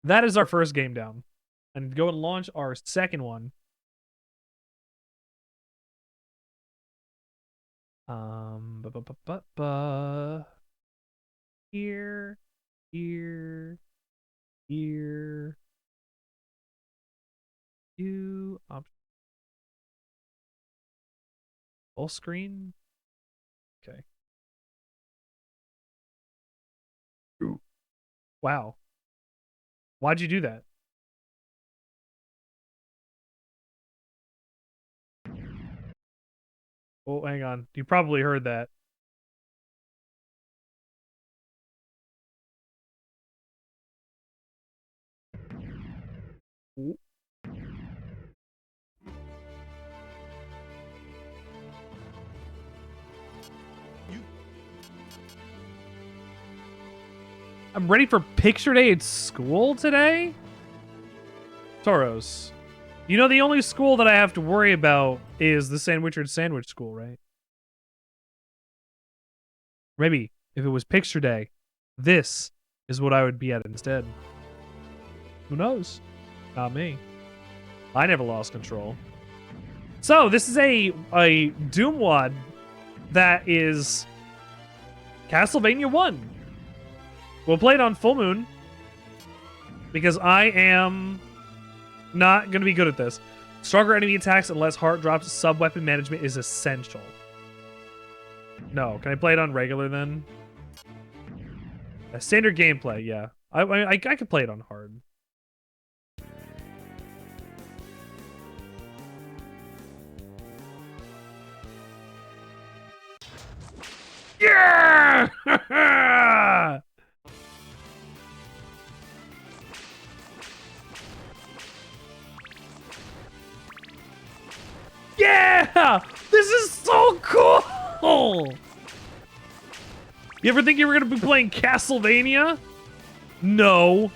That is our first game down. And go and launch our second one. Here, here, here. You option. Full screen. Okay. Ooh. Wow. Why'd you do that? Oh, hang on. You probably heard that. Ooh. I'm ready for picture day at school today? Toros. You know, the only school that I have to worry about is the Sandwichard Sandwich School, right? Maybe if it was picture day, this is what I would be at instead. Who knows? Not me. I never lost control. So this is a Doom WAD that is Castlevania 1. We'll play it on full moon because I am not going to be good at this. Stronger enemy attacks and less heart drops. Sub-weapon management is essential. No, can I play it on regular then? Standard gameplay, yeah. I could play it on hard. Yeah! Yeah! This is so cool! You ever think you were gonna be playing Castlevania? No.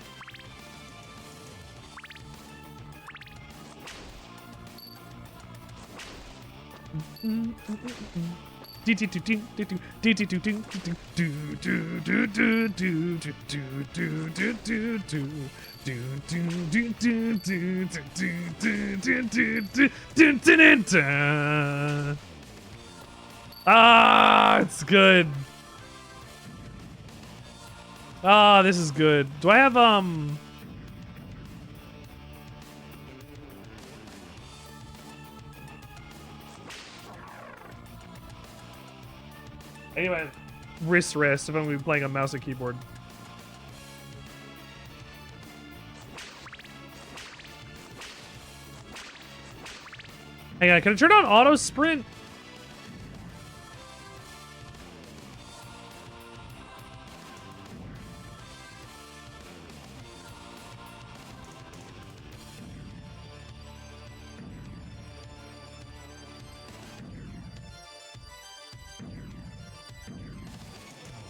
Ah, it's good. Ah, this is good. Do I have anyway, wrist if I'm gonna be playing on mouse and keyboard. Hang on, can I turn on auto sprint?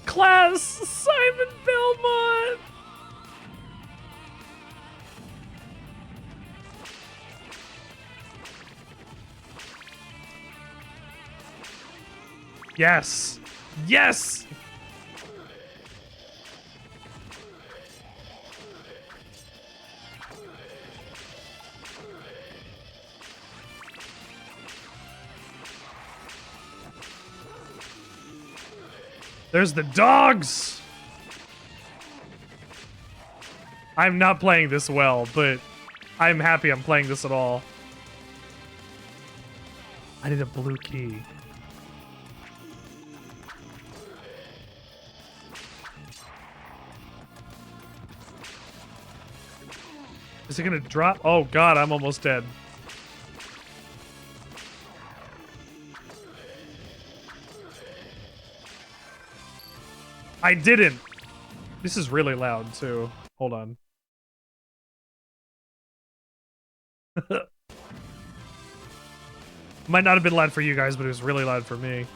Class Simon Belmont. Yes. Yes. There's the dogs! I'm not playing this well, but I'm happy I'm playing this at all. I need a blue key. Is it gonna drop? Oh god, I'm almost dead. I didn't. This is really loud too. Hold on. Might not have been loud for you guys, but it was really loud for me.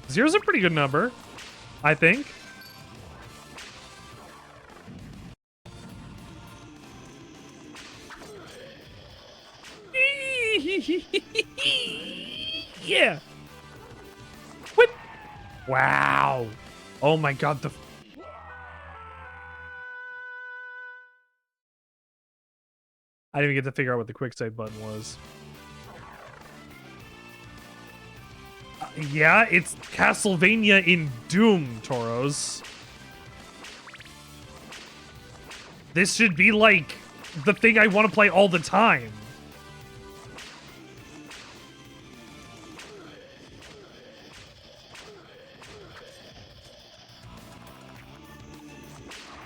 Zero's a pretty good number, I think. Yeah. What? Wow. Oh my god, the... I didn't even get to figure out what the quick save button was. Yeah, it's Castlevania in Doom, Toros. This should be like the thing I want to play all the time.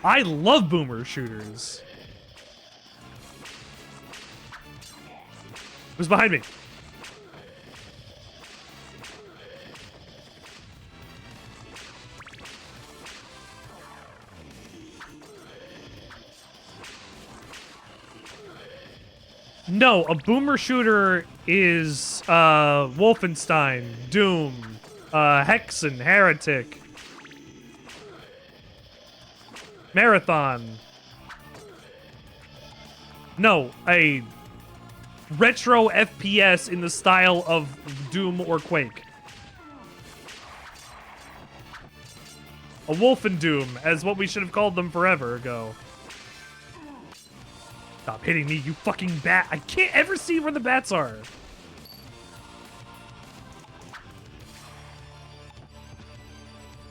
I love boomer shooters. Who's behind me? No, a boomer shooter is Wolfenstein, Doom, Hexen, Heretic, Marathon. No, a retro FPS in the style of Doom or Quake. A Wolfendoom, as what we should have called them forever ago. Stop hitting me, you fucking bat. I can't ever see where the bats are.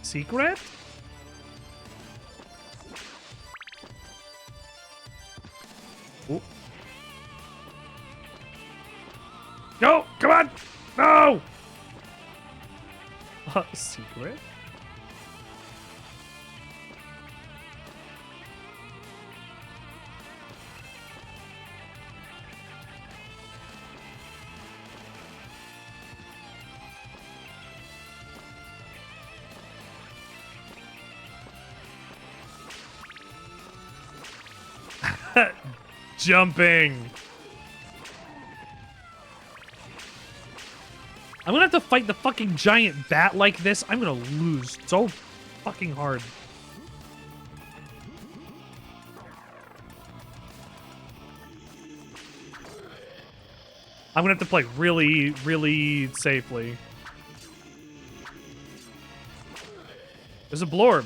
Secret? Ooh. No, come on. No. Secret? Jumping. I'm gonna have to fight the fucking giant bat like this. I'm gonna lose so fucking hard. I'm gonna have to play really, really safely. There's a blorb.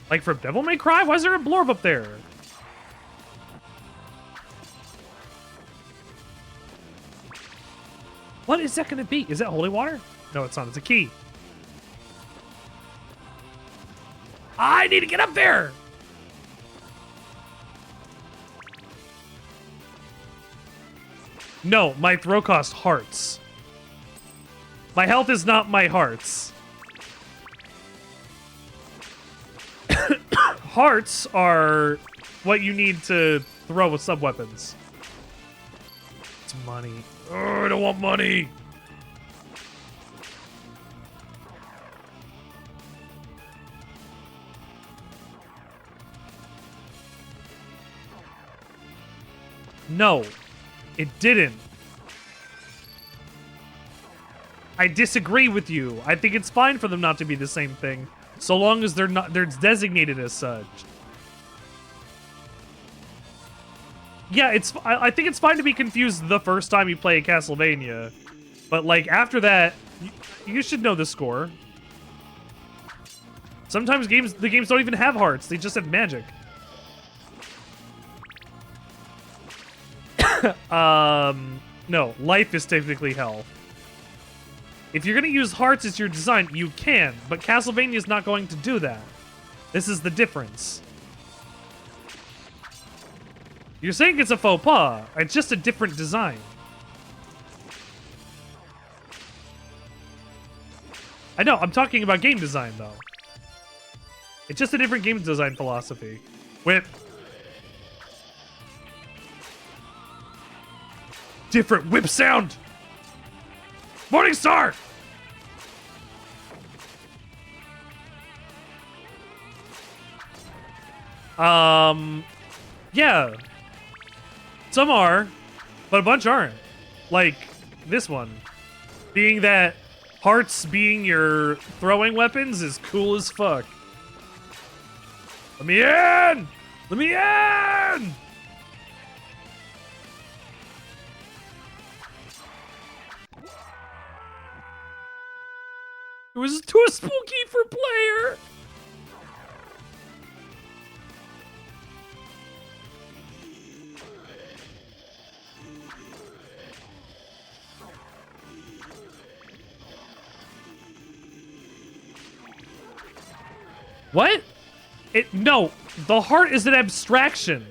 Like from Devil May Cry? Why is there a blorb up there? What is that gonna be? Is that holy water? No, it's not. It's a key. I need to get up there! No, my throw cost hearts. My health is not my hearts. Hearts are what you need to throw with sub-weapons. It's money. Oh, I don't want money! No, it didn't. I disagree with you. I think it's fine for them not to be the same thing. So long as they're designated as such. Yeah, I think it's fine to be confused the first time you play a Castlevania. But, like, after that, you should know the score. Sometimes the games don't even have hearts. They just have magic. No, life is technically health. If you're going to use hearts as your design, you can, but Castlevania is not going to do that. This is the difference. You're saying it's a faux pas. It's just a different design. I know, I'm talking about game design, though. It's just a different game design philosophy. With different whip sound! Morningstar! Yeah. Some are, but a bunch aren't. Like, this one. Being that hearts being your throwing weapons is cool as fuck. Let me in! Let me in! It was too spooky for player. What? No, the heart is an abstraction.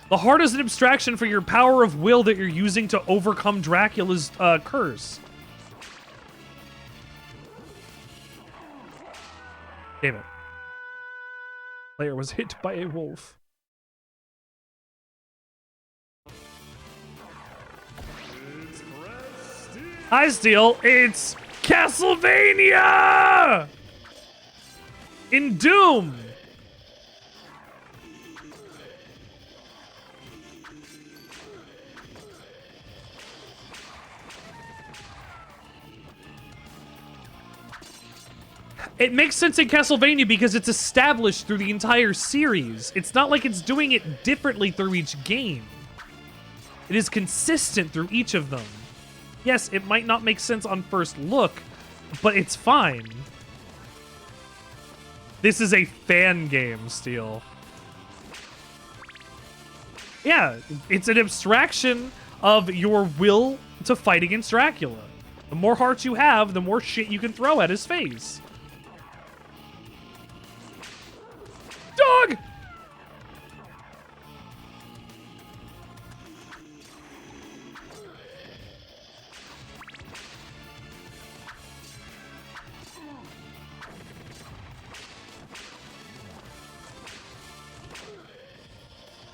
The heart is an abstraction for your power of will that you're using to overcome Dracula's curse. Damn it. Player was hit by a wolf. Hi, Steel. It's Castlevania! In Doom! It makes sense in Castlevania because it's established through the entire series. It's not like it's doing it differently through each game. It is consistent through each of them. Yes, it might not make sense on first look, but it's fine. This is a fan game, Steel. Yeah, it's an abstraction of your will to fight against Dracula. The more hearts you have, the more shit you can throw at his face. Dog!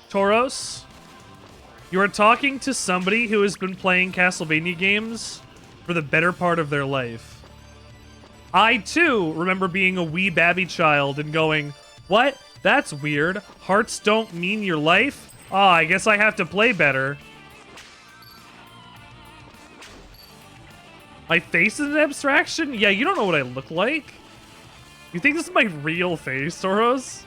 Tauros, you are talking to somebody who has been playing Castlevania games for the better part of their life. I, too, remember being a wee babby child and going, what? That's weird. Hearts don't mean your life? Ah, I guess I have to play better. My face is an abstraction? Yeah, you don't know what I look like. You think this is my real face, Tauros?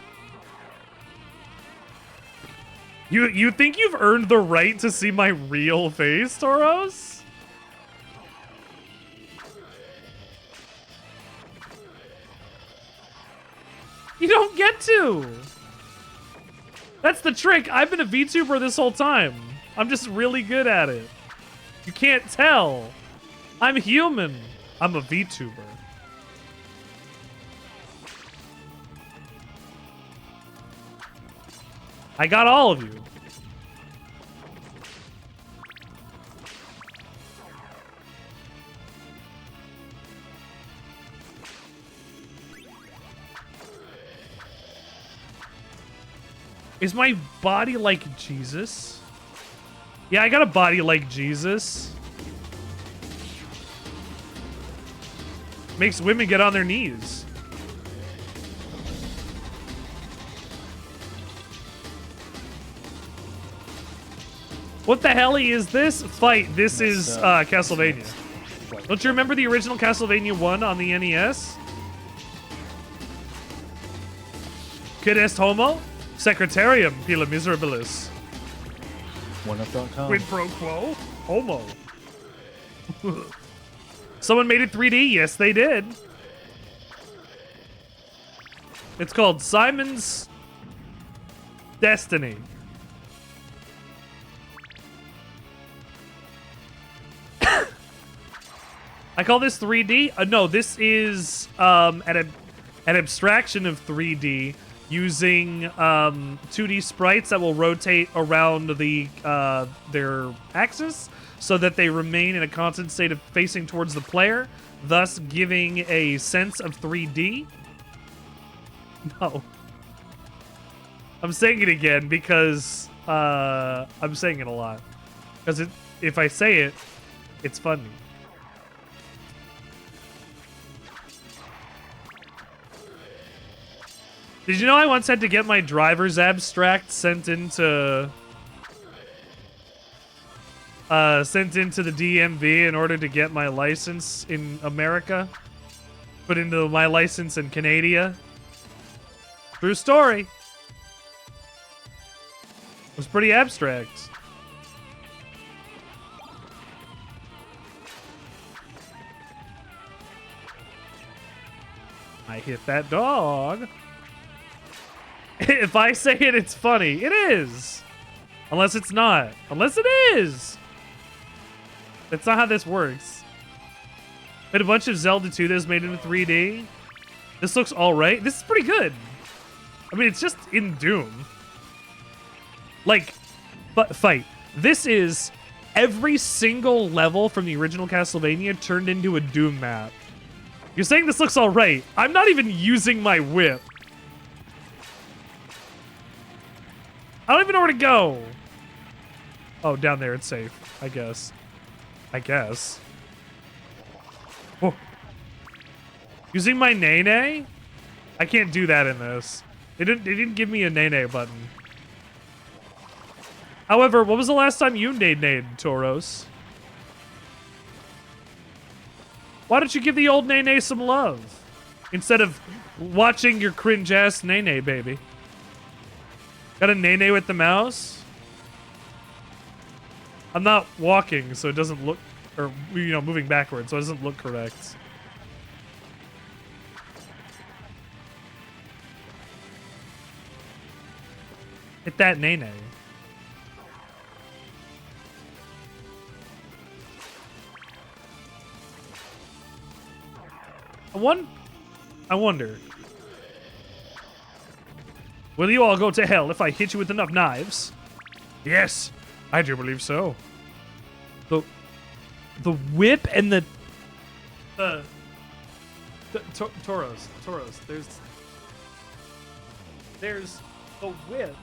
You think you've earned the right to see my real face, Tauros? You don't get to. That's the trick. I've been a VTuber this whole time. I'm just really good at it. You can't tell. I'm human. I'm a VTuber. I got all of you. Is my body like Jesus? Yeah, I got a body like Jesus. Makes women get on their knees. What the hell is this? Fight. This is Castlevania. Don't you remember the original Castlevania 1 on the NES? Quid est homo? Secretarium pila miserabilis. OneUp.com. Quid pro quo? Homo. Someone made it 3D? Yes, they did. It's called Simon's Destiny. I call this 3D. No, this is an abstraction of 3D using 2D sprites that will rotate around the their axis so that they remain in a constant state of facing towards the player, thus giving a sense of 3D. No. I'm saying it again because I'm saying it a lot. Because if I say it, it's funny. Did you know I once had to get my driver's abstract sent into the DMV in order to get my license in America? Put into my license in Canada. True story. It was pretty abstract. I hit that dog. If I say it, it's funny. It is. Unless it's not. Unless it is. That's not how this works. Played a bunch of Zelda 2 that's made into 3D. This looks alright. This is pretty good. I mean, it's just in Doom. Like, but fight. This is every single level from the original Castlevania turned into a Doom map. You're saying this looks alright. I'm not even using my whip. I don't even know where to go. Oh, down there, it's safe. I guess. Oh. Using my Nene? I can't do that in this. They didn't give me a Nene button. However, what was the last time you Nene, Tauros? Why don't you give the old Nene some love? Instead of watching your cringe-ass Nene, baby. Got a Nene with the mouse? I'm not walking, so it doesn't look... Or, you know, moving backwards, so it doesn't look correct. Hit that Nene. I wonder. Will you all go to hell if I hit you with enough knives? Yes, I do believe so. The whip and the Tauros. There's the whip.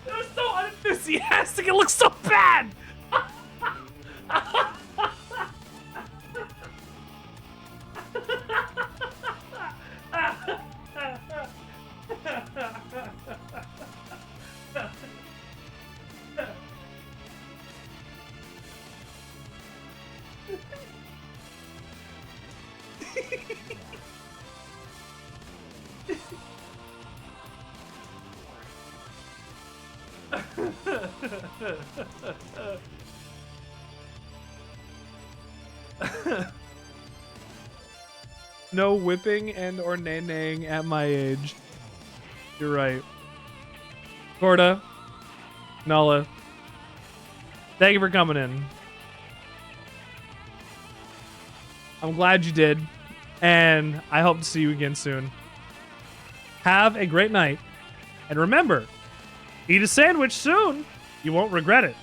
They're so unenthusiastic. It looks so bad. No whipping and or nay-naying at my age. You're right. Gorda, Nala, thank you for coming in. I'm glad you did, and I hope to see you again soon. Have a great night, and remember, eat a sandwich soon. You won't regret it.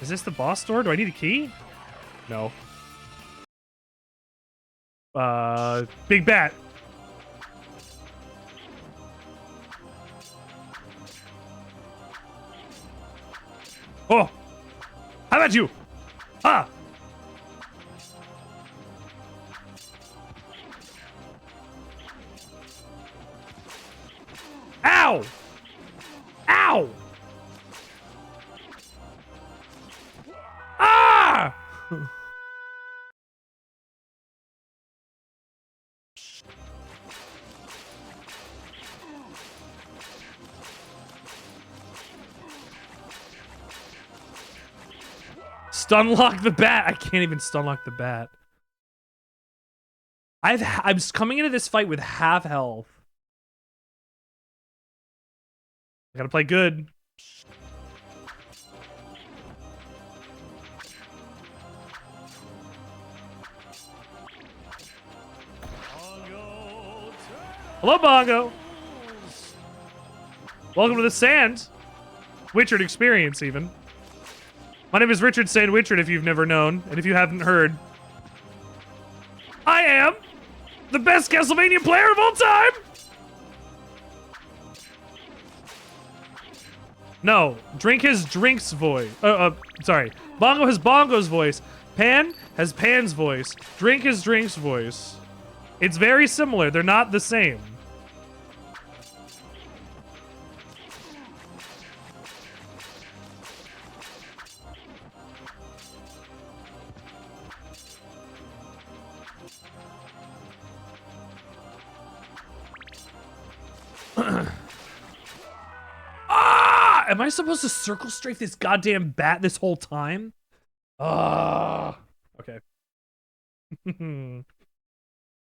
Is this the boss door? Do I need a key? No. Big bat. Oh! How about you? Ah! Ow! Ow! Ah! Stunlock the bat. I can't even stunlock the bat. I'm coming into this fight with half health. I gotta play good. Hello, Bongo. Welcome to the Sandwichard experience, even. My name is Richard Sandwichard, if you've never known, and if you haven't heard. I am the best Castlevania player of all time! No, Drink has Drink's voice. Sorry. Bongo has Bongo's voice. Pan has Pan's voice. Drink has Drink's voice. It's very similar. They're not the same. Ah! Am I supposed to circle strafe this goddamn bat this whole time? Ah. Okay. Come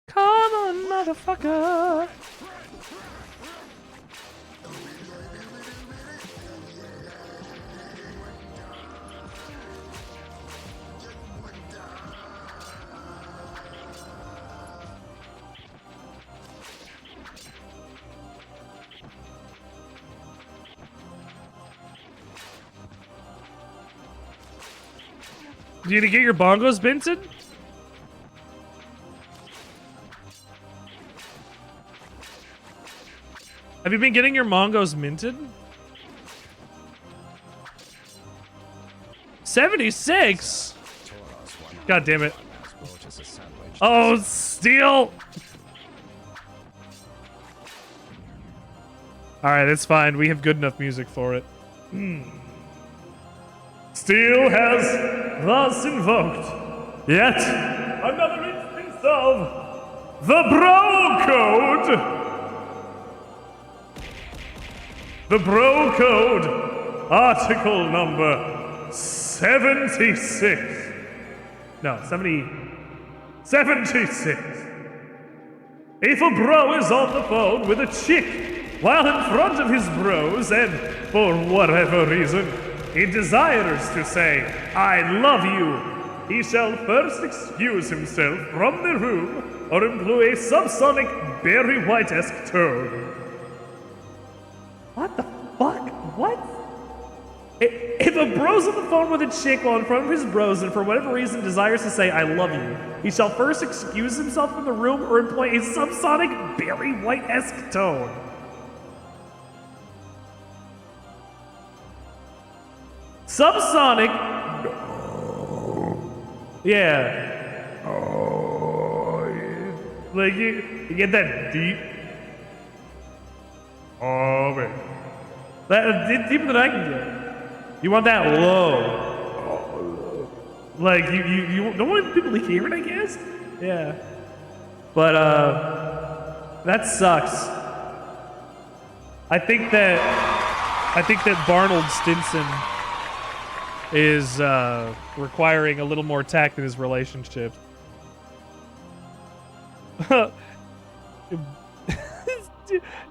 on, motherfucker. You gonna get your bongos minted? Have you been getting your mongos minted? 76? God damn it. Oh, steel! Alright, it's fine. We have good enough music for it. Steel has thus invoked yet another instance of the Bro Code! The Bro Code, article number 76. No, 76. If a bro is on the phone with a chick while in front of his bros and, for whatever reason, he desires to say, I love you, he shall first excuse himself from the room or employ a subsonic Barry White-esque tone. What the fuck? What? If a bro's on the phone with a chick while in front of his bros and for whatever reason desires to say, I love you, he shall first excuse himself from the room or employ a subsonic Barry White-esque tone. Subsonic. Yeah. Oh, yeah. Like you get that deep. Oh man. That deeper than I can get. You want that low. Like you don't want people to hear it, I guess? Yeah. But that sucks. I think that Barnold Stinson is requiring a little more tact in his relationship.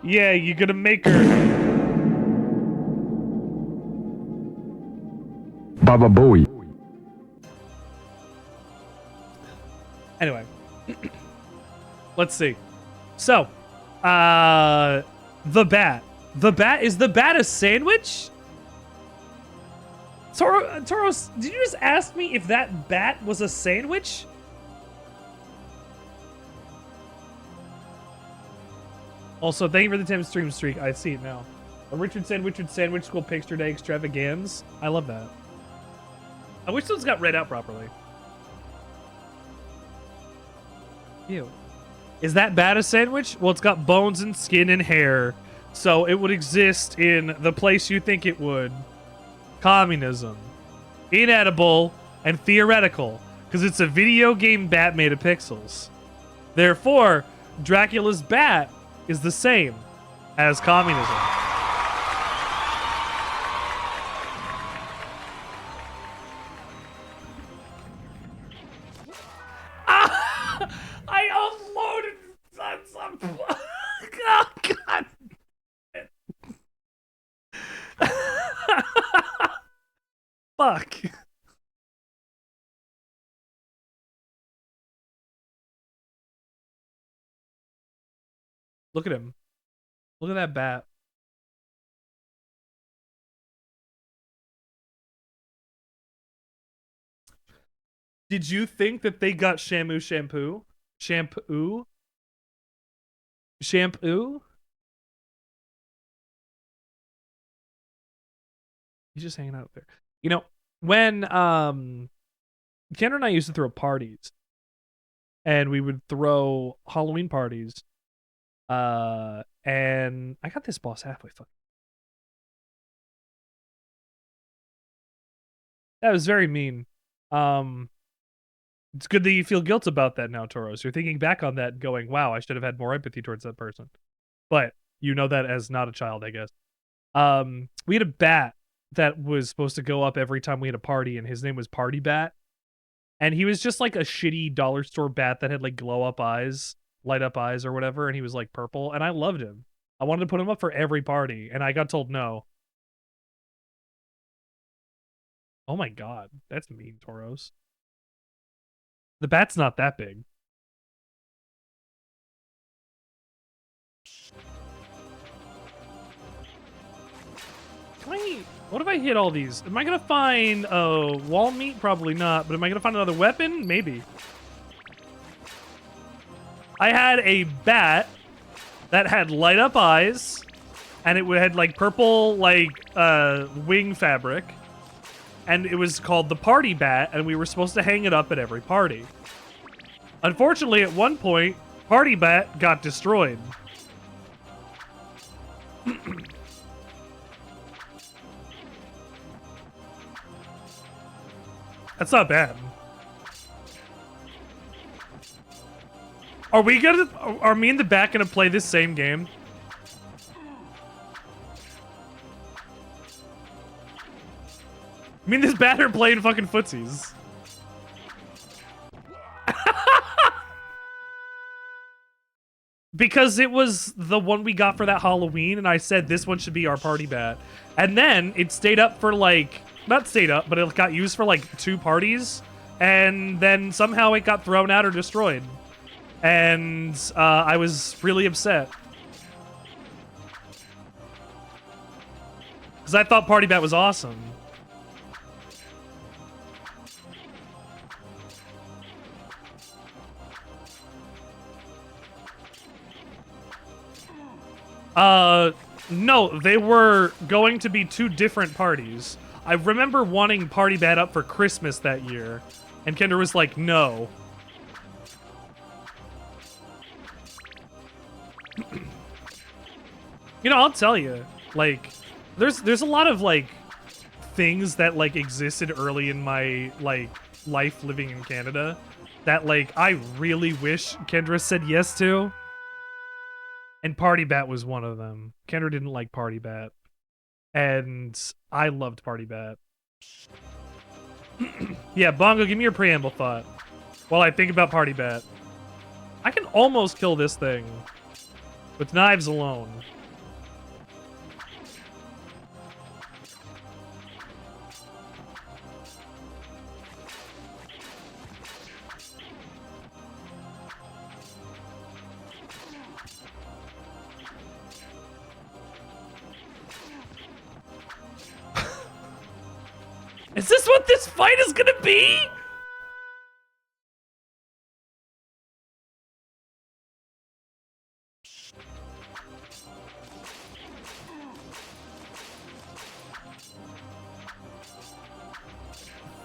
Yeah, you're gonna make her. Baba Booey. Anyway, let's see. So, the bat. Is the bat a sandwich? Toros, did you just ask me if that bat was a sandwich? Also, thank you for the 10 stream streak. I see it now. A Richard Sandwich School Picture Day extravaganza. I love that. I wish those got read out properly. Ew. Is that bat a sandwich? Well, it's got bones and skin and hair, so it would exist in the place you think it would. Communism. Inedible and theoretical, because it's a video game bat made of pixels. Therefore, Dracula's bat is the same as communism. I unloaded some. Oh, God. Fuck. Look at him. Look at that bat. Did you think that they got Shamu shampoo? Shampoo? Shampoo? He's just hanging out there. You know, when Kendra and I used to throw parties, and we would throw Halloween parties, and I got this boss halfway fucking. That was very mean. It's good that you feel guilt about that now, Toros. You're thinking back on that and going, wow, I should have had more empathy towards that person. But you know that as not a child, I guess. We had a bat that was supposed to go up every time we had a party, and his name was Party Bat. And he was just like a shitty dollar store bat that had like glow up eyes, light up eyes or whatever, and he was like purple, and I loved him. I wanted to put him up for every party, and I got told no. Oh my god, that's mean, Toros. The bat's not that big. What if I hit all these? Am I gonna find wall meat? Probably not. But am I gonna find another weapon? Maybe. I had a bat that had light up eyes, and it had like purple like wing fabric, and it was called the party bat, and we were supposed to hang it up at every party. Unfortunately, at one point, party bat got destroyed. That's not bad. Are me and the bat gonna play this same game? Me and this bat are playing fucking footsies. Because it was the one we got for that Halloween, and I said this one should be our party bat. And then it stayed up for like, not stayed up, but it got used for like 2 parties, and then somehow it got thrown out or destroyed. And I was really upset. Because I thought Party Bat was awesome. No, they were going to be 2 different parties. I remember wanting Party Bat up for Christmas that year, and Kendra was like, no. You know, I'll tell you, like, there's a lot of, like, things that, like, existed early in my, like, life living in Canada that, like, I really wish Kendra said yes to. And Party Bat was one of them. Kendra didn't like Party Bat. And I loved Party Bat. Yeah, Bongo, give me your preamble thought while I think about Party Bat. I can almost kill this thing with knives alone. Is this what this fight is gonna be?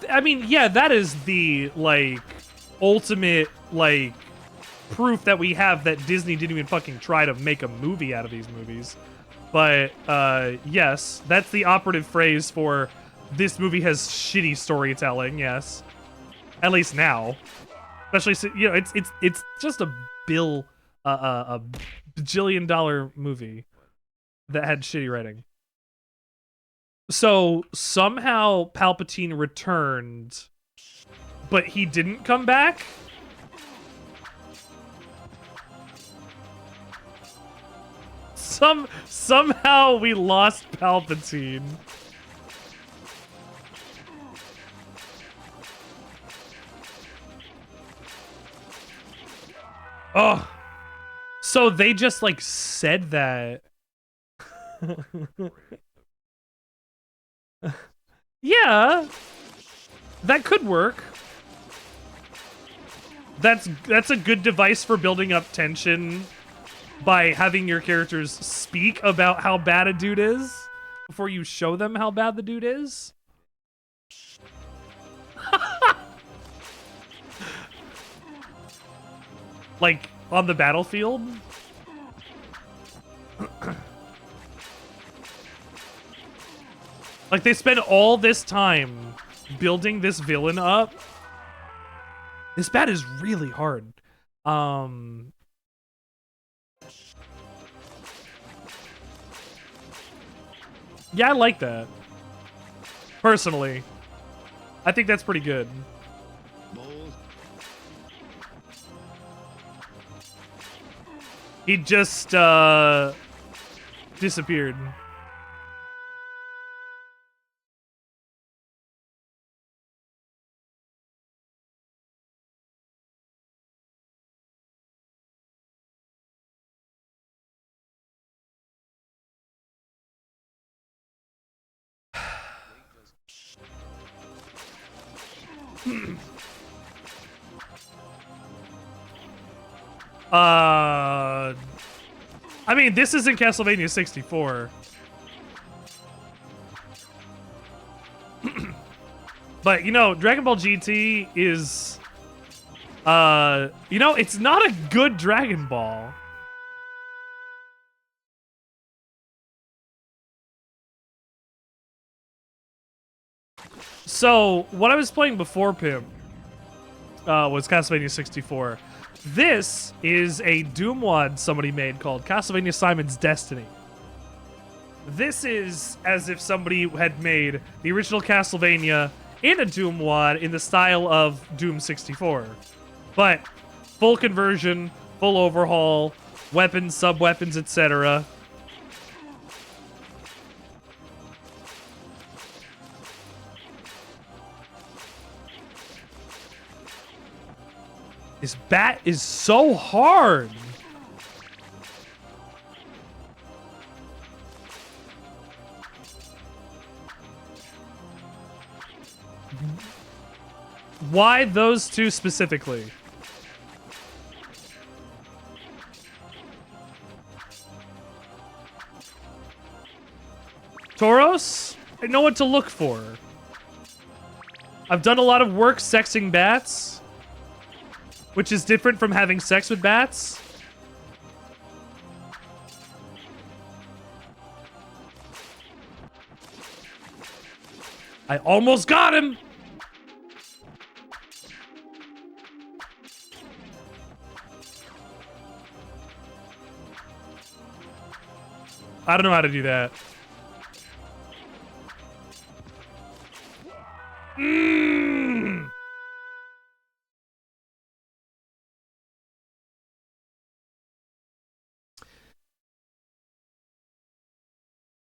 I mean, yeah, that is the, like, ultimate, like, proof that we have that Disney didn't even fucking try to make a movie out of these movies. But, yes, that's the operative phrase for this movie has shitty storytelling, yes. At least now. Especially, you know, it's just a bajillion-dollar movie that had shitty writing. So somehow Palpatine returned, but he didn't come back? Somehow we lost Palpatine. Oh. So they just like said that. Yeah, that could work. That's a good device for building up tension by having your characters speak about how bad a dude is before you show them how bad the dude is. Like on the battlefield. Like, they spend all this time building this villain up. This bat is really hard. Yeah, I like that. Personally. I think that's pretty good. He just, disappeared. I mean, this isn't Castlevania 64. But, you know, Dragon Ball GT is... you know, it's not a good Dragon Ball. So, what I was playing before Pimp was Castlevania 64. This is a Doom WAD somebody made called Castlevania Simon's Destiny. This is as if somebody had made the original Castlevania in a Doom WAD in the style of Doom 64. But full conversion, full overhaul, weapons, sub-weapons, etc. This bat is so hard. Why those two specifically? Tauros? I know what to look for. I've done a lot of work sexing bats, which is different from having sex with bats. I almost got him! I don't know how to do that.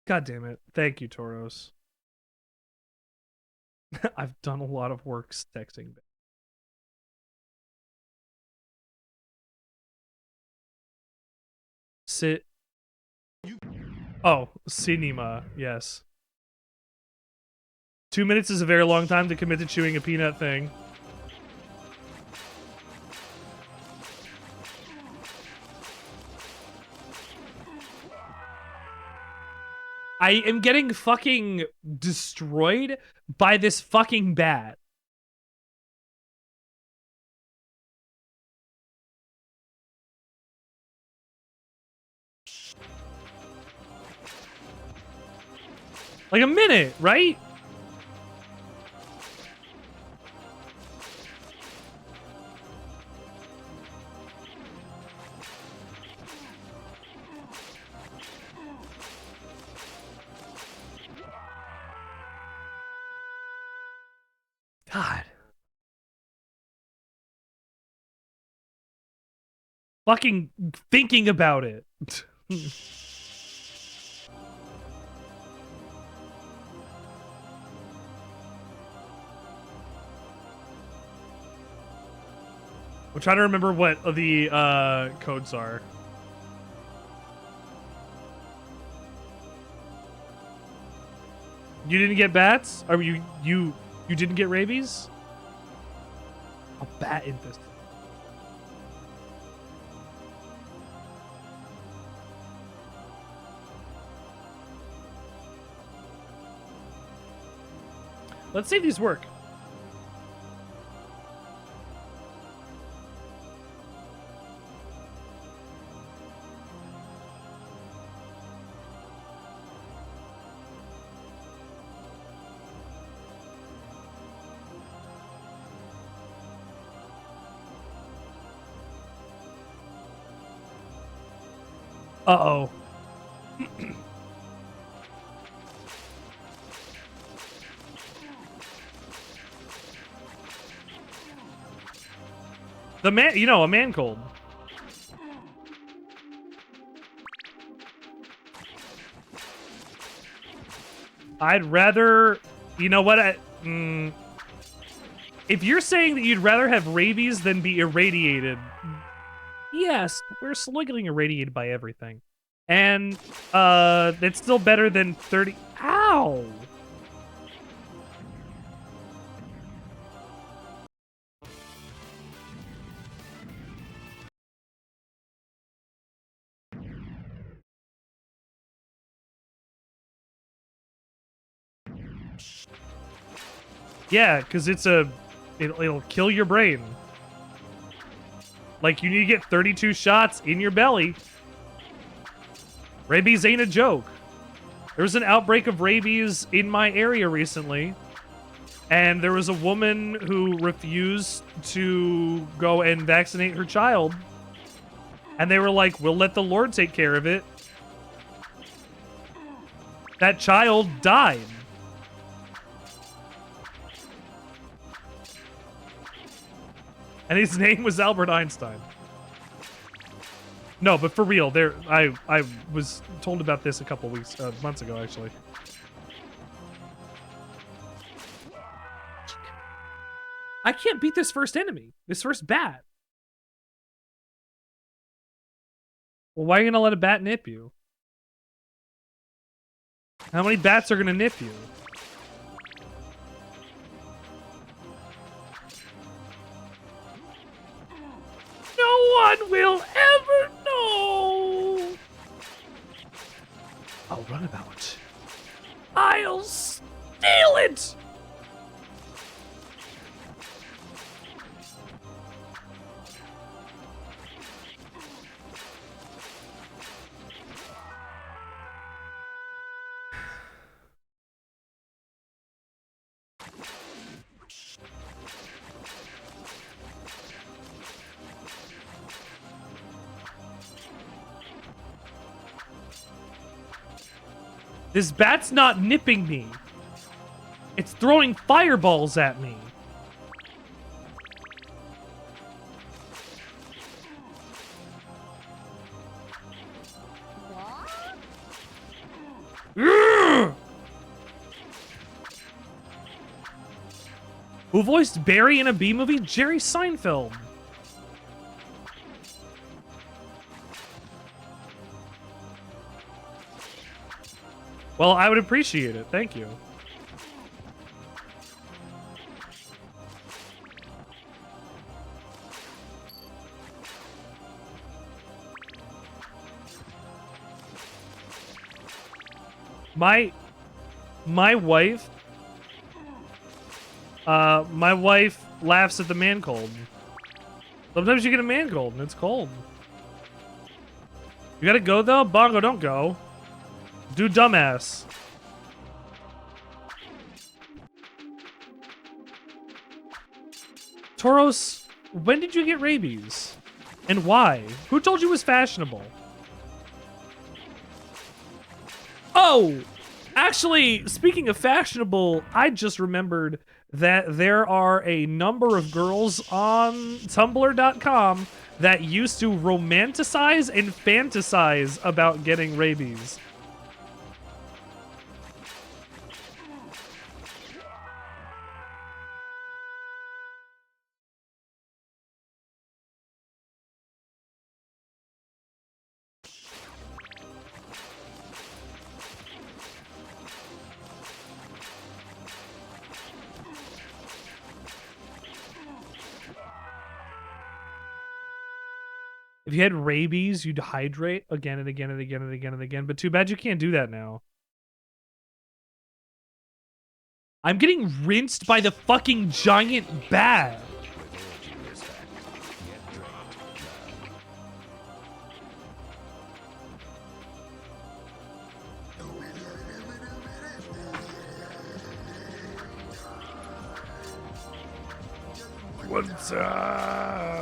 God damn it. Thank you, Tauros. I've done a lot of work texting. Sit. Oh, cinema. Yes. 2 minutes is a very long time to commit to chewing a peanut thing. I am getting fucking destroyed by this fucking bat. Like a minute, right? God. Fucking thinking about it. I'm trying to remember what the codes are. You didn't get bats? Or you didn't get rabies? A bat infested. Let's see if these work. Uh-oh. The man, you know, a man cold. I'd rather, you know what, if you're saying that you'd rather have rabies than be irradiated, yes, we're slowly getting irradiated by everything. And, it's still better than 30... Ow! Yeah, because it'll kill your brain. Like, you need to get 32 shots in your belly. Rabies ain't a joke. There was an outbreak of rabies in my area recently, and there was a woman who refused to go and vaccinate her child. And they were like, we'll let the Lord take care of it. That child died. And his name was Albert Einstein. No, but for real, I was told about this a couple months ago, actually. I can't beat this first enemy, this first bat. Well, why are you gonna let a bat nip you? How many bats are gonna nip you? No one will ever know. I'll run about. I'll steal it. This bat's not nipping me. It's throwing fireballs at me. Ugh! Who voiced Barry in a B movie? Jerry Seinfeld. Well, I would appreciate it. Thank you. My wife laughs at the man cold. Sometimes you get a man cold and it's cold. You gotta go though? Bongo, don't go. Do dumbass. Tauros, when did you get rabies? And why? Who told you it was fashionable? Oh, actually, speaking of fashionable, I just remembered that there are a number of girls on Tumblr.com that used to romanticize and fantasize about getting rabies. If you had rabies, you'd hydrate again and again and again and again and again. But too bad you can't do that now. I'm getting rinsed by the fucking giant bat. What's up?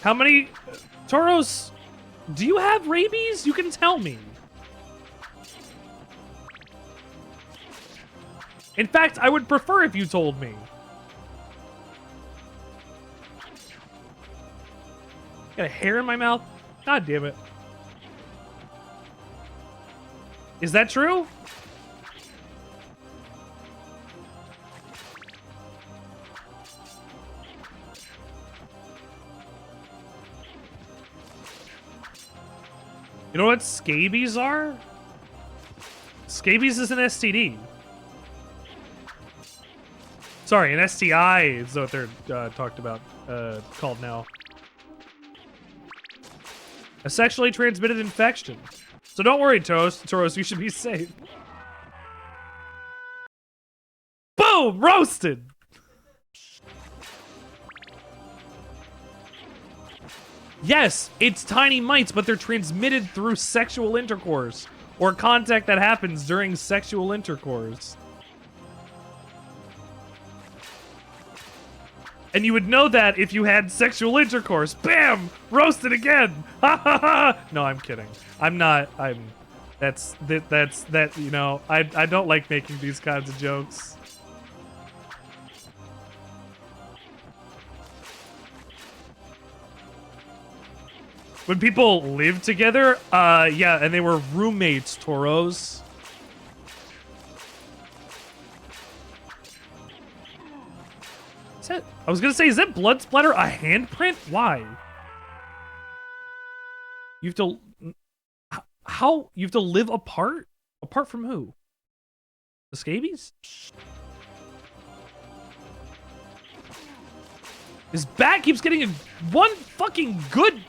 How many... Tauros, do you have rabies? You can tell me. In fact, I would prefer if you told me. Got a hair in my mouth? God damn it. Is that true? You know what scabies are? Scabies is an STD. Sorry, an STI is what they're called now. A sexually transmitted infection. So don't worry, Toros, you should be safe. Boom! Roasted! Yes, it's tiny mites, but they're transmitted through sexual intercourse or contact that happens during sexual intercourse. And you would know that if you had sexual intercourse. Bam! Roasted again! Ha ha ha! No, I'm kidding. I'm not. That's, you know, I don't like making these kinds of jokes. When people lived together, yeah, and they were roommates, Toros. Is that, I was gonna say, is that blood splatter a handprint? Why? You have to, how? You have to live apart? Apart from who? The scabies? His bat keeps getting one fucking good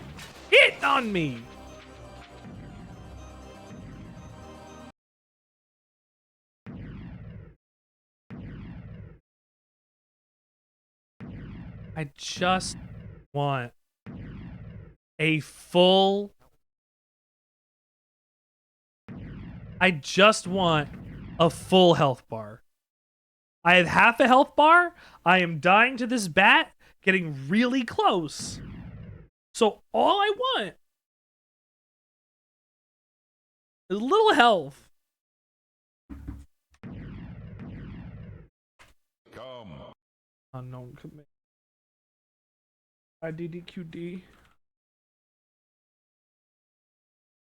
hit on me. I just want a full... I just want a full health bar. I have half a health bar. I am dying to this bat, getting really close. So all I want is a little health. Come. Unknown commit. IDDQD.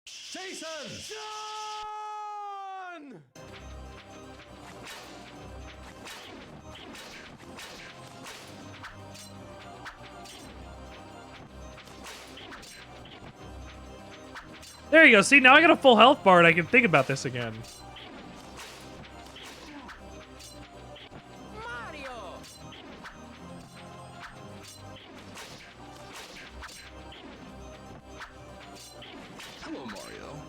Jason! John! There you go. See, now I got a full health bar and I can think about this again. Mario! Hello, Mario.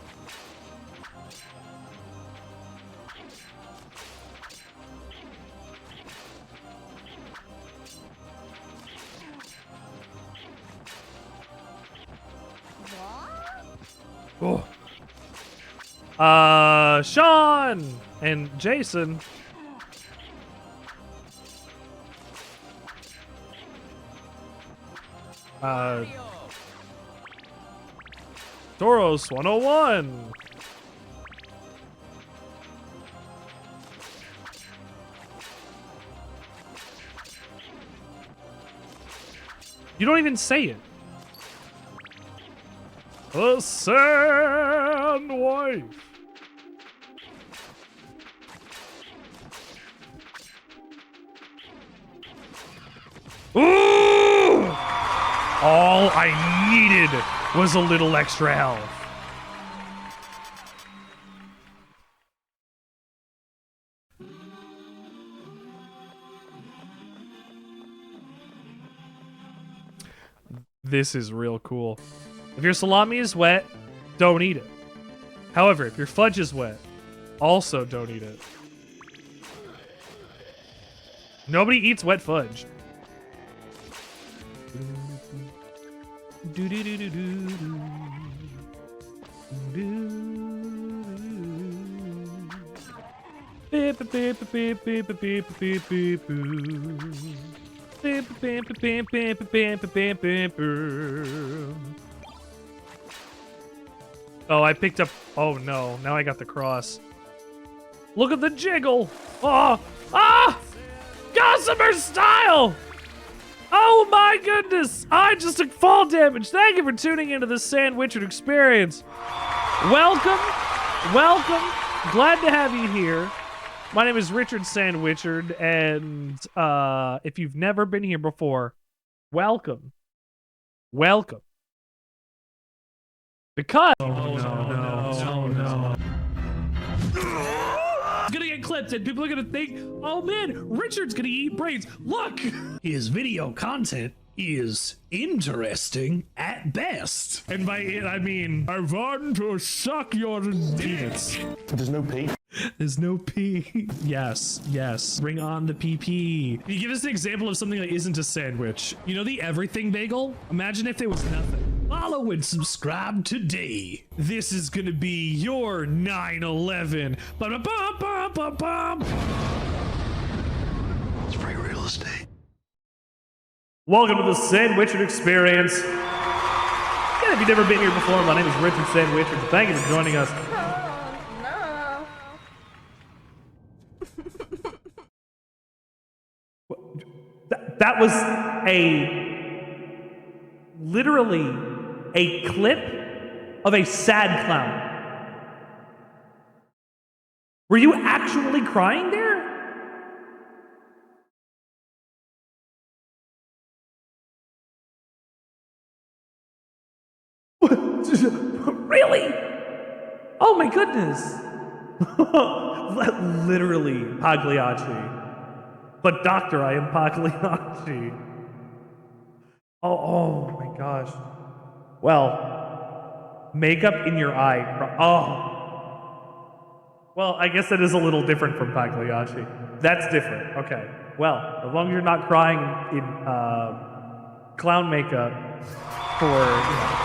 Oh. Sean and Jason. Toros 101. You don't even say it. The Sand Wife. Ooh! All I needed was a little extra health. This is real cool. If your salami is wet, don't eat it. However, if your fudge is wet, also don't eat it. Nobody eats wet fudge. Oh, I picked up... Oh, no. Now I got the cross. Look at the jiggle. Oh! Ah! Gossamer style! Oh, my goodness. I just took fall damage. Thank you for tuning into the Sandwichard experience. Welcome. Welcome. Glad to have you here. My name is Richard Sandwichard, and if you've never been here before, welcome. Welcome. Because... Oh, no. It's gonna get clipped, and people are gonna think, oh man, Richard's gonna eat brains. Look! His video content is interesting at at best. And by it, I mean, I want to suck your peanuts. There's no P. There's no P. Yes, yes. Bring on the PP. Can you give us an example of something that isn't a sandwich? You know the everything bagel? Imagine if there was nothing. Follow and subscribe today. This is gonna be your 9/11. Ba-da-bum-bum-bum-bum. It's free real estate. Welcome to the Sandwichard experience. And if you've never been here before, my name is Richard Sandwichard. Thank you for joining us. That was literally a clip of a sad clown. Were you actually crying there? Really? Oh my goodness. Literally Pagliacci. But doctor, I am Pagliacci. Oh my gosh. Well, makeup in your eye. Oh. Well, I guess that is a little different from Pagliacci. That's different. Okay. Well, as long as you're not crying in clown makeup for, you know,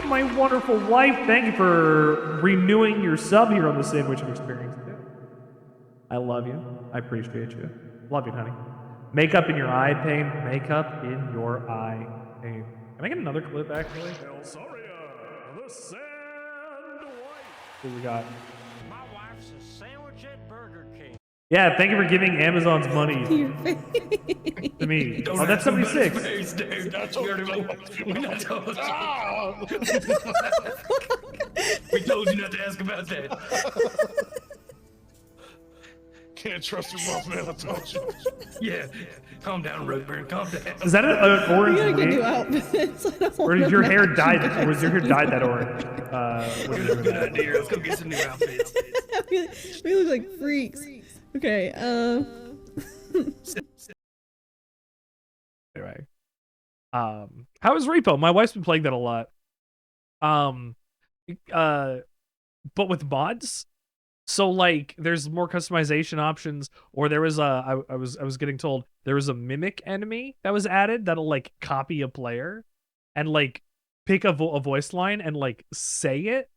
my wonderful wife, thank you for renewing your sub here on the Sandwichard experience. I love you. I appreciate you. Love you, honey. Makeup in your eye pain. Makeup in your eye pain. Can I get another clip, actually? Sorry, the sand wife. What we got? My wife's a sandwich at Burger King. Yeah, thank you for giving Amazon's money to me. Oh, that's 76. Dude, that's we're not told you. We told you not to ask about that. Can't trust your mom, man. I told you. Yeah, calm down, Roadburn. Calm down. Is that an orange We gotta get wig? new outfits. Or did your hair dye that? Or was your hair dyed that orange? Good idea. Let's go get some new outfits. we look like freaks. Okay, Anyway. How is Repo? My wife's been playing that a lot. But with mods. So like there's more customization options, or there was I was getting told there was a mimic enemy that was added that'll like copy a player and like pick a voice line and like say it.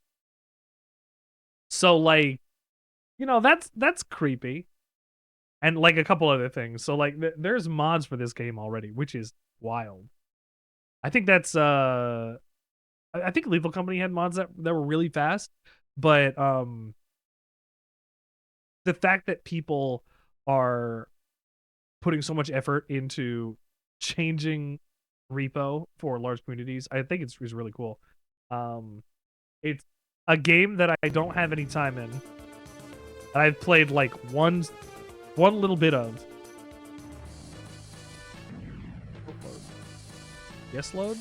So like, you know, that's creepy. And like a couple other things. So like there's mods for this game already, which is wild. I think that's I think Lethal Company had mods that were really fast, but the fact that people are putting so much effort into changing repo for large communities, I think it's really cool. It's a game that I don't have any time in. I've played like one little bit of. Yes, load?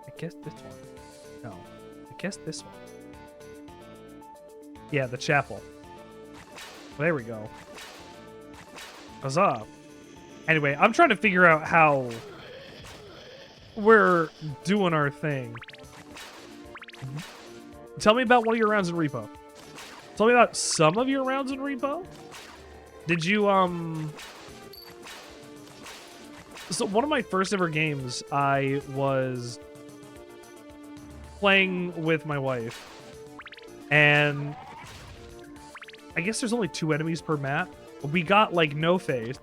I guess this one. No. I guess this one. Yeah, the chapel. There we go. Huzzah. Anyway, I'm trying to figure out how we're doing our thing. Tell me about one of your rounds in repo. Tell me about some of your rounds in repo. Did you So one of my first ever games, I was playing with my wife, and I guess there's only 2 enemies per map. We got like no face,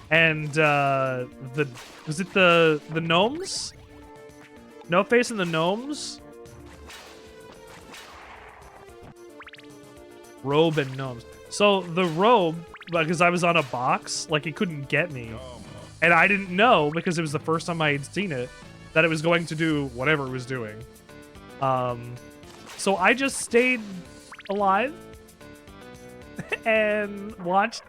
and was it the gnomes? No face and the gnomes. Robe and gnomes. So the robe, because I was on a box, like it couldn't get me, and I didn't know because it was the first time I had seen it that it was going to do whatever it was doing. So I just stayed alive and watched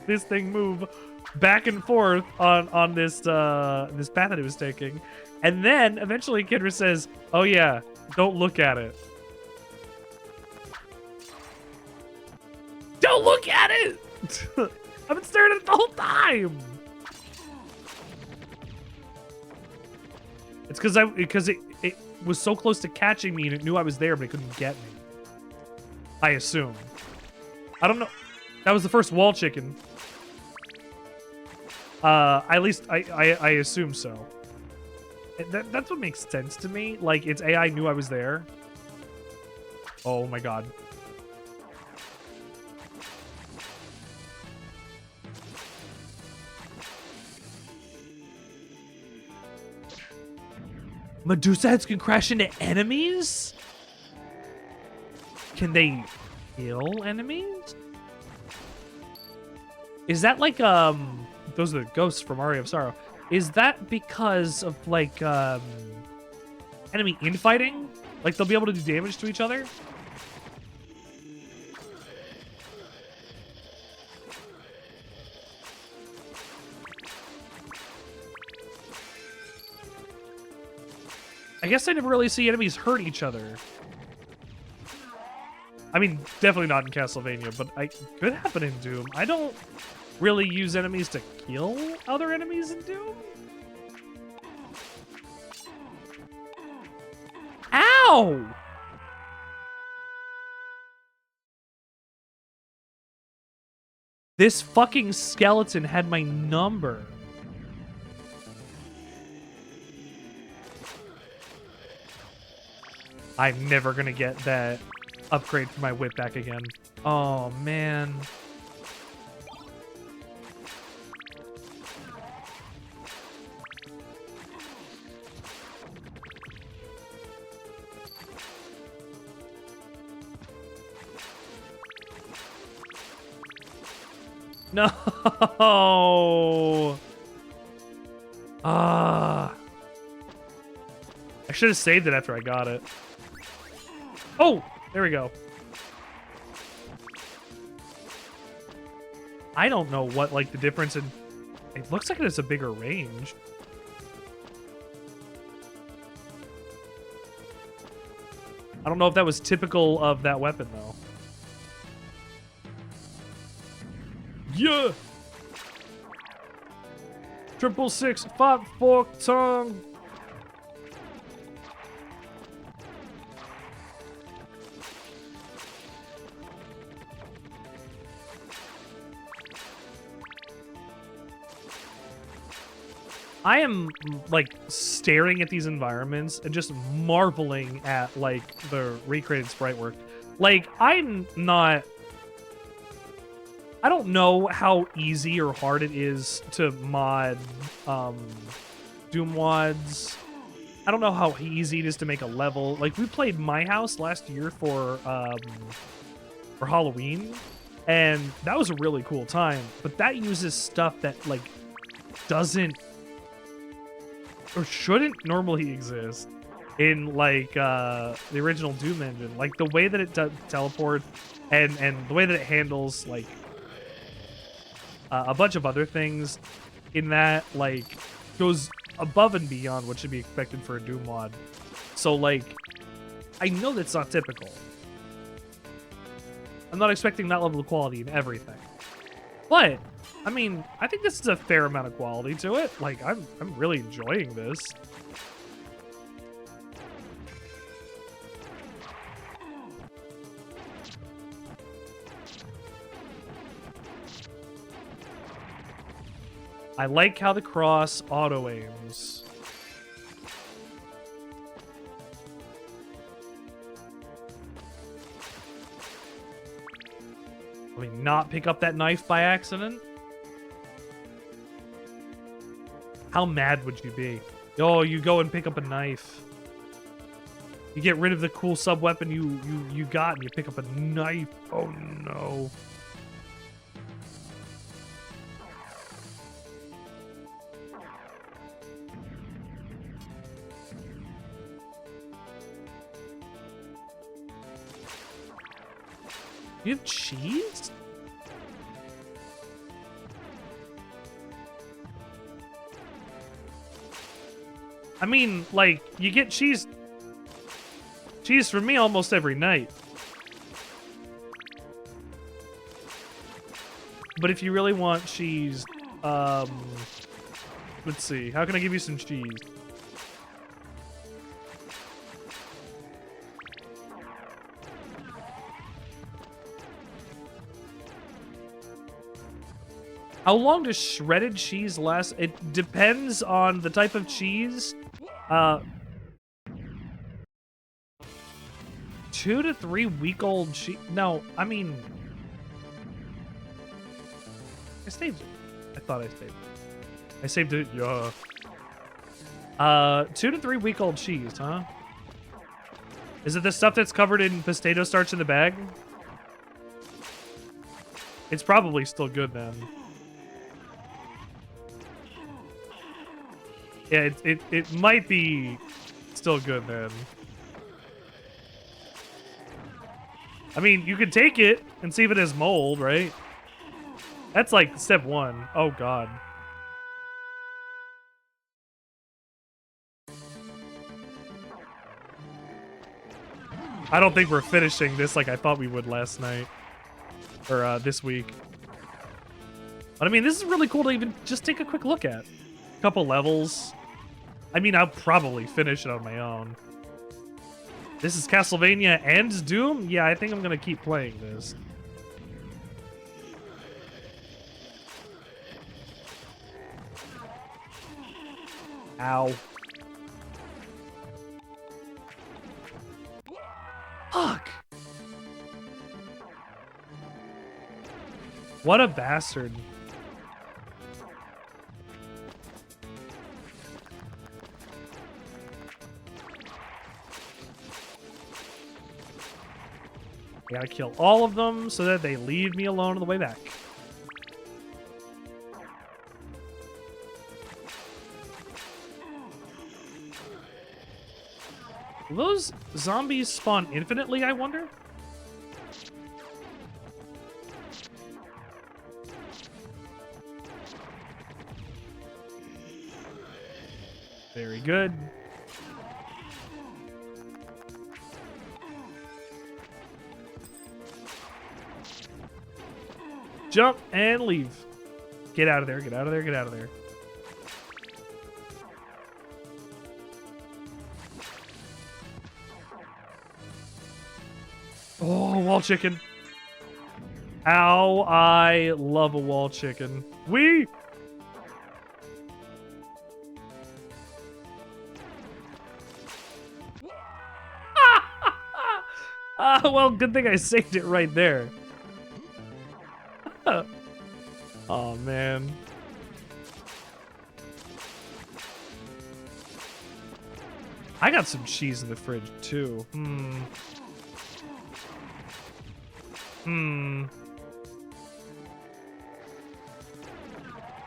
this thing move back and forth on this this path that it was taking, and then eventually Kendra says, "Oh yeah, don't look at it." Don't look at it. I've been staring at it the whole time. It's because it was so close to catching me and it knew I was there, but it couldn't get me. I assume. I don't know. That was the first wall chicken. At least I assume so. That's what makes sense to me. Like, its AI knew I was there. Oh my god. Medusa heads can crash into enemies? Can they kill enemies? Is that like, those are the ghosts from Aria of Sorrow. Is that because of, like, enemy infighting? Like, they'll be able to do damage to each other? I guess I never really see enemies hurt each other. I mean, definitely not in Castlevania, but it could happen in Doom. I don't really use enemies to kill other enemies in Doom. Ow! This fucking skeleton had my number. I'm never gonna get that upgrade for my whip back again. Oh, man. No. I should have saved it after I got it. Oh, there we go. I don't know what, like, the difference in... It looks like it has a bigger range. I don't know if that was typical of that weapon, though. Yeah! 666, 5 fork tongue! I am, like, staring at these environments and just marveling at, like, the recreated sprite work. Like, I'm not... I don't know how easy or hard it is to mod Doom WADs. I don't know how easy it is to make a level. Like, we played My House last year for Halloween, and that was a really cool time. But that uses stuff that, like, doesn't or shouldn't normally exist in, like, the original Doom engine. Like, the way that it teleports and the way that it handles, like, a bunch of other things in that, like, goes above and beyond what should be expected for a Doom mod. So, like, I know that's not typical. I'm not expecting that level of quality in everything. But, I mean, I think this is a fair amount of quality to it. Like, I'm really enjoying this. I like how the cross auto-aims. Let me not pick up that knife by accident. How mad would you be? Oh, you go and pick up a knife. You get rid of the cool sub-weapon you got and you pick up a knife. Oh, no. You have cheese? I mean, like, you get cheese from me almost every night. but if you really want cheese, let's see. How can I give you some cheese? How long does shredded cheese last? It depends on the type of cheese. 2 to 3 week old cheese. No, I mean, I saved it. I thought I saved it. I saved it. Yeah. 2 to 3 week old cheese, huh? Is it the stuff that's covered in potato starch in the bag? It's probably still good then. Yeah, it might be still good then. I mean, you could take it and see if it has mold, right? That's like step 1. Oh god. I don't think we're finishing this like I thought we would last night. Or this week. But I mean, this is really cool to even just take a quick look at. Couple levels. I mean, I'll probably finish it on my own. This is Castlevania and Doom? Yeah, I think I'm gonna keep playing this. Ow. Fuck! What a bastard. I gotta kill all of them so that they leave me alone on the way back. Will those zombies spawn infinitely, I wonder? Very good. Jump and leave. Get out of there, get out of there, get out of there. Oh, wall chicken. Ow, I love a wall chicken. Wee! Well, good thing I saved it right there. Oh, man. I got some cheese in the fridge, too. Do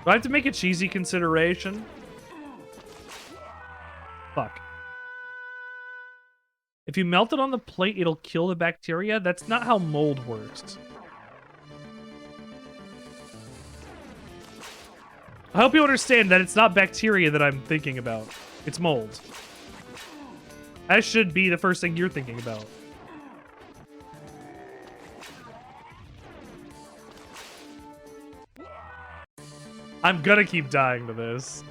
I have to make a cheesy consideration? Fuck. If you melt it on the plate, it'll kill the bacteria? That's not how mold works. I hope you understand that it's not bacteria that I'm thinking about. It's mold. That should be the first thing you're thinking about. I'm gonna keep dying to this.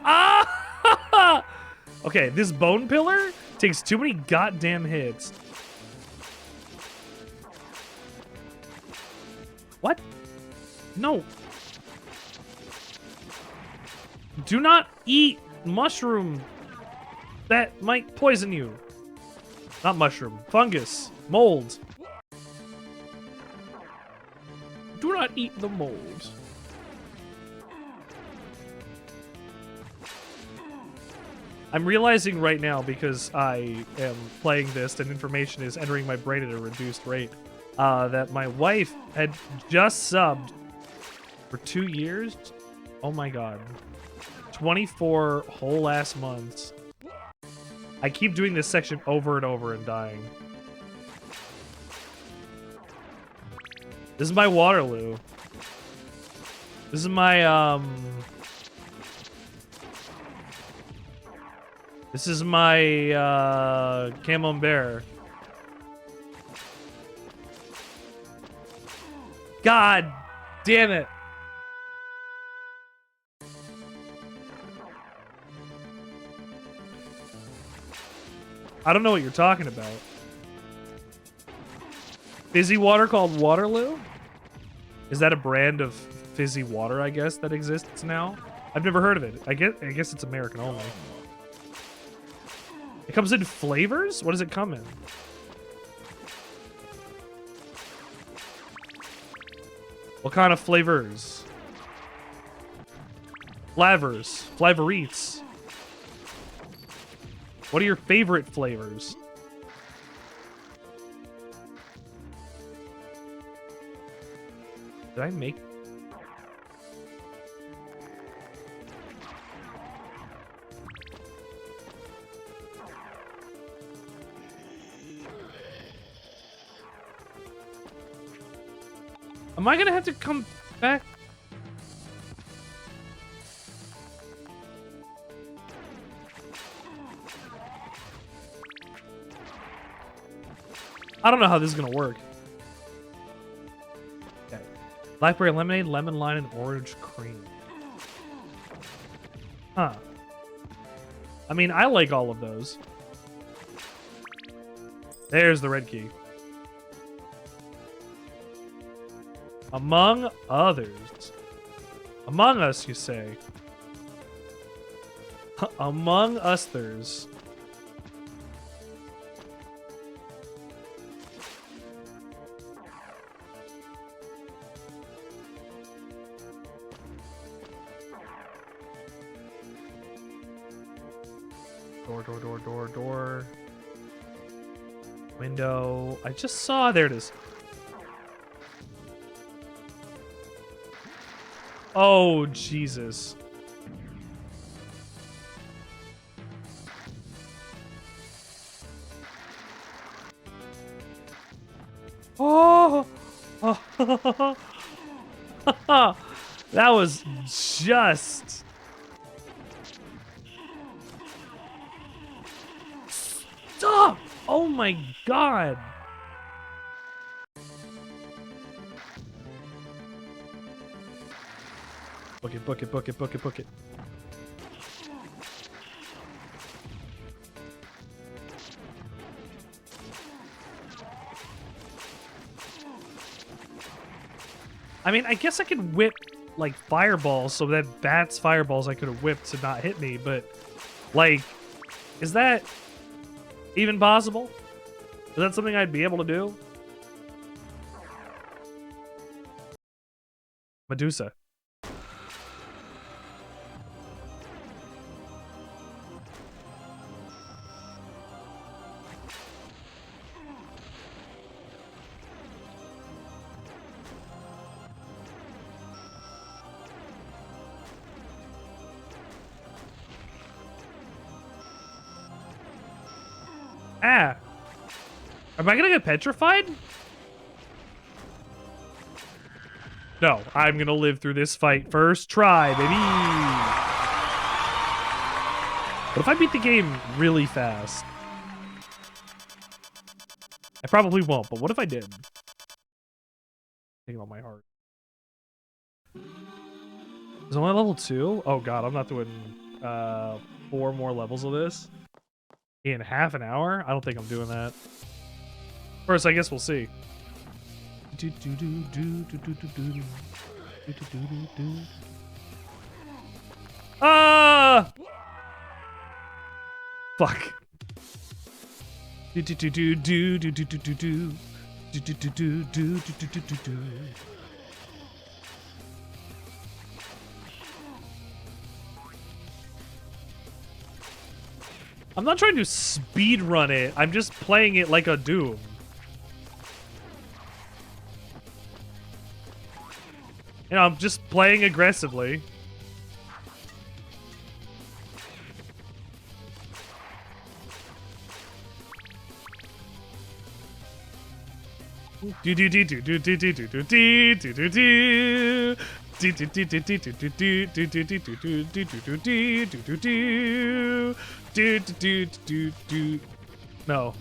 Ah! Okay, this bone pillar takes too many goddamn hits. What? No. Do not eat mushroom. That might poison you. Not mushroom. Fungus. Mold. Do not eat the mold. I'm realizing right now, because I am playing this and information is entering my brain at a reduced rate, that my wife had just subbed for 2 years. Oh my god. 24 whole ass months. I keep doing this section over and over and dying. This is my Waterloo. This is my, This is my camembert. God damn it. I don't know what you're talking about. Fizzy water called Waterloo? Is that a brand of fizzy water, I guess, that exists now? I've never heard of it. I guess it's American only. It comes in flavors? What does it come in? What kind of flavors? Flavors. Flavorites. What are your favorite flavors? Did I make... Am I gonna have to come back? I don't know how this is gonna work. Okay. Blackberry lemonade, lemon lime, and orange cream. Huh. I mean, I like all of those. There's the red key. Among others. Among us, you say. Among us, there's. Door. Window. I just saw. There it is. Oh, Jesus. Oh! That was just... Stop! Oh my God! Book it. I mean, I guess I could whip, like, fireballs so that bats fireballs I could have whipped to not hit me, but, like, is that even possible? Is that something I'd be able to do? Medusa. Ah! Am I gonna get petrified? No, I'm gonna live through this fight first try, baby! What if I beat the game really fast? I probably won't, but what if I did? Thinking about my heart. Is it only level 2? Oh god, I'm not doing 4 more levels of this. In half an hour? I don't think I'm doing that. First, I guess we'll see. Ah! Fuck. I'm not trying to speed run it. I'm just playing it like a Doom. You know, I'm just playing aggressively. No.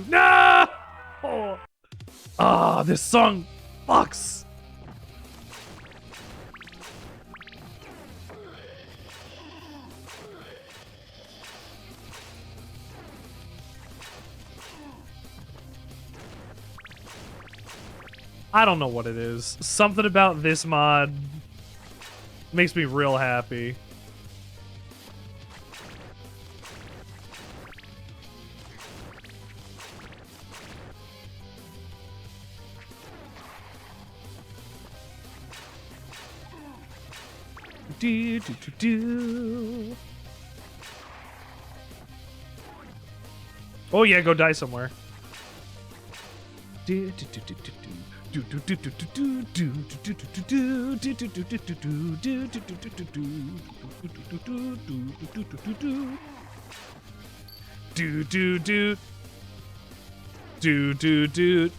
No! Ah, this song fucks. I don't know what it is. Something about this mod makes me real happy. Do, do, do, do. Oh yeah, go die somewhere. Do, do, do, do, do, do. Do do do do do do do do do do do do do do do do do.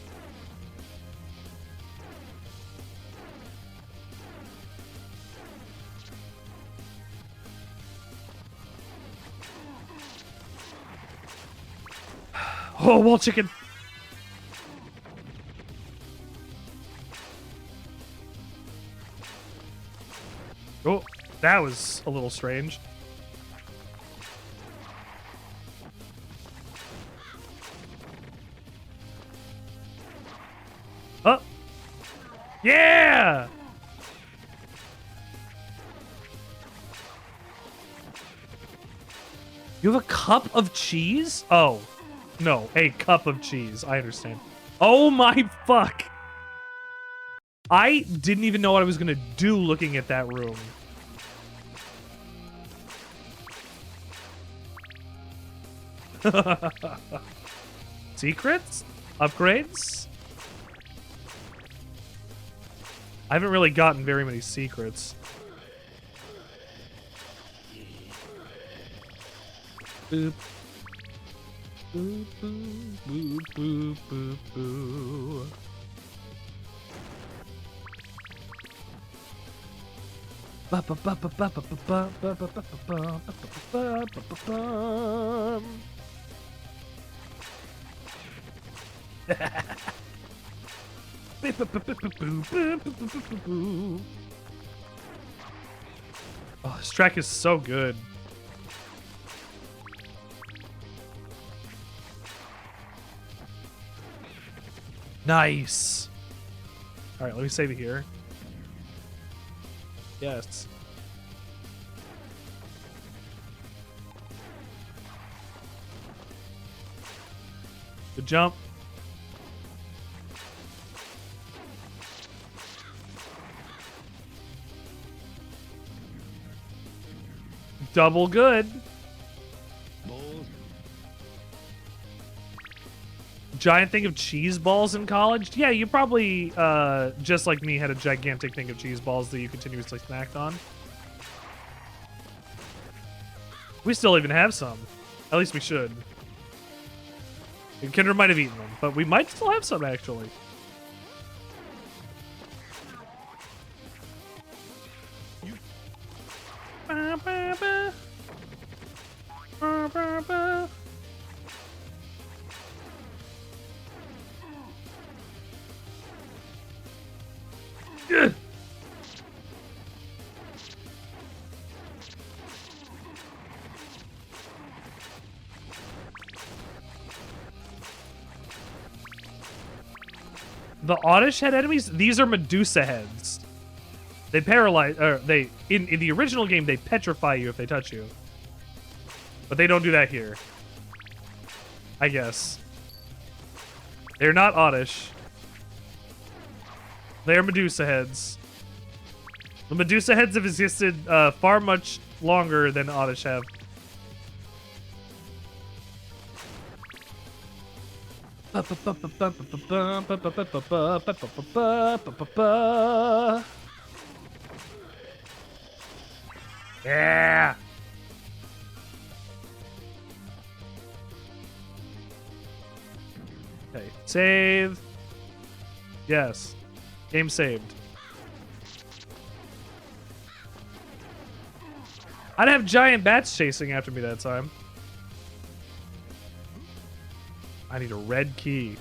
Oh, wall chicken. Oh, that was a little strange. Oh! Yeah! You have a cup of cheese? Oh. No, a cup of cheese. I understand. Oh my fuck! I didn't even know what I was gonna do looking at that room. Secrets? Upgrades? I haven't really gotten very many secrets. Boop. Boop, boop, boop, boop, boop, boop. Ba ba ba ba ba ba ba ba ba ba ba ba ba ba ba. Oh, this track is so good. Nice. All right, let me save it here. Yes. Good jump. Double good. Giant thing of cheese balls in college? Yeah, you probably, just like me, had a gigantic thing of cheese balls that you continuously snacked on. We still even have some. At least we should. Kinder might have eaten them, but we might still have some, actually. Ba, ba, ba. Ba, ba, ba. Ugh. The Oddish head enemies, these are Medusa heads. They paralyze, or they, in the original game, they petrify you if they touch you. But they don't do that here. I guess. They're not Oddish. They are Medusa heads. The Medusa heads have existed far much longer than Oddish have. Yeah. Okay, save. Yes. Game saved. I'd have giant bats chasing after me that time. I need a red key.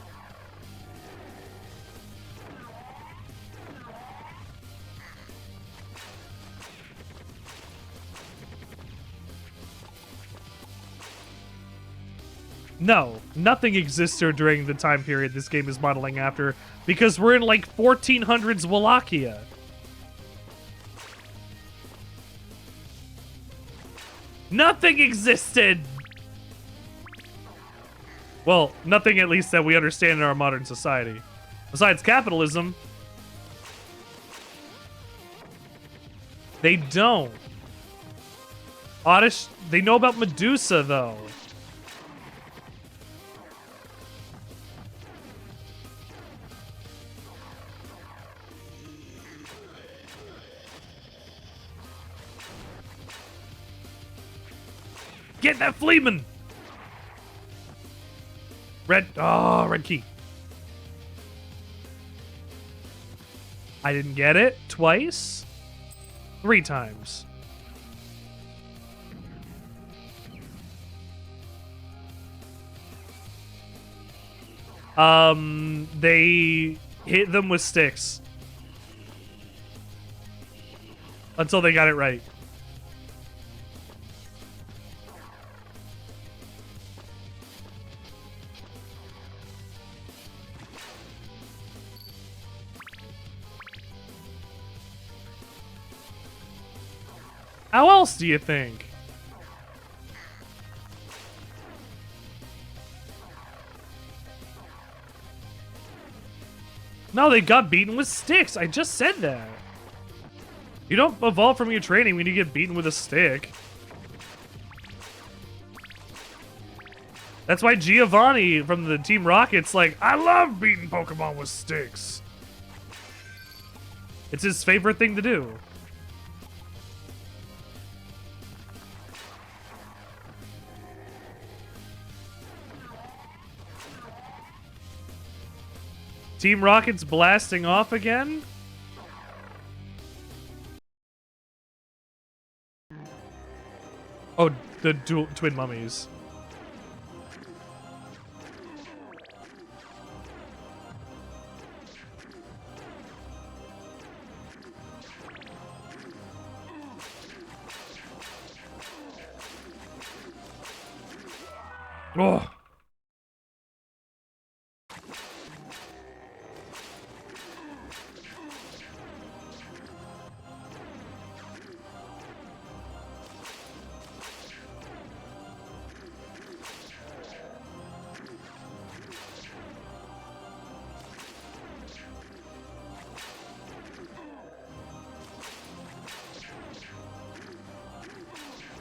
No, nothing exists here during the time period this game is modeling after, because we're in like 1400s Wallachia. Nothing existed! Well, nothing at least that we understand in our modern society. Besides capitalism. They don't. Oddish, they know about Medusa, though. Get that fleeman! Red key. I didn't get it twice? 3 times. They hit them with sticks. Until they got it right. How else do you think? No, they got beaten with sticks. I just said that. You don't evolve from your training when you get beaten with a stick. That's why Giovanni from the Team Rocket's like, I love beating Pokemon with sticks. It's his favorite thing to do. Team Rocket's blasting off again? Oh, the twin mummies. Oh.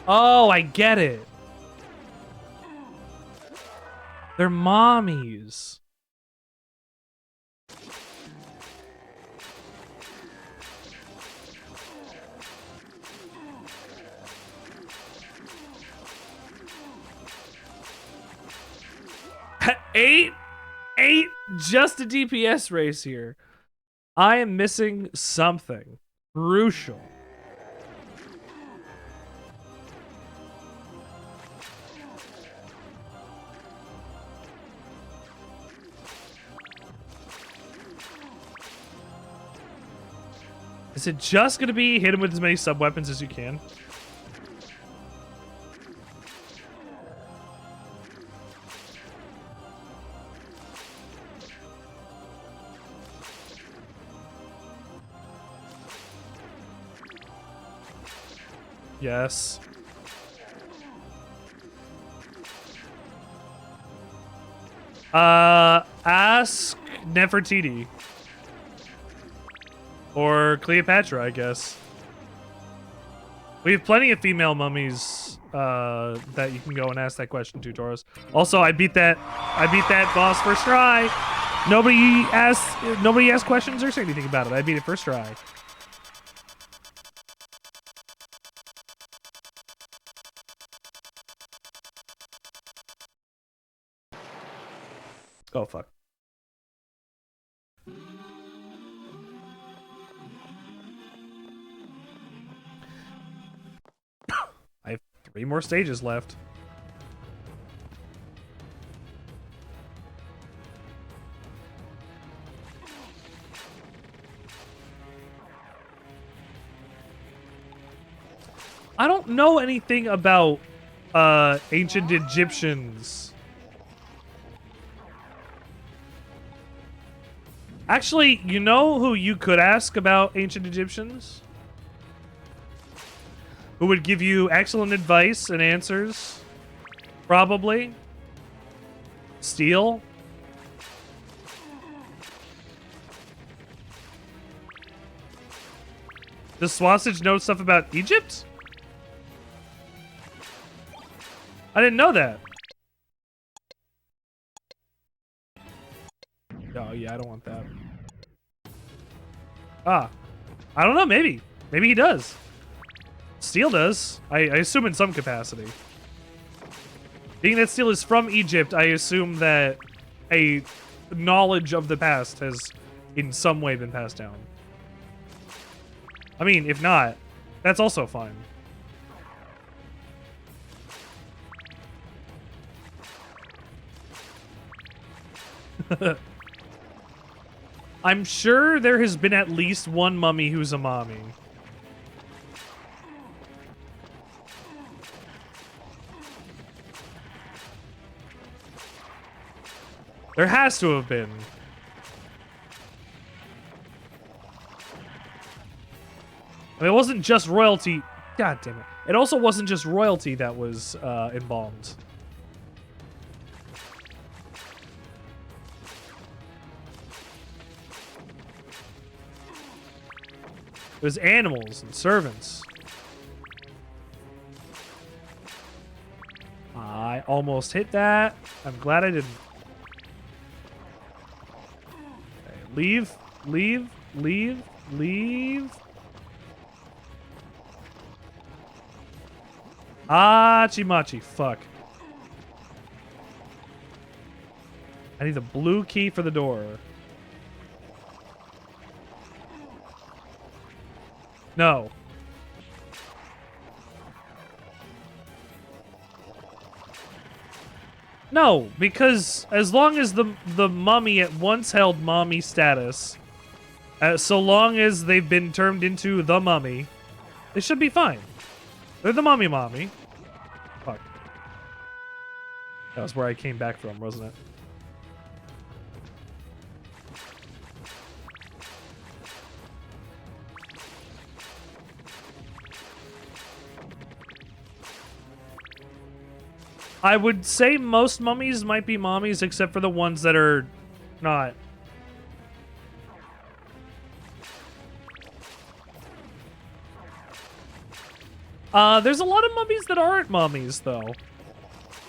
Oh, I get it. They're mommies. Eight, just a DPS race here. I am missing something crucial. Is it just going to be hit him with as many sub-weapons as you can? Yes. Ask Nefertiti. Or Cleopatra, I guess. We have plenty of female mummies that you can go and ask that question to, Taurus. Also, I beat that boss first try. Nobody asked questions or said anything about it. I beat it first try. Oh fuck. I have 3 more stages left. I don't know anything about ancient Egyptians. Actually, you know who you could ask about ancient Egyptians? Who would give you excellent advice and answers? Probably. Steel. Does Swasage know stuff about Egypt? I didn't know that. Oh, yeah, I don't want that. Ah. I don't know, maybe. Maybe he does. Steel does. I assume in some capacity. Being that Steel is from Egypt, I assume that a knowledge of the past has in some way been passed down. I mean, if not, that's also fine. I'm sure there has been at least one mummy who's a mommy. There has to have been. I mean, it wasn't just royalty. God damn it. It also wasn't just royalty that was embalmed. It was animals and servants. I almost hit that. I'm glad I didn't. Okay, leave, leave, leave, leave. Ah, Chimachi, fuck. I need the blue key for the door. No. No, because as long as the mummy at once held mommy status, so long as they've been turned into the mummy, they should be fine. They're the mommy. Fuck. That was where I came back from, wasn't it? I would say most mummies might be mommies, except for the ones that are not. There's a lot of mummies that aren't mummies, though.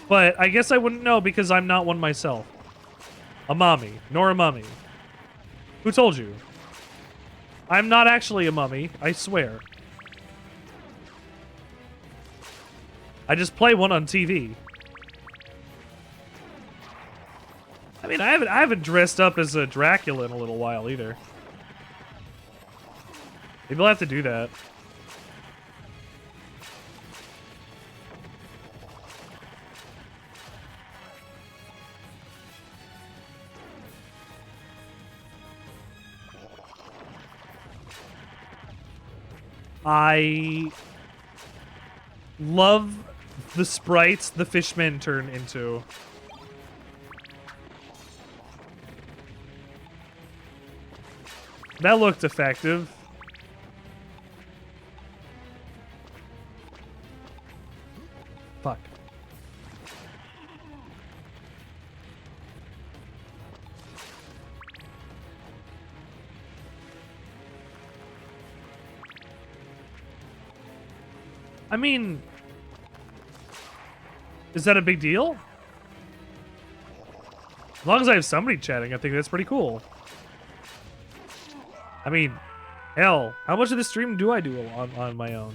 But I guess I wouldn't know because I'm not one myself. A mommy, nor a mummy. Who told you? I'm not actually a mummy, I swear. I just play one on TV. I mean, I haven't dressed up as a Dracula in a little while either. Maybe I'll have to do that. I love the sprites the fishmen turn into. That looked effective. Fuck. I mean, Is that a big deal? As long as I have somebody chatting, I think that's pretty cool. I mean, hell, how much of the stream do I do on my own?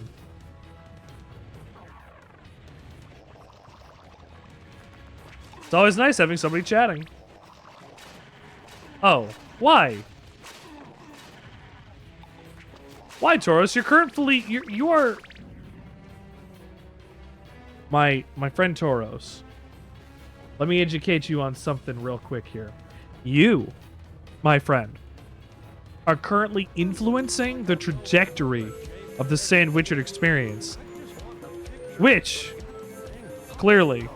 It's always nice having somebody chatting. Oh, why? Why, Tauros? You're currently you are my friend Tauros. Let me educate you on something real quick here. You, my friend, are currently influencing the trajectory of the Sandwichard experience, which clearly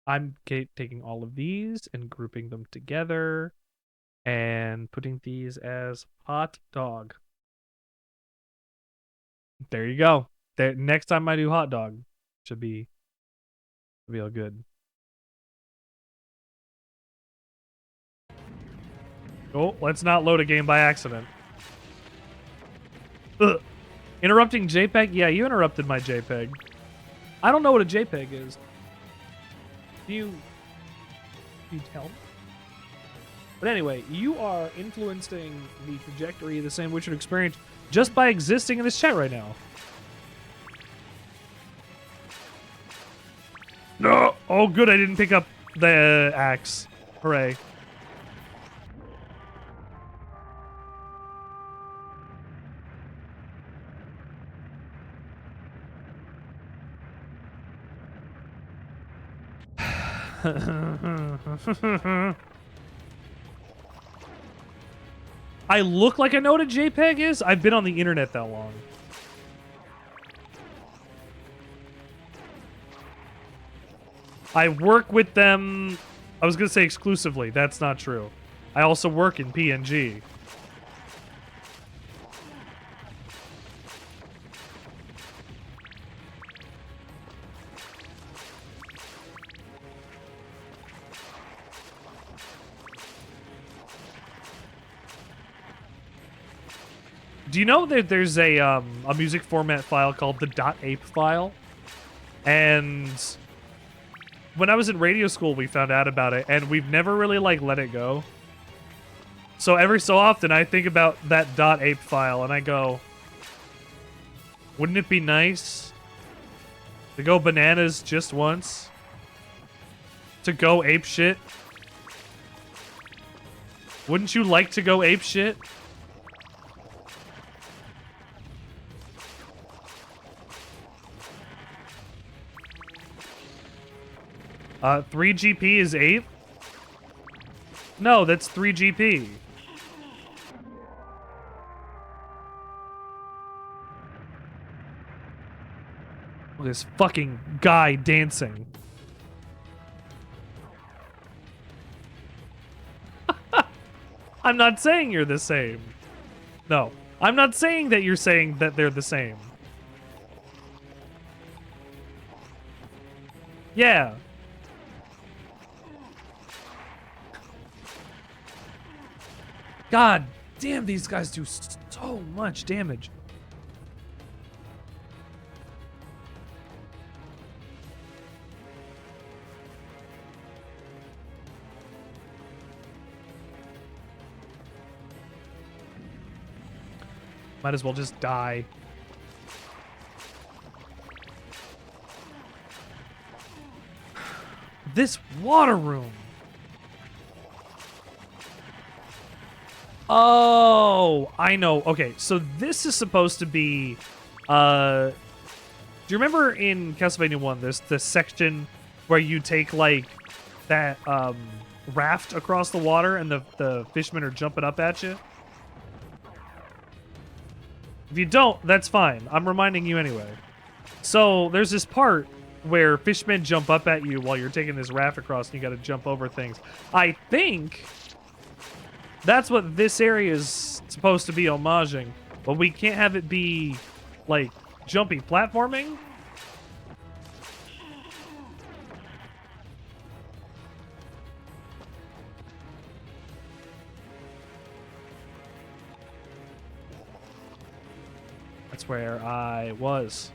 I'm taking all of these and grouping them together and putting these as hot dog. There you go. There, next time I do hot dog, should be all good. Oh, let's not load a game by accident. Ugh. Interrupting JPEG? Yeah, you interrupted my JPEG. I don't know what a JPEG is. Do you tell me? But anyway, you are influencing the trajectory of the Sandwichard experience just by existing in this chat right now. No! Oh, good, I didn't pick up the axe. Hooray. I look like I know what a JPEG is? I've been on the internet that long. I work with them. I was going to say exclusively. That's not true. I also work in PNG. Do you know that there's a music format file called the .ape file? And when I was in radio school, we found out about it, and we've never really, like, let it go. So every so often, I think about that .ape file, and I go, wouldn't it be nice to go bananas just once? To go ape shit? Wouldn't you like to go ape shit? Uh, 3GP is 8? No, that's 3GP. Look at this fucking guy dancing. I'm not saying you're the same. No, I'm not saying that you're saying that they're the same. Yeah. God damn, these guys do so much damage. Might as well just die. This water room. Oh, I know. Okay, so this is supposed to be, do you remember in Castlevania 1, there's the section where you take, like, that, raft across the water and the fishermen are jumping up at you? If you don't, that's fine. I'm reminding you anyway. So, there's this part where fishermen jump up at you while you're taking this raft across and you gotta jump over things. I think that's what this area is supposed to be homaging, but we can't have it be, like, jumpy platforming? That's where I was.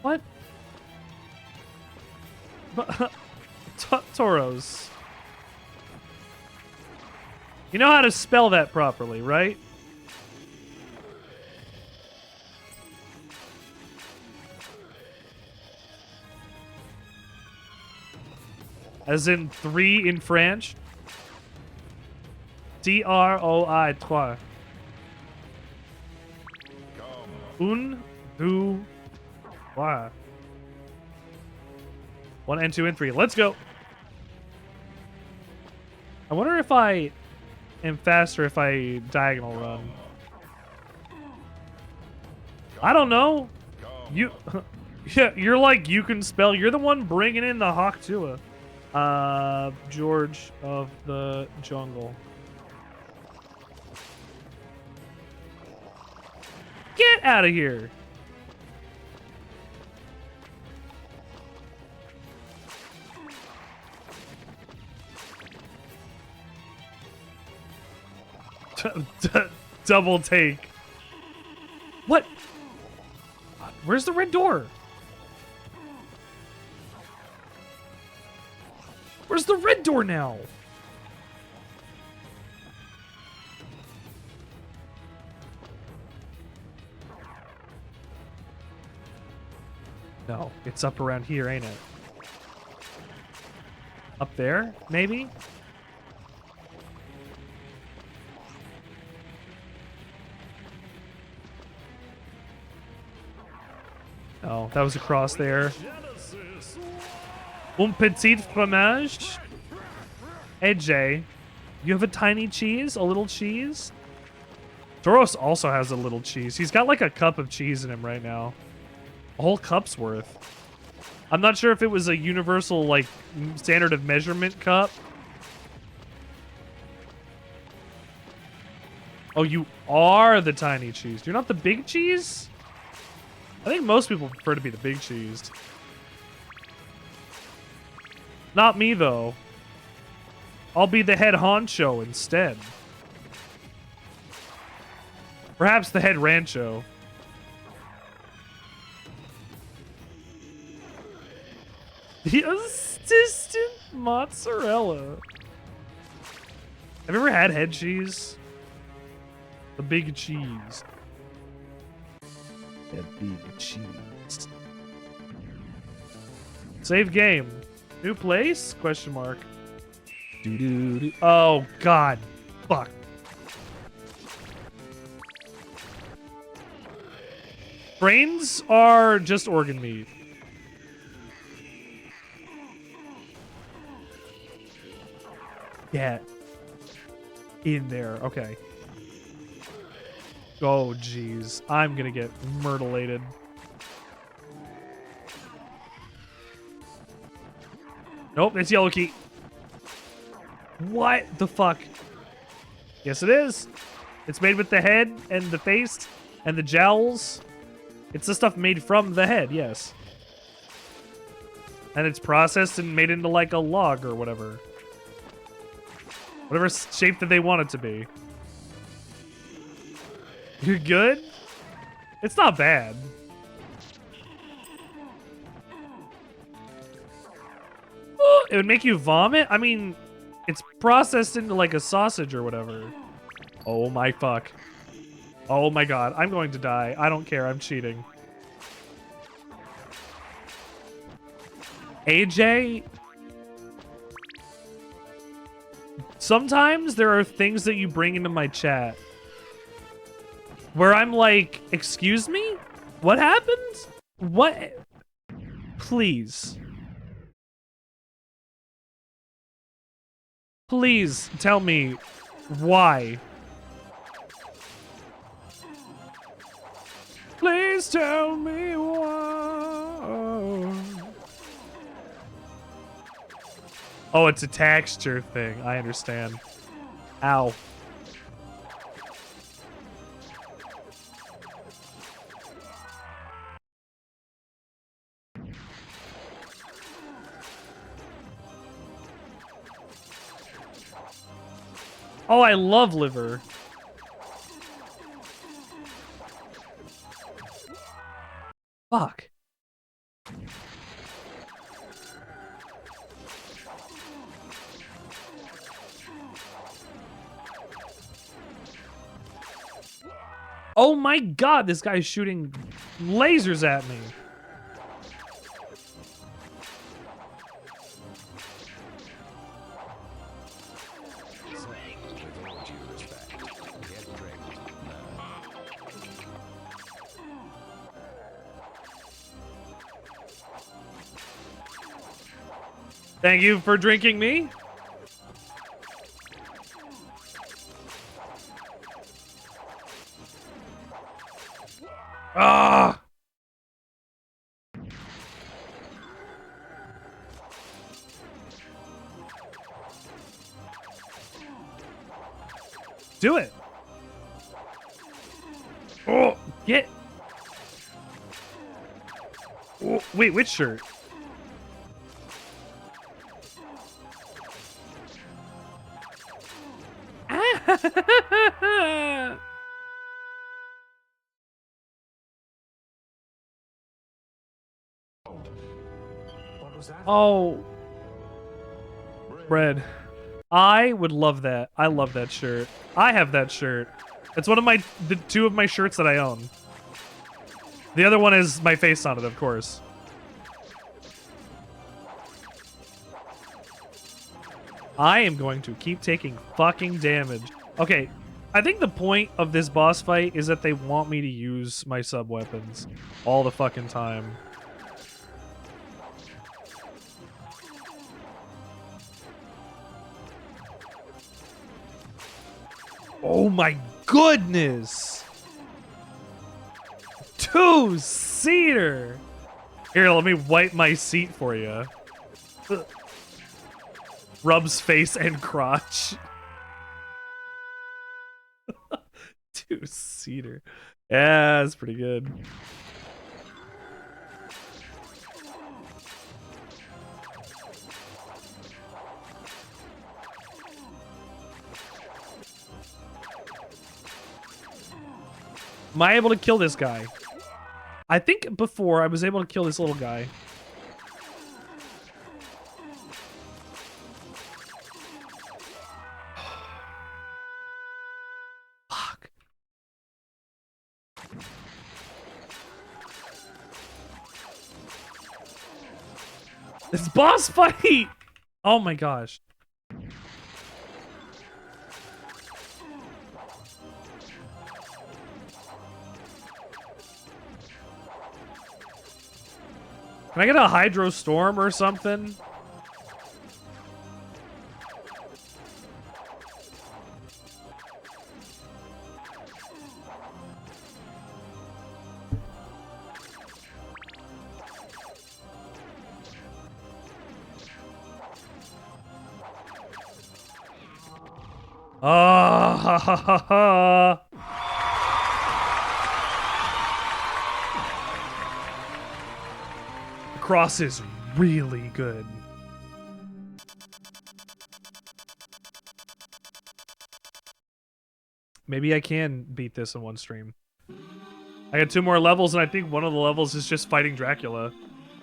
What? Toros. You know how to spell that properly, right? As in 3 in French. Troi. Trois. Un, deux, trois. 1 and 2 and 3. Let's go. I wonder if I am faster if I diagonal run. I don't know. You, yeah, you're like you can spell. You're the one bringing in the Hawk Tua. George of the Jungle. Get out of here. Double take. What? Where's the red door? Where's the red door now? No, it's up around here, ain't it? Up there, maybe? Oh, that was across there. Un petit fromage. Hey, Jay. You have a tiny cheese? A little cheese? Doros also has a little cheese. He's got like a cup of cheese in him right now. A whole cup's worth. I'm not sure if it was a universal, like, standard of measurement cup. Oh, you are the tiny cheese. You're not the big cheese? I think most people prefer to be the big cheese. Not me, though. I'll be the head honcho instead. Perhaps the head rancho. The assistant mozzarella. Have you ever had head cheese? The big cheese. The big cheese. Save game. New place? Question mark. Doo-doo-doo. Oh, God. Fuck. Brains are just organ meat. Get in there. Okay. Oh, jeez. I'm gonna get myrtleated. Nope, it's yellow key. What the fuck? Yes, it is. It's made with the head and the face and the jowls. It's the stuff made from the head, yes. And it's processed and made into like a log or whatever. Whatever shape that they want it to be. You're good? It's not bad. Oh, it would make you vomit? I mean, it's processed into like a sausage or whatever. Oh my fuck. Oh my god, I'm going to die. I don't care, I'm cheating. AJ? Sometimes there are things that you bring into my chat where I'm like, excuse me? What happened? What? Please. Please tell me why. Please tell me why. Oh, it's a texture thing. I understand. Ow. Oh, I love liver. Fuck. Oh my god, this guy's shooting lasers at me. Thank you for drinking me. Ah! Do it. Oh, get. Oh, wait, which shirt? Oh, bread. I would love that. I love that shirt. I have that shirt. It's one of the two of my shirts that I own. The other one is my face on it, of course. I am going to keep taking fucking damage. Okay, I think the point of this boss fight is that they want me to use my sub-weapons all the fucking time. Oh my goodness! 2-seater! Here, let me wipe my seat for you. Rubs face and crotch. 2-seater. Yeah, that's pretty good. Am I able to kill this guy? I think before I was able to kill this little guy. Fuck. This boss fight! Oh my gosh. Can I get a hydro storm or something? Ah, ha ha ha ha. Cross is really good. Maybe I can beat this in one stream. I got 2 more levels, and I think one of the levels is just fighting Dracula.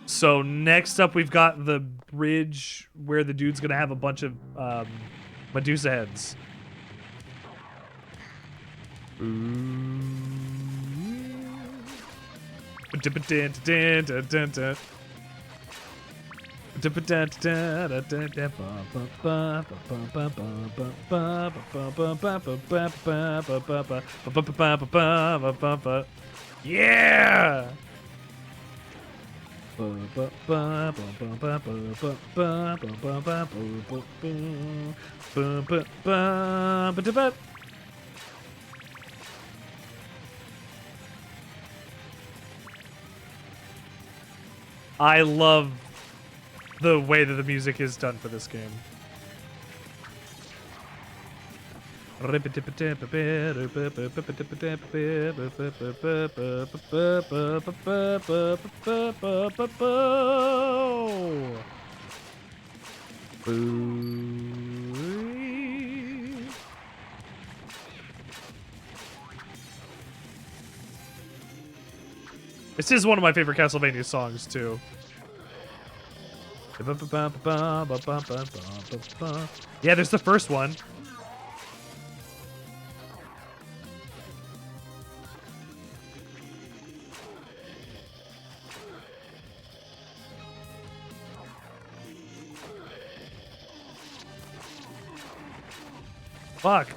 So next up, we've got the bridge where the dude's gonna have a bunch of Medusa heads. Yeah! I love the way that the music is done for this game. This is one of my favorite Castlevania songs, too. Yeah, there's the first one. Fuck.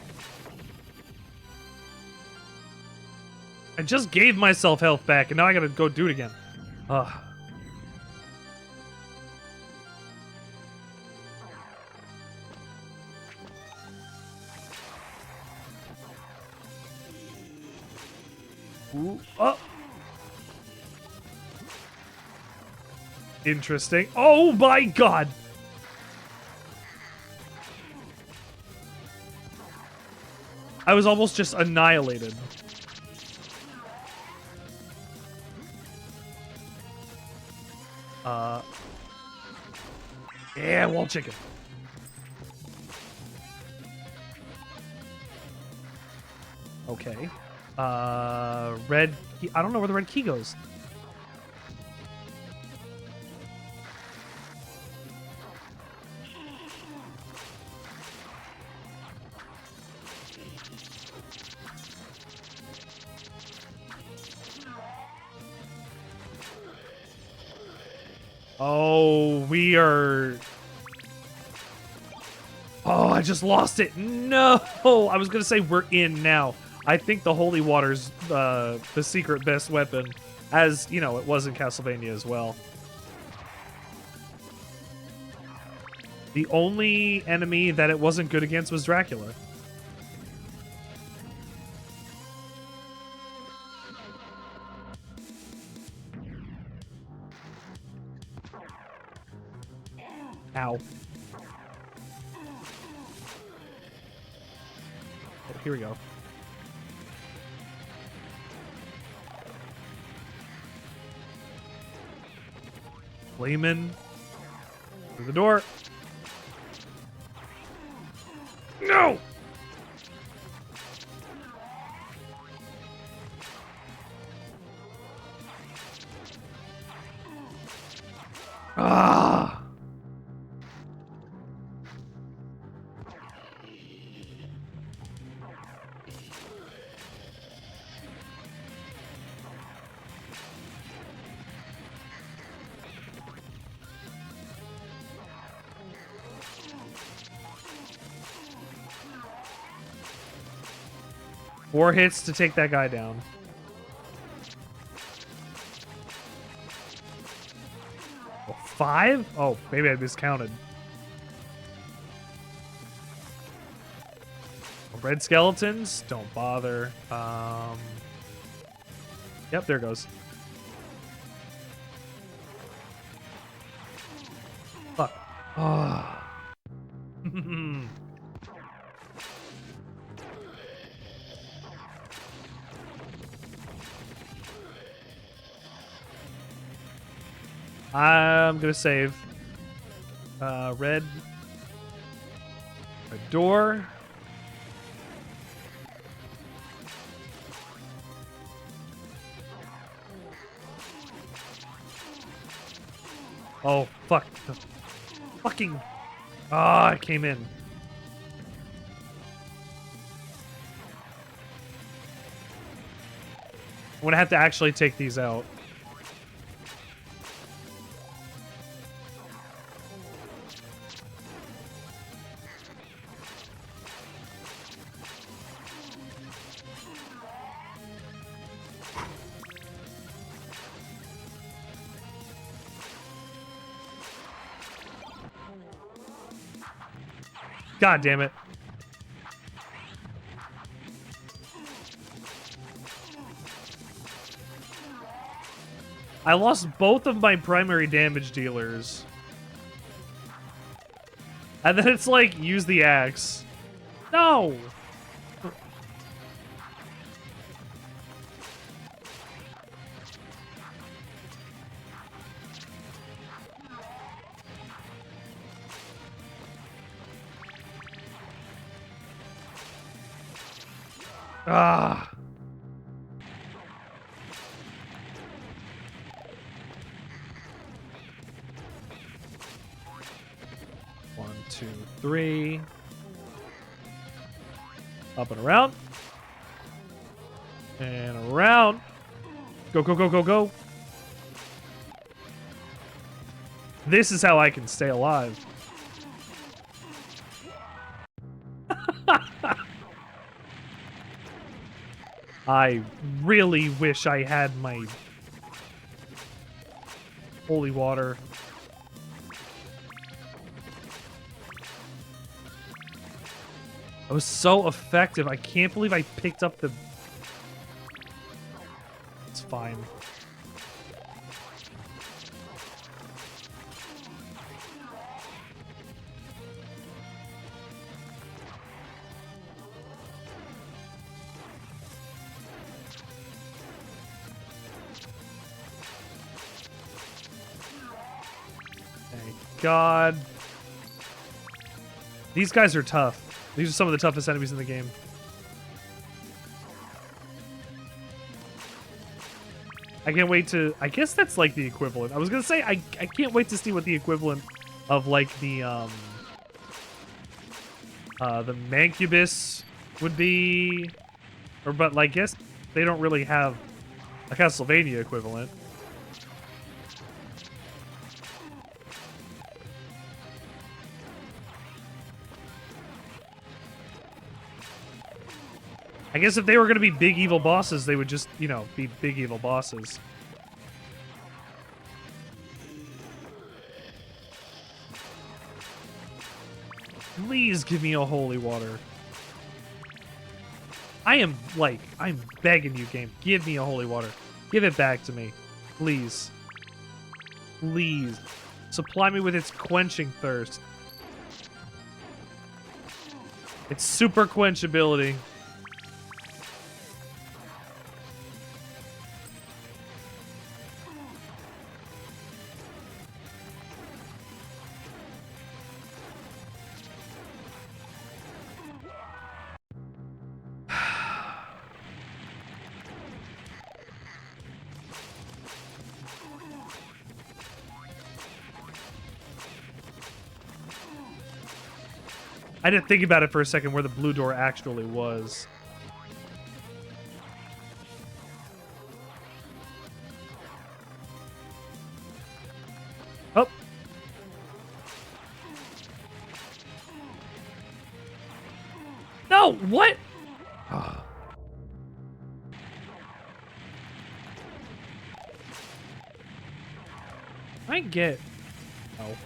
I just gave myself health back, and now I gotta go do it again. Ugh. Ooh, oh. Interesting. Oh my god! I was almost just annihilated. Yeah, wall chicken. Okay. Red key. I don't know where the red key goes. Oh, we are... Oh, I just lost it. No! I was going to say we're in now. I think the holy water's the secret best weapon. As, you know, it was in Castlevania as well. The only enemy that it wasn't good against was Dracula. Ow. Oh, here we go. Flamin'. Through the door. No! Ah! Four hits to take that guy down. Oh, 5? Oh, maybe I miscounted. Red skeletons? Don't bother. Yep, there it goes. Fuck. Ah. I'm gonna save. Red door. Oh, fuck. The fucking... Ah, it came in. I'm gonna have to actually take these out. God damn it. I lost both of my primary damage dealers. And then it's like, use the axe. No! Ah. 2, 3. Up and around. And around. Go, go, go, go, go. This is how I can stay alive. I really wish I had my holy water. I was so effective. I can't believe I picked up the... It's fine. Thank God. These guys are tough. These are some of the toughest enemies in the game. I can't wait to... I guess that's like the equivalent. I was going to say, I can't wait to see what the equivalent of like the Mancubus would be. Or, but I guess they don't really have a Castlevania equivalent. I guess if they were going to be big evil bosses, they would just, you know, be big evil bosses. Please give me a holy water. I'm begging you, game. Give me a holy water. Give it back to me. Please. Please. Supply me with its quenching thirst. Its super quench ability. I didn't think about it for a second where the blue door actually was. Oh. No, what? I get... Oh.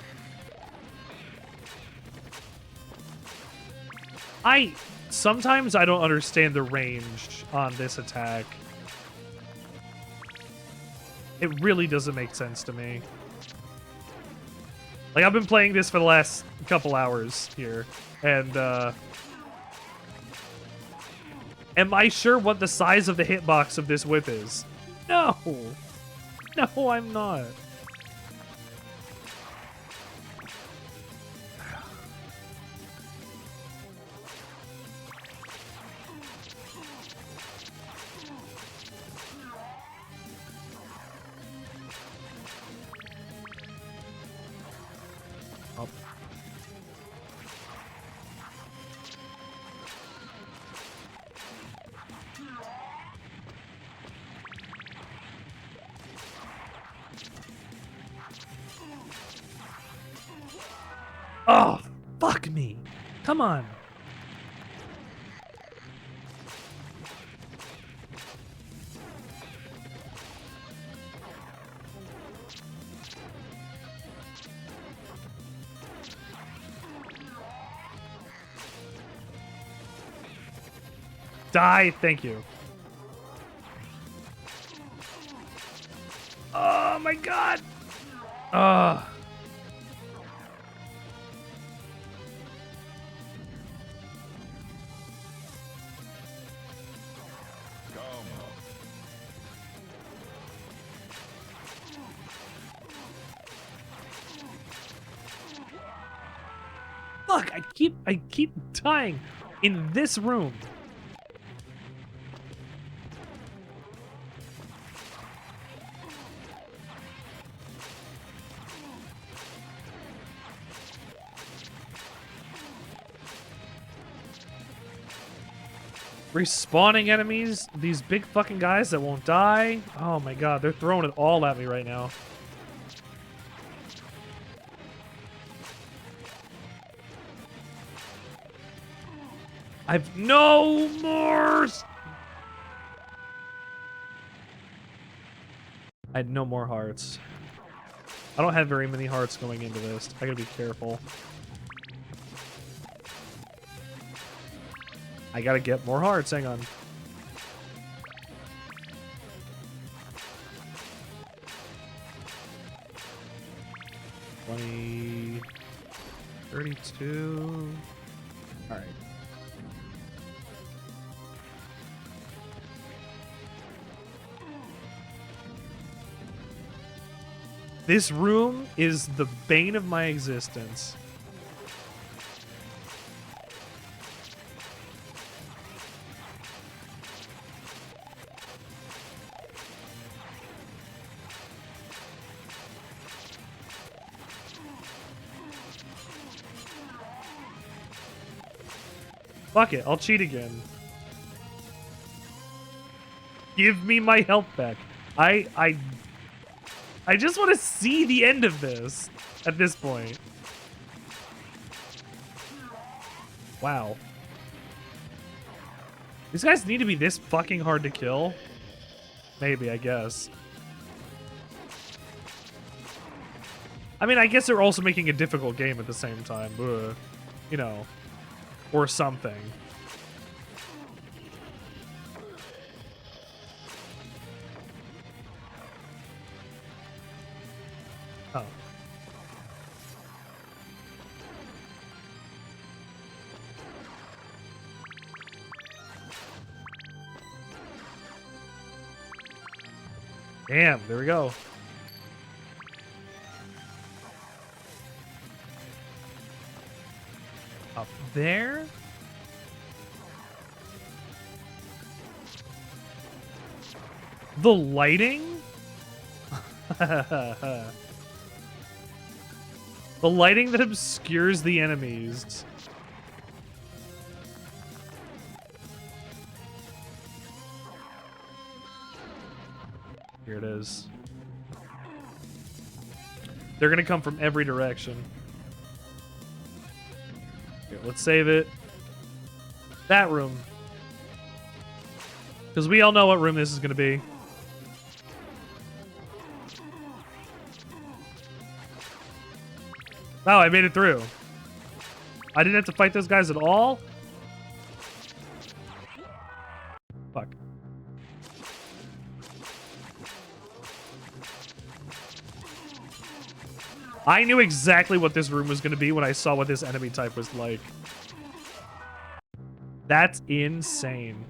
Sometimes I don't understand the range on this attack. It really doesn't make sense to me. Like, I've been playing this for the last couple hours here, and, am I sure what the size of the hitbox of this whip is? No! No, I'm not. Oh, fuck me. Come on. Die, thank you. Oh my god. Ugh. Fuck, I keep dying in this room. Respawning enemies, these big fucking guys that won't die. Oh my god, they're throwing it all at me right now. I've no more. I had no more hearts. I don't have very many hearts going into this. I gotta be careful. I gotta get more hearts. Hang on. $20, $32. All right. This room is the bane of my existence. Fuck it, I'll cheat again. Give me my health back. I just want to see the end of this at this point. Wow. These guys need to be this fucking hard to kill? Maybe, I guess. I mean, I guess they're also making a difficult game at the same time. Ugh. You know. Or something. Oh. Damn, there we go. Up there? The lighting? The lighting that obscures the enemies. Here it is. They're gonna come from every direction. Here, let's save it. That room. Because we all know what room this is gonna be. Oh, I made it through. I didn't have to fight those guys at all? Fuck. I knew exactly what this room was going to be when I saw what this enemy type was like. That's insane.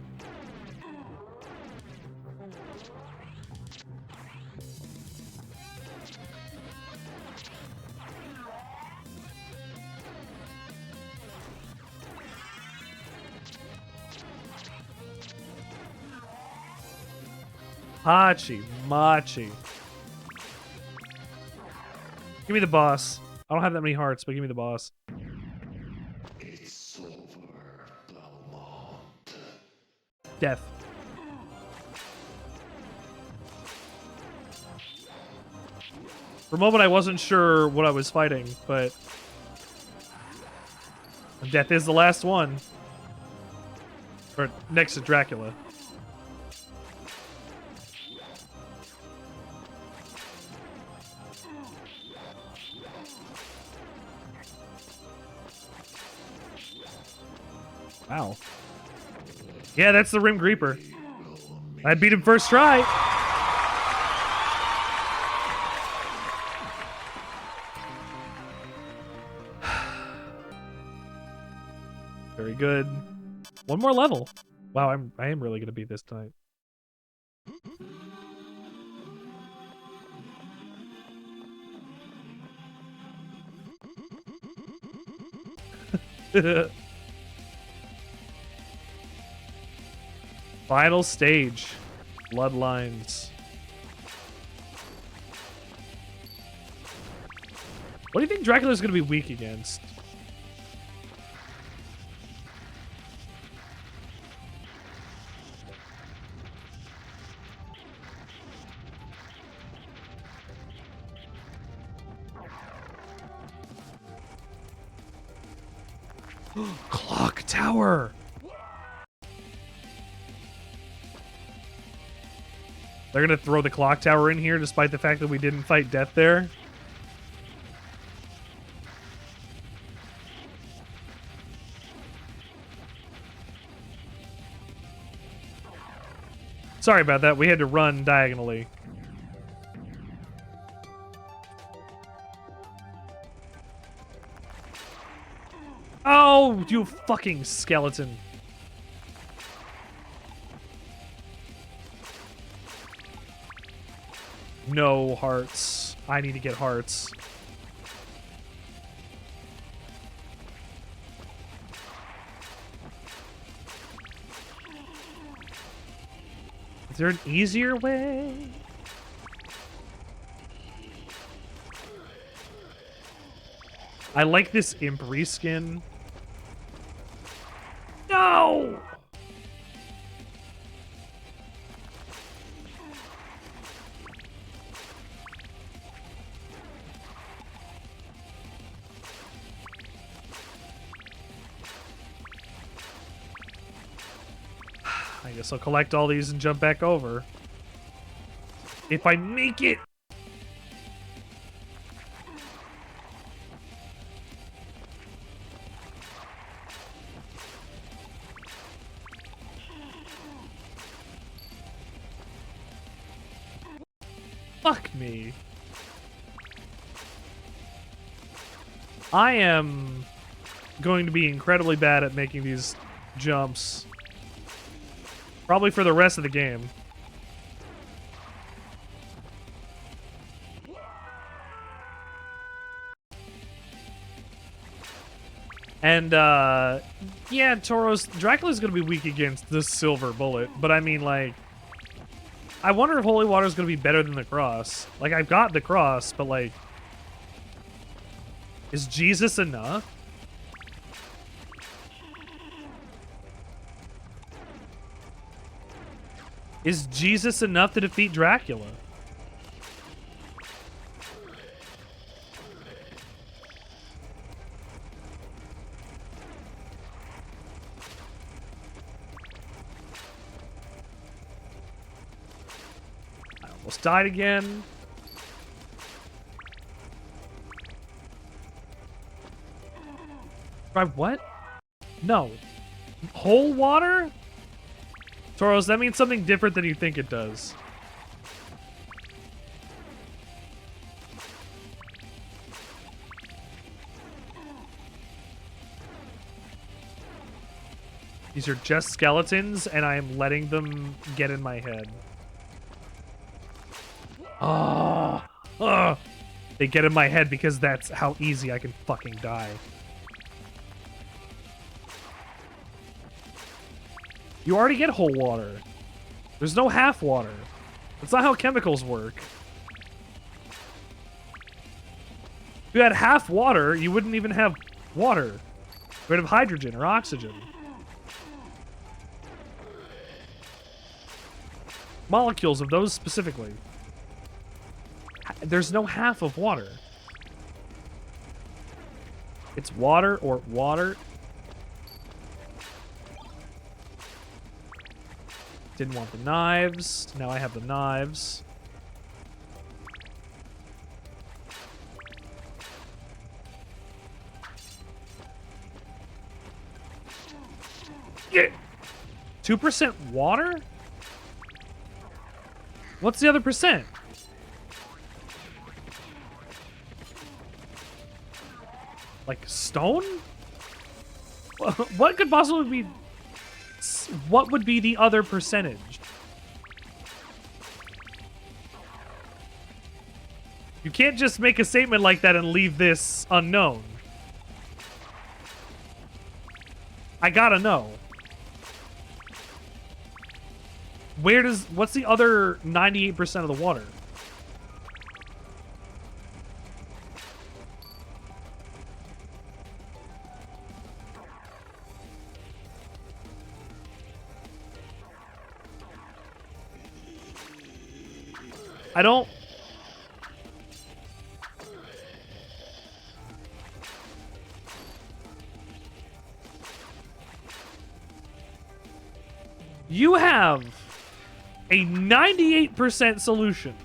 Hachi, Machi. Give me the boss. I don't have that many hearts, but give me the boss. It's over, Belmont. Death. For a moment, I wasn't sure what I was fighting, but death is the last one. Or next to Dracula. Wow. Yeah, that's the Rim Creeper. I beat him first try. Very good. One more level. Wow, I am really gonna beat this tonight. Final stage. Bloodlines. What do you think Dracula's gonna be weak against? Clock tower. They're gonna throw the clock tower in here despite the fact that we didn't fight death there. Sorry about that. We had to run diagonally. Oh, you fucking skeleton. No hearts. I need to get hearts. Is there an easier way? I like this imp reskin. No! I guess I'll collect all these and jump back over. If I make it! Fuck me. I am going to be incredibly bad at making these jumps. Probably for the rest of the game. And, yeah, Tauros, Dracula's gonna be weak against the silver bullet, but I mean, like, I wonder if Holy Water is gonna be better than the cross. Like, I've got the cross, but, like, is Jesus enough? Is Jesus enough to defeat Dracula? I almost died again. Try what? No. Whole water? Tauros, that means something different than you think it does. These are just skeletons, and I am letting them get in my head. They get in my head because that's how easy I can fucking die. You already get whole water. There's no half water. That's not how chemicals work. If you had half water, you wouldn't even have water. You would have hydrogen or oxygen. Molecules of those specifically. There's no half of water. It's water or water. Didn't want the knives. Now I have the knives. Yeah. 2% water? What's the other percent? Like stone? What could possibly be... What would be the other percentage? You can't just make a statement like that and leave this unknown. I gotta know. What's the other 98% of the water? I don't... You have a 98% solution.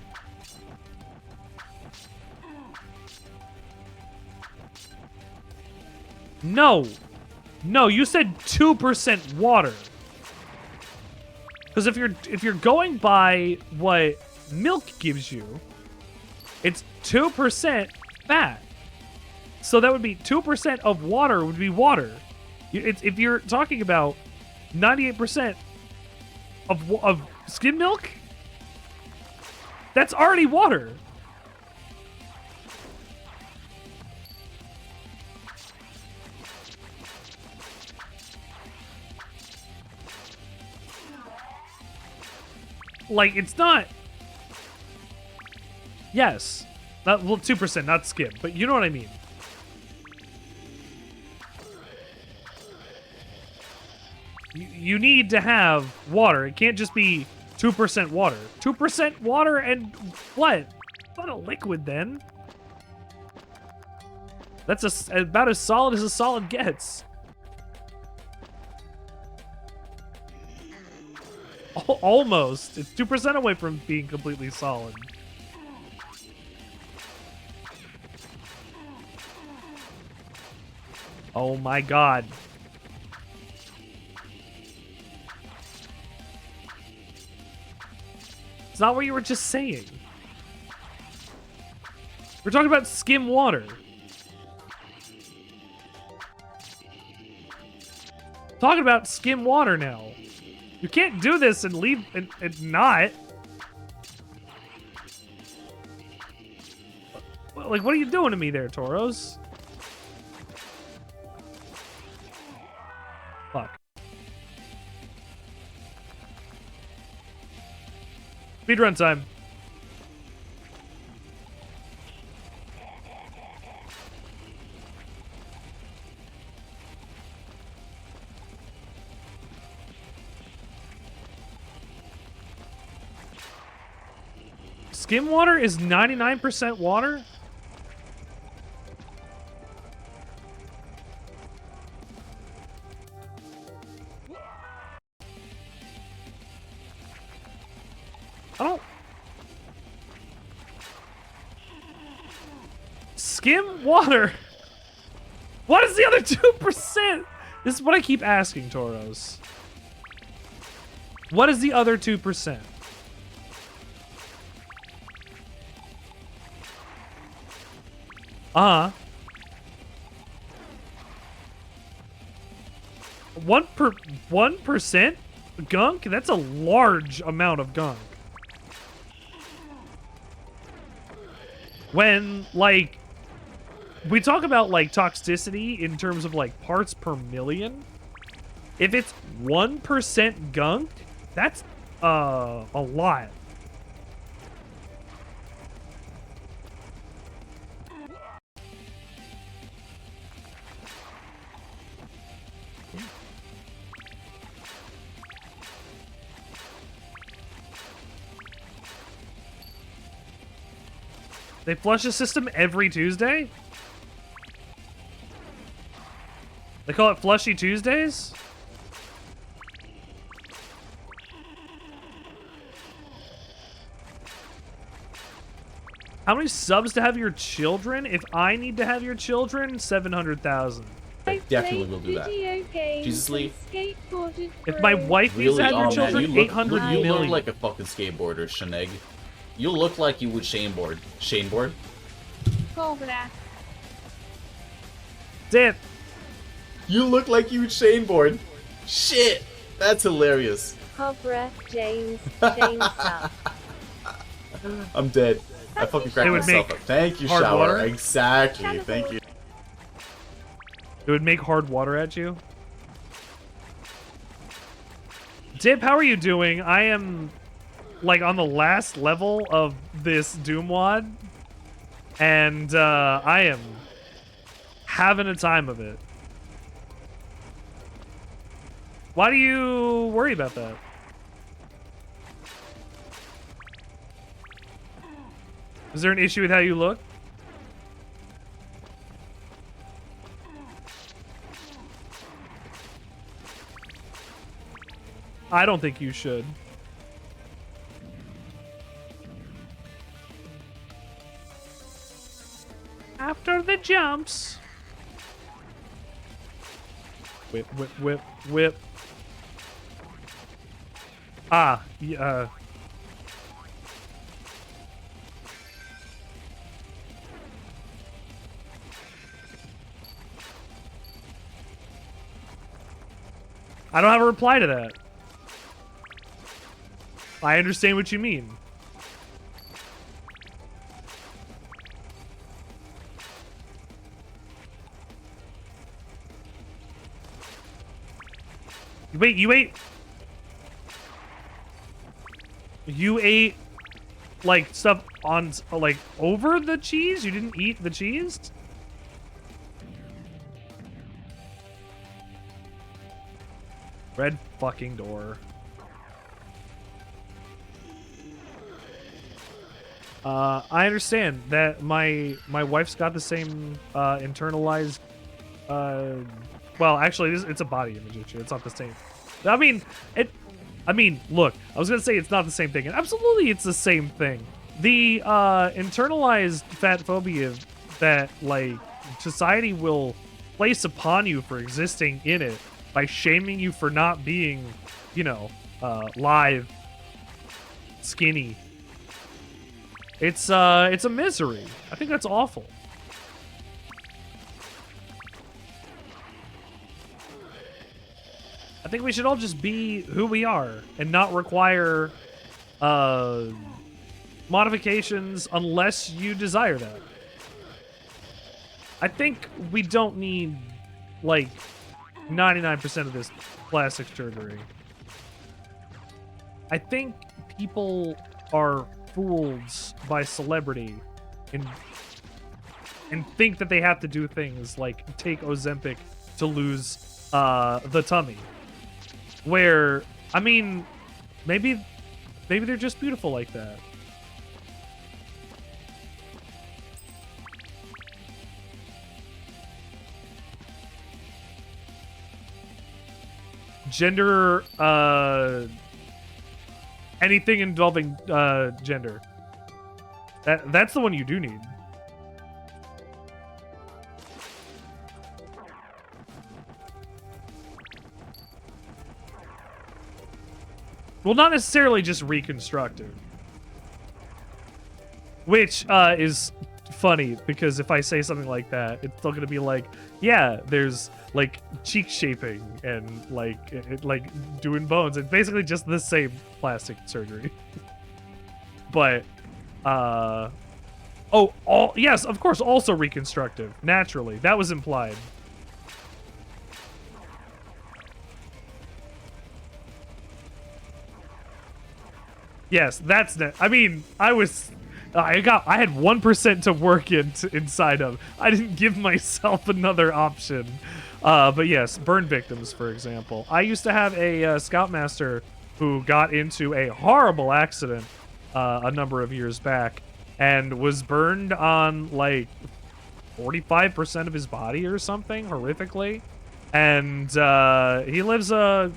No. No, you said 2% water. Because if you're going by what milk gives you, it's 2% fat. So that would be 2% of water would be water. If you're talking about 98% of skim milk, that's already water. Like, it's not... Yes. Not, well, 2%, not skim, but you know what I mean. You need to have water. It can't just be 2% water. 2% water and what? It's not a liquid then. That's about as solid as a solid gets. Almost. It's 2% away from being completely solid. Oh my god. It's not what you were just saying. We're talking about skim water. Talking about skim water now. You can't do this and leave and not. Like, what are you doing to me there, Toros? Fuck. Speedrun time. Skim water is 99% water? I don't... Skim water? What is the other 2%? This is what I keep asking, Toros. What is the other 2%? Uh-huh. 1% gunk? That's a large amount of gunk. When, like, we talk about, like, toxicity in terms of, like, parts per million, if it's 1% gunk, that's, a lot. They flush the system every Tuesday? They call it Flushy Tuesdays? How many subs to have your children? If I need to have your children, 700,000. I definitely will do that. Jesus Lee. If my wife needs to have your children, 800 you million. look like a fucking skateboarder, Sheneg. You look like you would Shaneboard. Shaneboard? Cobra. Dip. You look like you would Shaneboard. Shit! That's hilarious. Cobra, James, Jamestown. I'm dead. I fucking cracked myself up. Thank you, hard Shower. water? Exactly. Thank you. It would make hard water at you. Dip, how are you doing? I am, like, on the last level of this Doom WAD, and I am having a time of it. Why do you worry about that? Is there an issue with how you look? I don't think you should. After the jumps. Whip, whip, whip, whip. Ah, yeah. I don't have a reply to that. I understand what you mean. Wait, you ate... You ate, like, stuff on, like, over the cheese? You didn't eat the cheese? Red fucking door. I understand that my wife's got the same internalized. Well, actually, it's a body image issue. It's not the same. I mean, look. I was gonna say it's not the same thing, and absolutely, it's the same thing. The internalized fat phobia that like society will place upon you for existing in it by shaming you for not being, you know, live, skinny. It's a misery. I think that's awful. I think we should all just be who we are and not require modifications unless you desire that. I think we don't need like 99% of this plastic surgery. I think people are fooled by celebrity and think that they have to do things like take Ozempic to lose the tummy. Where, I mean, maybe they're just beautiful like that. Gender, anything involving gender. That's the one you do need. Well, not necessarily just reconstructive. Which is funny, because if I say something like that, it's still going to be like, yeah, there's like cheek shaping and like doing bones. It's basically just the same plastic surgery. But yes, of course, also reconstructive. Naturally, that was implied. Yes, that's net. I mean, I had 1% to work inside of. I didn't give myself another option. But yes, burn victims, for example. I used to have a scoutmaster who got into a horrible accident a number of years back and was burned on like 45% of his body or something, horrifically. And he lives a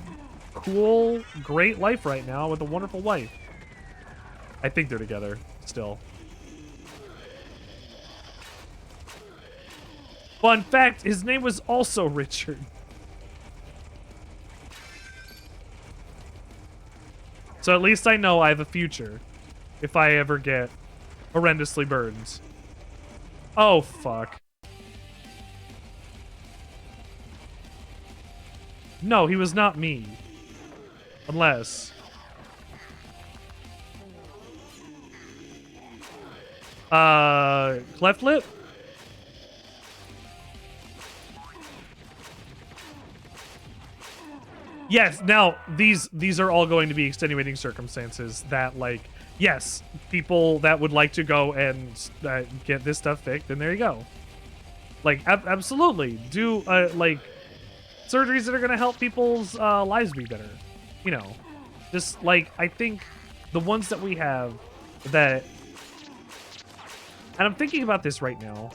cool, great life right now with a wonderful wife. I think they're together still. Fun fact, his name was also Richard. So at least I know I have a future if I ever get horrendously burned. Oh, fuck. No, he was not me. Unless... cleft lip? Yes, now these are all going to be extenuating circumstances that, like, yes, people that would like to go and get this stuff fixed, then there you go. Like, absolutely. Do, like, surgeries that are going to help people's lives be better. You know, just, like, I think the ones that we have that... And I'm thinking about this right now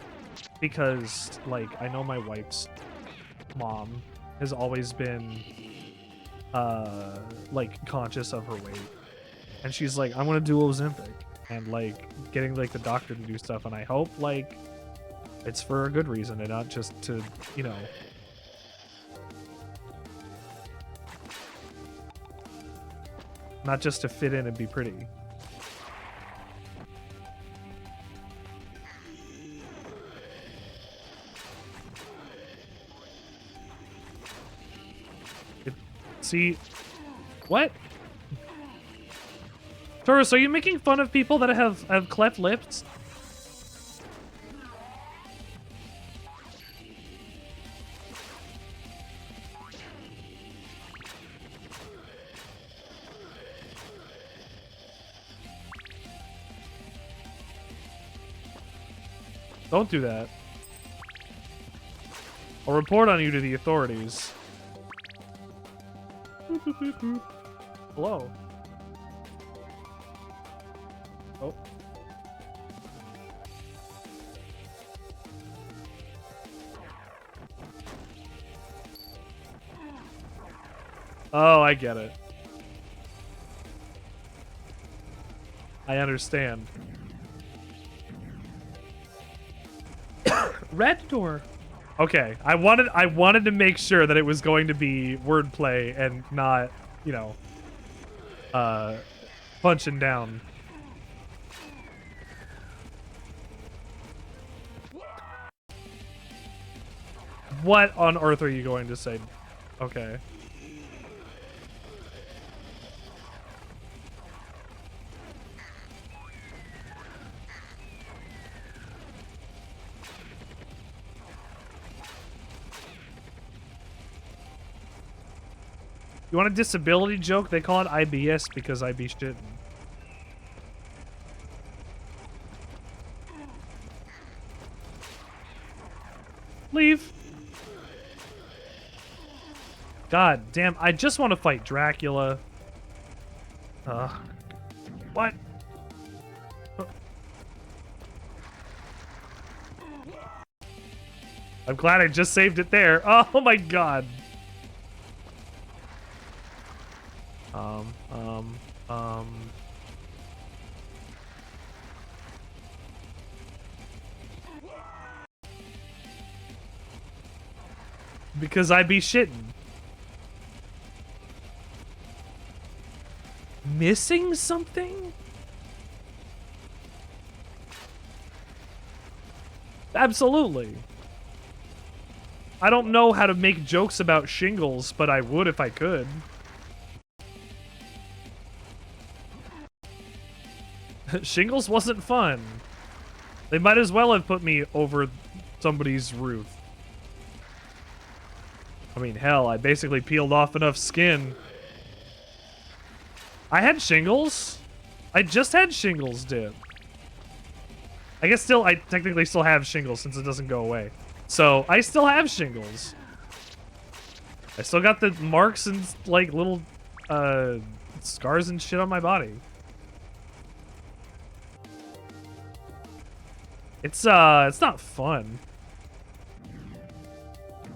because, like, I know my wife's mom has always been like conscious of her weight, and she's like, I want to do Ozempic, and like getting like the doctor to do stuff, and I hope like it's for a good reason and not just to, you know, not just to fit in and be pretty. See, what? Taurus, are you making fun of people that have cleft lips? Don't do that. I'll report on you to the authorities. Hello. Oh. Oh, I get it. I understand. Red door. Okay, I wanted to make sure that it was going to be wordplay and not, you know, punching down. What on earth are you going to say? Okay. You want a disability joke? They call it IBS because I be shitting. Leave. God damn, I just want to fight Dracula. What? I'm glad I just saved it there. Oh my god. Because I be shitting. Missing something? Absolutely. I don't know how to make jokes about shingles, but I would if I could. Shingles wasn't fun. They might as well have put me over somebody's roof. I mean, hell, I basically peeled off enough skin. I had shingles. I just had shingles, dude. I guess I technically still have shingles since it doesn't go away. So, I still have shingles. I still got the marks and, like, little, scars and shit on my body. It's not fun.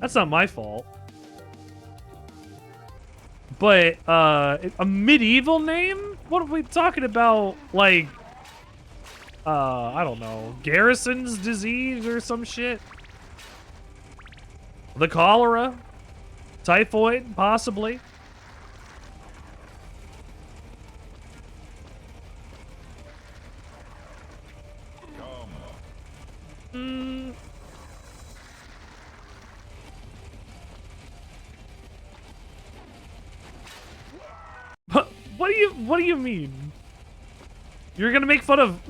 That's not my fault. But, a medieval name? What are we talking about? Like, I don't know. Garrison's disease or some shit? The cholera? Typhoid, possibly? What do you mean? You're gonna make fun of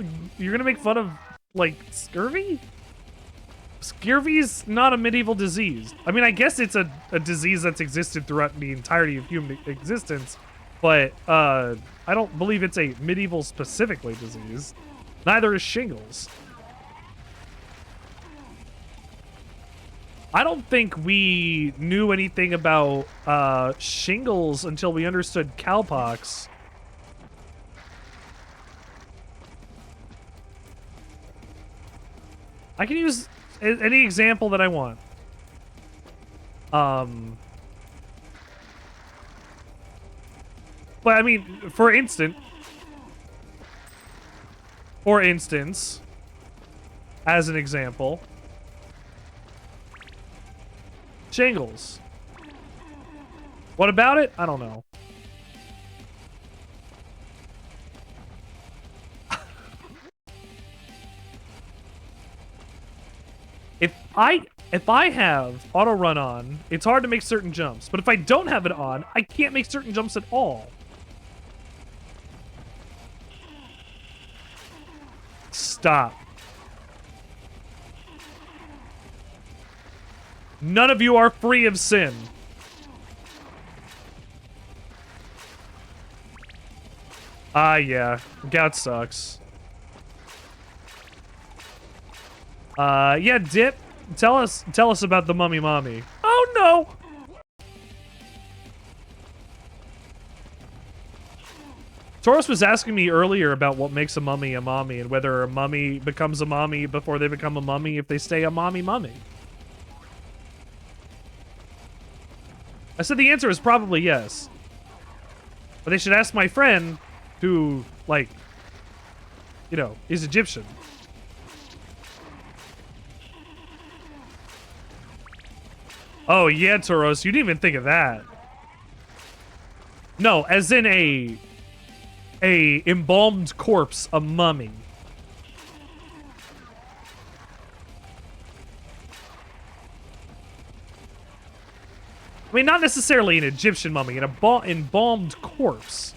like scurvy? Scurvy's not a medieval disease. I mean, I guess it's a disease that's existed throughout the entirety of human existence, but I don't believe it's a medieval specifically disease. Neither is shingles. I don't think we knew anything about shingles until we understood cowpox. I can use any example that I want. But I mean, for instance, as an example, shingles. What about it? I don't know. If I have auto run on, it's hard to make certain jumps. But if I don't have it on, I can't make certain jumps at all. Stop. None of you are free of sin. Ah, yeah. Gout sucks. Yeah, Dip. Tell us about the mummy mommy. Oh no! Taurus was asking me earlier about what makes a mummy and whether a mummy becomes a mommy before they become a mummy if they stay a mommy. I said the answer is probably yes. But they should ask my friend who, like, you know, is Egyptian. Oh, yeah, Tauros, you didn't even think of that. No, as in a embalmed corpse, a mummy. I mean, not necessarily an Egyptian mummy, an embalmed corpse.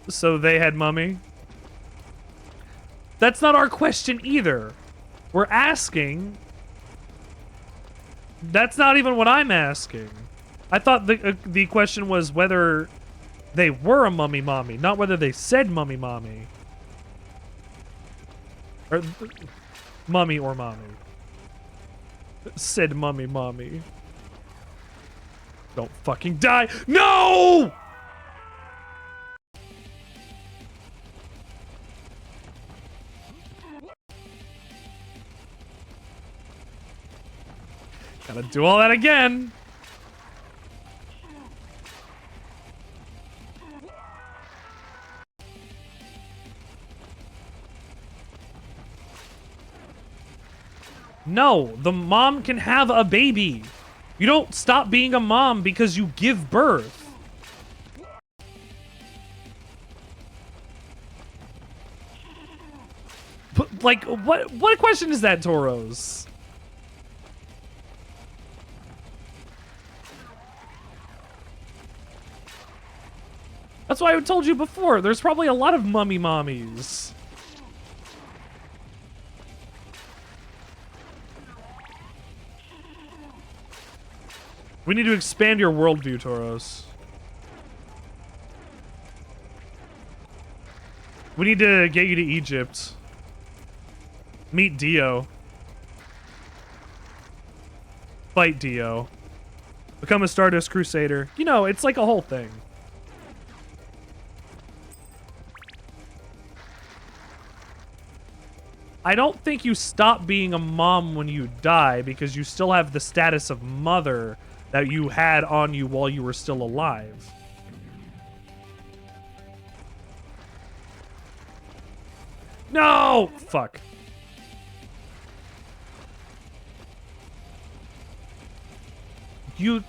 So they had mummy? That's not our question either. We're asking... That's not even what I'm asking. I thought the question was whether they were a mummy mommy, not whether they said mummy mommy. Or mummy or mommy. Said mummy mommy. Don't fucking die. No! Gotta do all that again. No, the mom can have a baby. You don't stop being a mom because you give birth. But, like, what question is that, Tauros? That's why I told you before. There's probably a lot of mummy mommies. We need to expand your worldview, Tauros. We need to get you to Egypt. Meet Dio. Fight Dio. Become a Stardust Crusader. You know, it's like a whole thing. I don't think you stop being a mom when you die because you still have the status of mother that you had on you while you were still alive. No! Fuck. You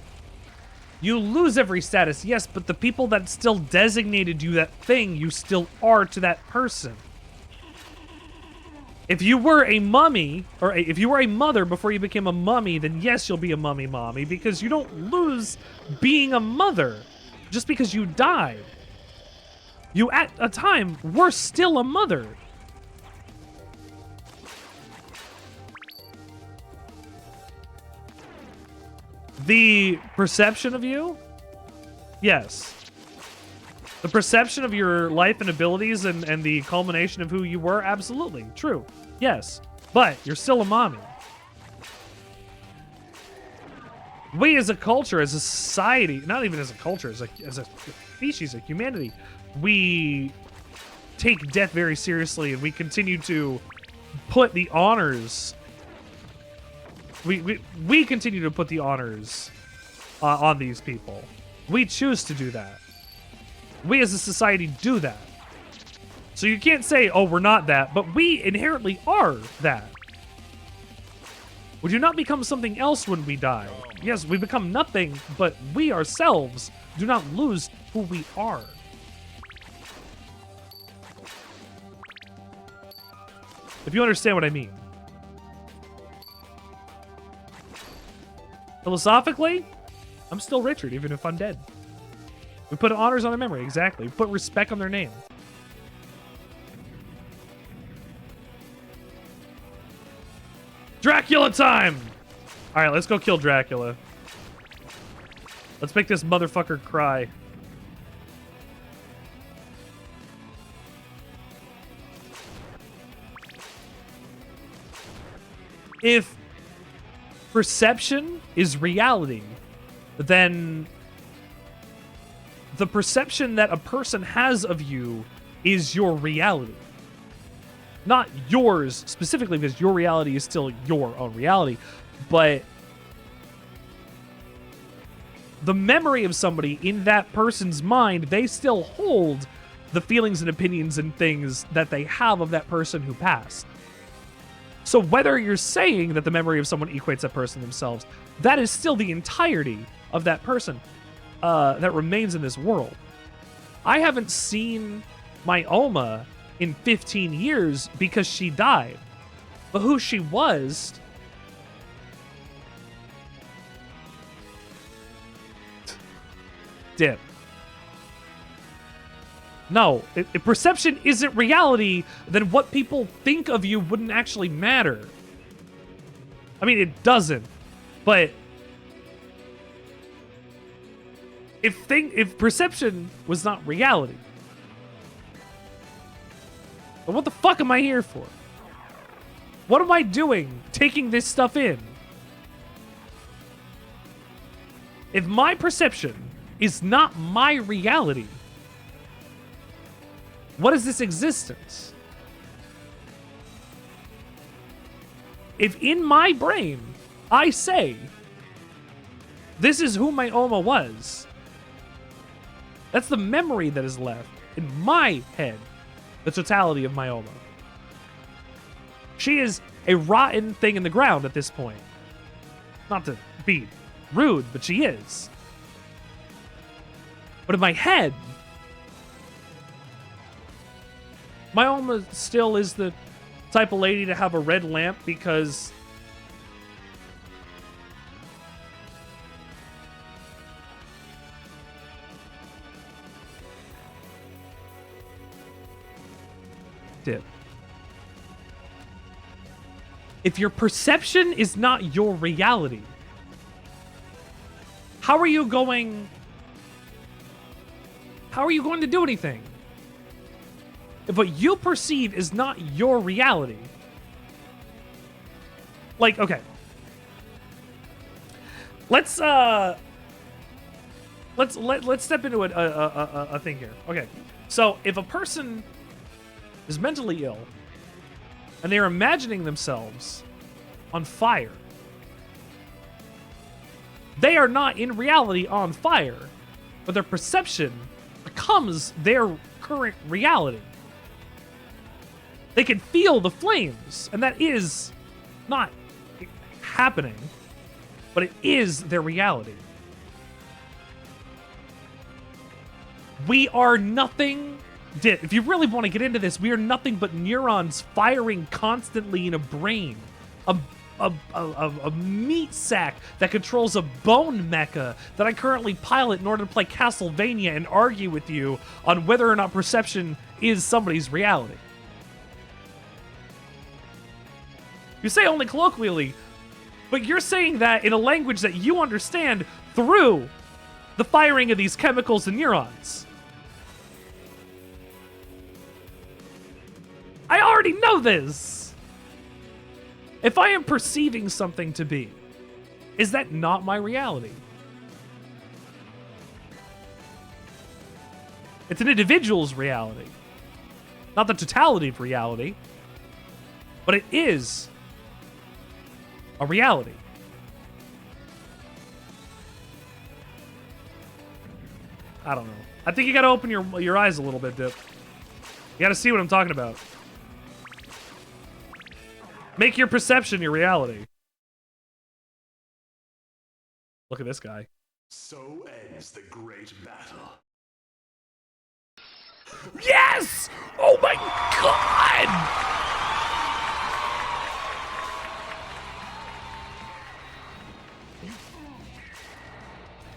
lose every status, yes, but the people that still designated you that thing, you still are to that person. If you were a mummy, or if you were a mother before you became a mummy, then yes, you'll be a mummy mommy, because you don't lose being a mother just because you died. You, at a time, were still a mother. The perception of you? Yes. The perception of your life and abilities and the culmination of who you were? Absolutely. True. Yes. But you're still a mommy. We as a culture, as a society, not even as a culture, as a species, like humanity, we take death very seriously, and we continue to put the honors. We continue to put the honors on these people. We choose to do that. We as a society do that. So you can't say, oh, we're not that, but we inherently are that. We do not become something else when we die. Yes, we become nothing, but we ourselves do not lose who we are. If you understand what I mean. Philosophically, I'm still Richard, even if I'm dead. We put honors on their memory, exactly. We put respect on their name. Dracula time! Alright, let's go kill Dracula. Let's make this motherfucker cry. If perception is reality, then the perception that a person has of you is your reality. Not yours specifically, because your reality is still your own reality, but the memory of somebody in that person's mind, they still hold the feelings and opinions and things that they have of that person who passed. So whether you're saying that the memory of someone equates that person themselves, that is still the entirety of that person that remains in this world. I haven't seen my Oma in 15 years because she died. But who she was... Dip. No, if perception isn't reality, then what people think of you wouldn't actually matter. I mean, it doesn't, but if perception was not reality, then what the fuck am I here for? What am I doing taking this stuff in? If my perception is not my reality, what is this existence? If in my brain I say, this is who my Oma was, that's the memory that is left in my head, the totality of my Oma. She is a rotten thing in the ground at this point. Not to be rude, but she is. But in my head, my Oma still is the type of lady to have a red lamp because Dip. If your perception is not your reality, how are you going to do anything? If what you perceive is not your reality. Like, okay. Let's step into a thing here. Okay. So, if a person is mentally ill and they're imagining themselves on fire, they are not in reality on fire, but their perception becomes their current reality. They can feel the flames, and that is not happening, but it is their reality. We are nothing... If you really want to get into this, we are nothing but neurons firing constantly in a brain. A meat sack that controls a bone mecha that I currently pilot in order to play Castlevania and argue with you on whether or not perception is somebody's reality. You say only colloquially, but you're saying that in a language that you understand through the firing of these chemicals and neurons. I already know this. If I am perceiving something to be, Is that not my reality? It's an individual's reality. Not the totality of reality. But it is a reality. I don't know. I think you gotta open your eyes a little bit, Dip. You gotta see what I'm talking about. Make your perception your reality. Look at this guy. So ends the great battle. Yes! Oh my god!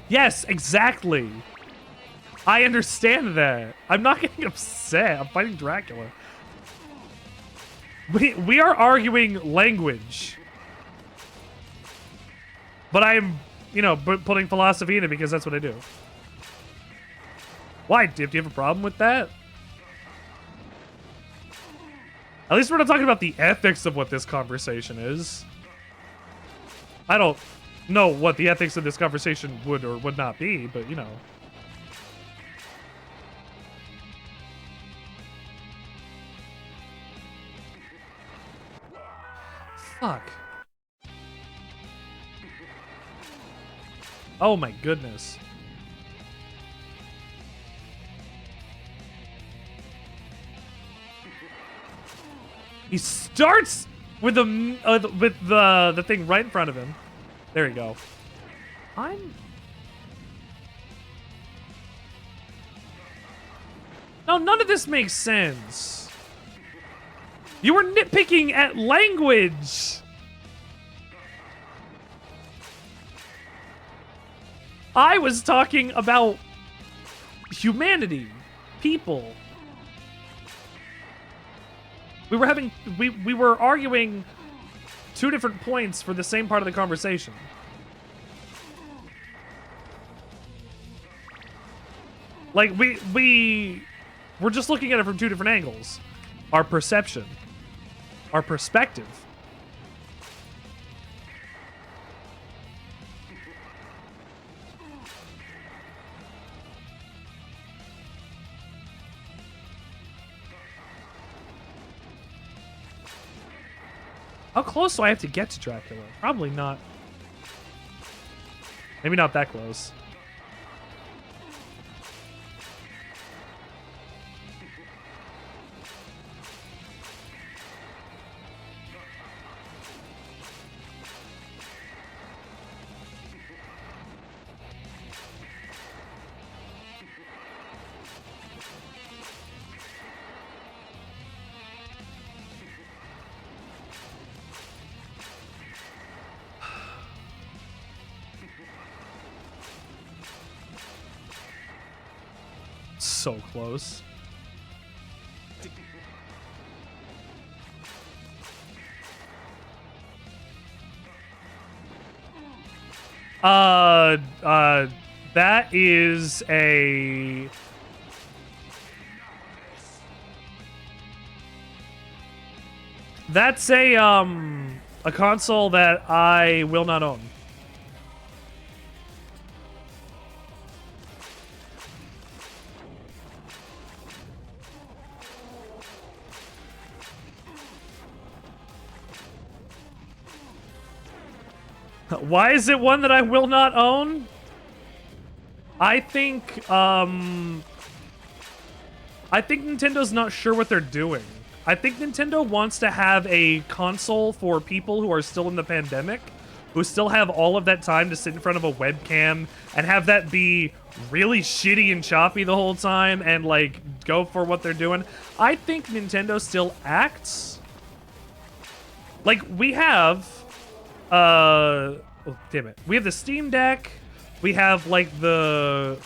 Yes, exactly. I understand that. I'm not getting upset. I'm fighting Dracula. We are arguing language. But I'm, you know, putting philosophy in it because that's what I do. Why? Do you have a problem with that? At least we're not talking about the ethics of what this conversation is. I don't know what the ethics of this conversation would or would not be, but you know. Fuck. Oh my goodness. He starts with the thing right in front of him. There you go. No, none of this makes sense. You were nitpicking at language. I was talking about humanity, people. We were arguing two different points for the same part of the conversation. Like we're just looking at it from two different angles. Our perception, our perspective. How close do I have to get to Dracula? Probably not. Maybe not that close. So close. That is a... That's a console that I will not own. Why is it one that I will not own? I think Nintendo's not sure what they're doing. I think Nintendo wants to have a console for people who are still in the pandemic, who still have all of that time to sit in front of a webcam and have that be really shitty and choppy the whole time and like go for what they're doing. I think Nintendo still acts like we have oh, damn it. We have the Steam Deck. We have like the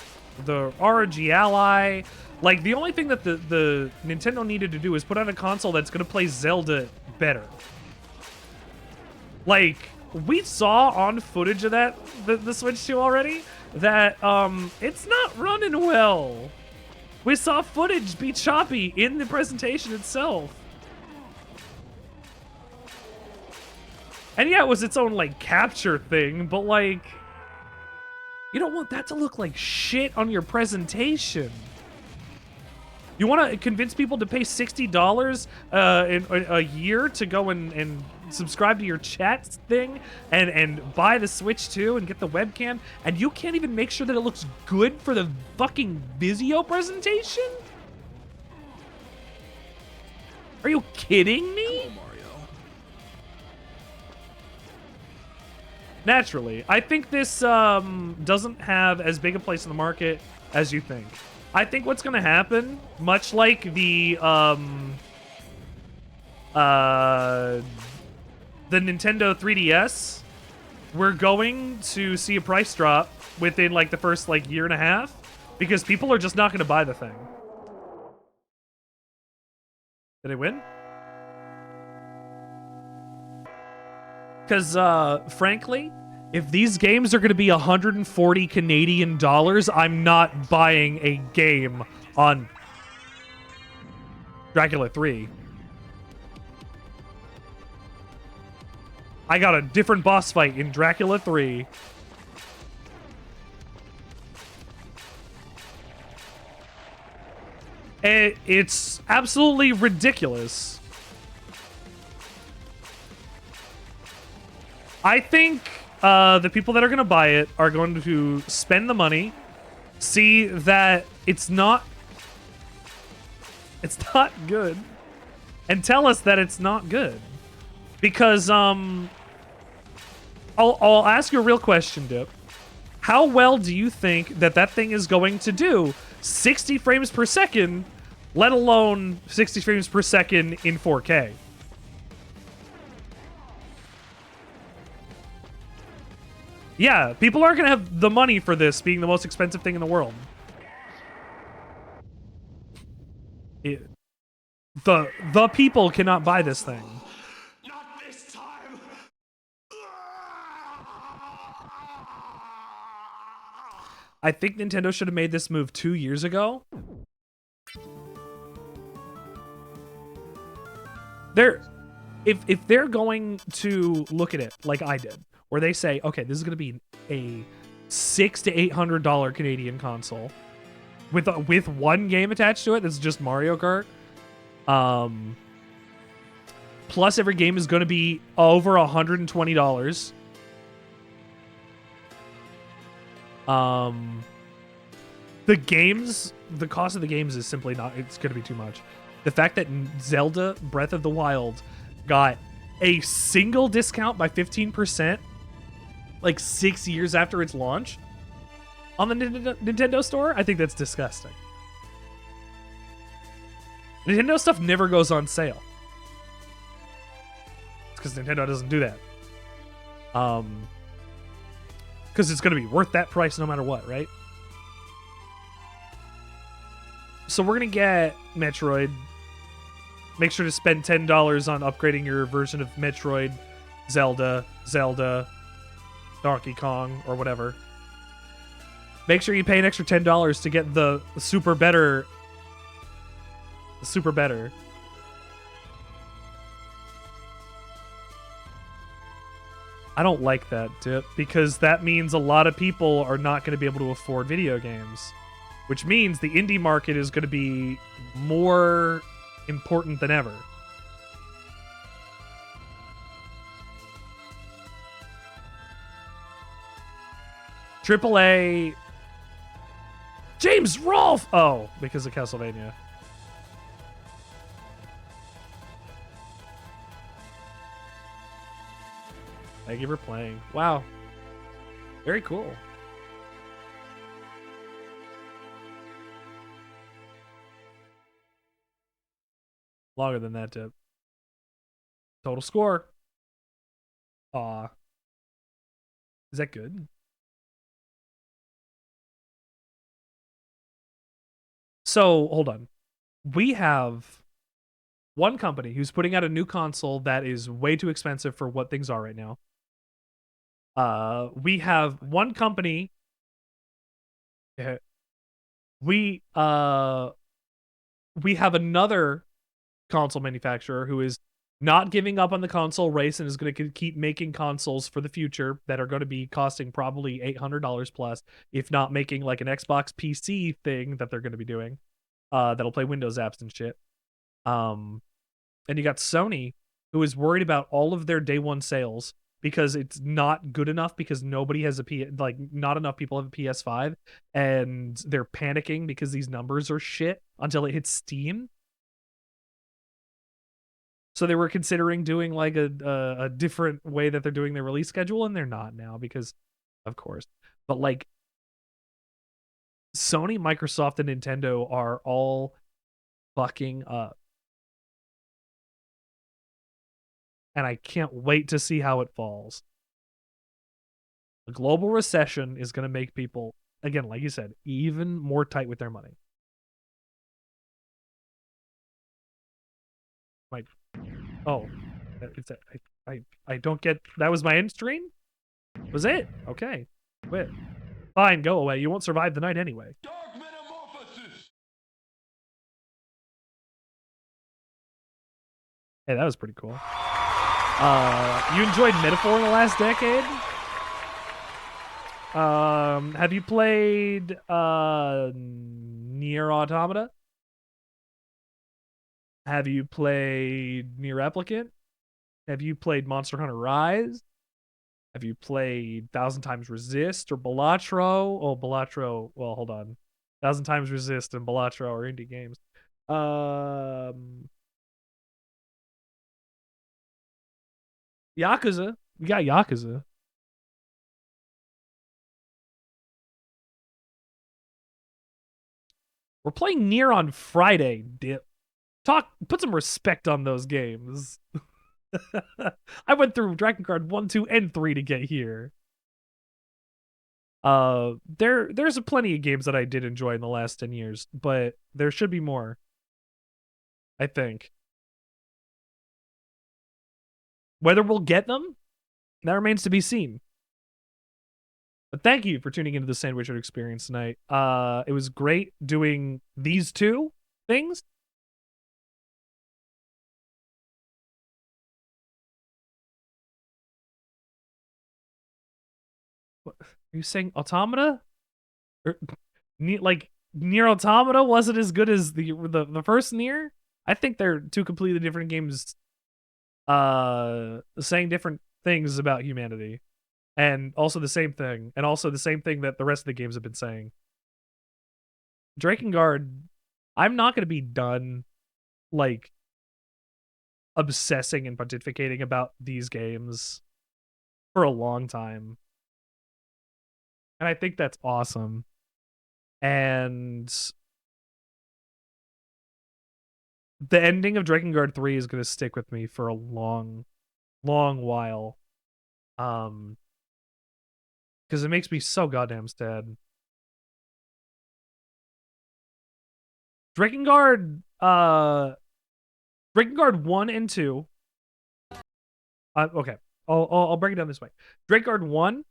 ROG Ally. Like the only thing that the Nintendo needed to do is put out a console that's gonna play Zelda better. Like we saw on footage of that the Switch 2 already that it's not running well. We saw footage be choppy in the presentation itself. And yeah, it was its own like capture thing, but like, you don't want that to look like shit on your presentation. You want to convince people to pay $60 in a year to go and subscribe to your chat thing and buy the Switch too and get the webcam, and you can't even make sure that it looks good for the fucking Vizio presentation? Are you kidding me? Naturally, I think this doesn't have as big a place in the market as you think. I think what's going to happen, much like the Nintendo 3DS, we're going to see a price drop within like the first like year and a half because people are just not going to buy the thing. Did I win? Because, frankly, if these games are going to be 140 Canadian dollars, I'm not buying a game on Dracula 3. I got a different boss fight in Dracula 3. It's absolutely ridiculous. I think the people that are going to buy it are going to spend the money, see that it's not good, and tell us that it's not good. Because I'll ask you a real question, Dip. How well do you think that thing is going to do 60 frames per second, let alone 60 frames per second in 4K? Yeah, people aren't going to have the money for this being the most expensive thing in the world. The people cannot buy this thing. Not this time. I think Nintendo should have made this move 2 years ago. If they're going to look at it like I did, where they say, okay, this is going to be a $600 to $800 Canadian console with one game attached to it that's just Mario Kart. Plus every game is going to be over $120. The cost of the games is simply not, it's going to be too much. The fact that Zelda Breath of the Wild got a single discount by 15%, like 6 years after its launch on the Nintendo store, I think that's disgusting. Nintendo stuff never goes on sale. It's because Nintendo doesn't do that. Because it's going to be worth that price no matter what, right? So we're going to get Metroid. Make sure to spend $10 on upgrading your version of Metroid, Zelda, Donkey Kong, or whatever. Make sure you pay an extra $10 to get the super better. I don't like that, Dip, because that means a lot of people are not going to be able to afford video games, which means the indie market is going to be more important than ever. AAA. James Rolfe! Oh, because of Castlevania. Thank you for playing. Wow. Very cool. Longer than that, Tip. Total score. Aw. Is that good? So, hold on. We have one company who's putting out a new console that is way too expensive for what things are right now. We have one company. We have another console manufacturer who is not giving up on the console race and is going to keep making consoles for the future that are going to be costing probably $800 plus, if not making like an Xbox PC thing that they're going to be doing, that'll play Windows apps and shit. And you got Sony, who is worried about all of their day one sales because it's not good enough, because nobody has not enough people have a PS5, and they're panicking because these numbers are shit until it hits Steam. So they were considering doing like a different way that they're doing their release schedule, and they're not now because, of course. But like, Sony, Microsoft, and Nintendo are all fucking up. And I can't wait to see how it falls. A global recession is going to make people, again, like you said, even more tight with their money. Right. Oh, it's I don't get. That was my end stream? Was it? Okay. Quit. Fine, go away. You won't survive the night anyway. Dark Metamorphosis! Hey, that was pretty cool. You enjoyed Metaphor in the last decade? Have you played Nier Automata? Have you played Nier Replicant? Have you played Monster Hunter Rise? Have you played 1000 Times Resist or Balatro? Oh, Balatro. Well, hold on. 1000 Times Resist and Balatro are indie games. Yakuza. We got Yakuza. We're playing Nier on Friday, dip. Put some respect on those games. I went through Dragon Card 1, 2, and 3 to get here. There's plenty of games that I did enjoy in the last 10 years, but there should be more, I think. Whether we'll get them, that remains to be seen. But thank you for tuning into the Sandwichard experience tonight. It was great doing these two things. What, are you saying Automata? Or, like, Nier Automata wasn't as good as the first Nier? I think they're two completely different games, saying different things about humanity. And also the same thing. And also the same thing that the rest of the games have been saying. Drakengard, I'm not going to be done, like, obsessing and pontificating about these games for a long time. And I think that's awesome. And the ending of Drakengard 3 is going to stick with me for a long, long while. Because it makes me so goddamn sad. Drakengard 1 and 2. Okay. I'll break it down this way. Drakengard 1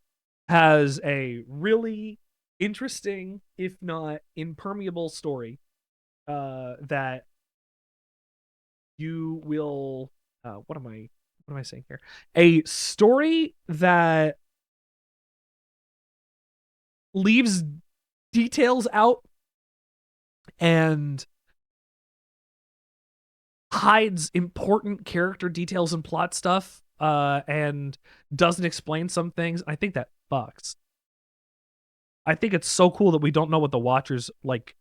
has a really interesting, if not impermeable story, that you will what am I saying here? A story that leaves details out and hides important character details and plot stuff, and doesn't explain some things. I think that fucks. I think it's so cool that we don't know what the Watchers like.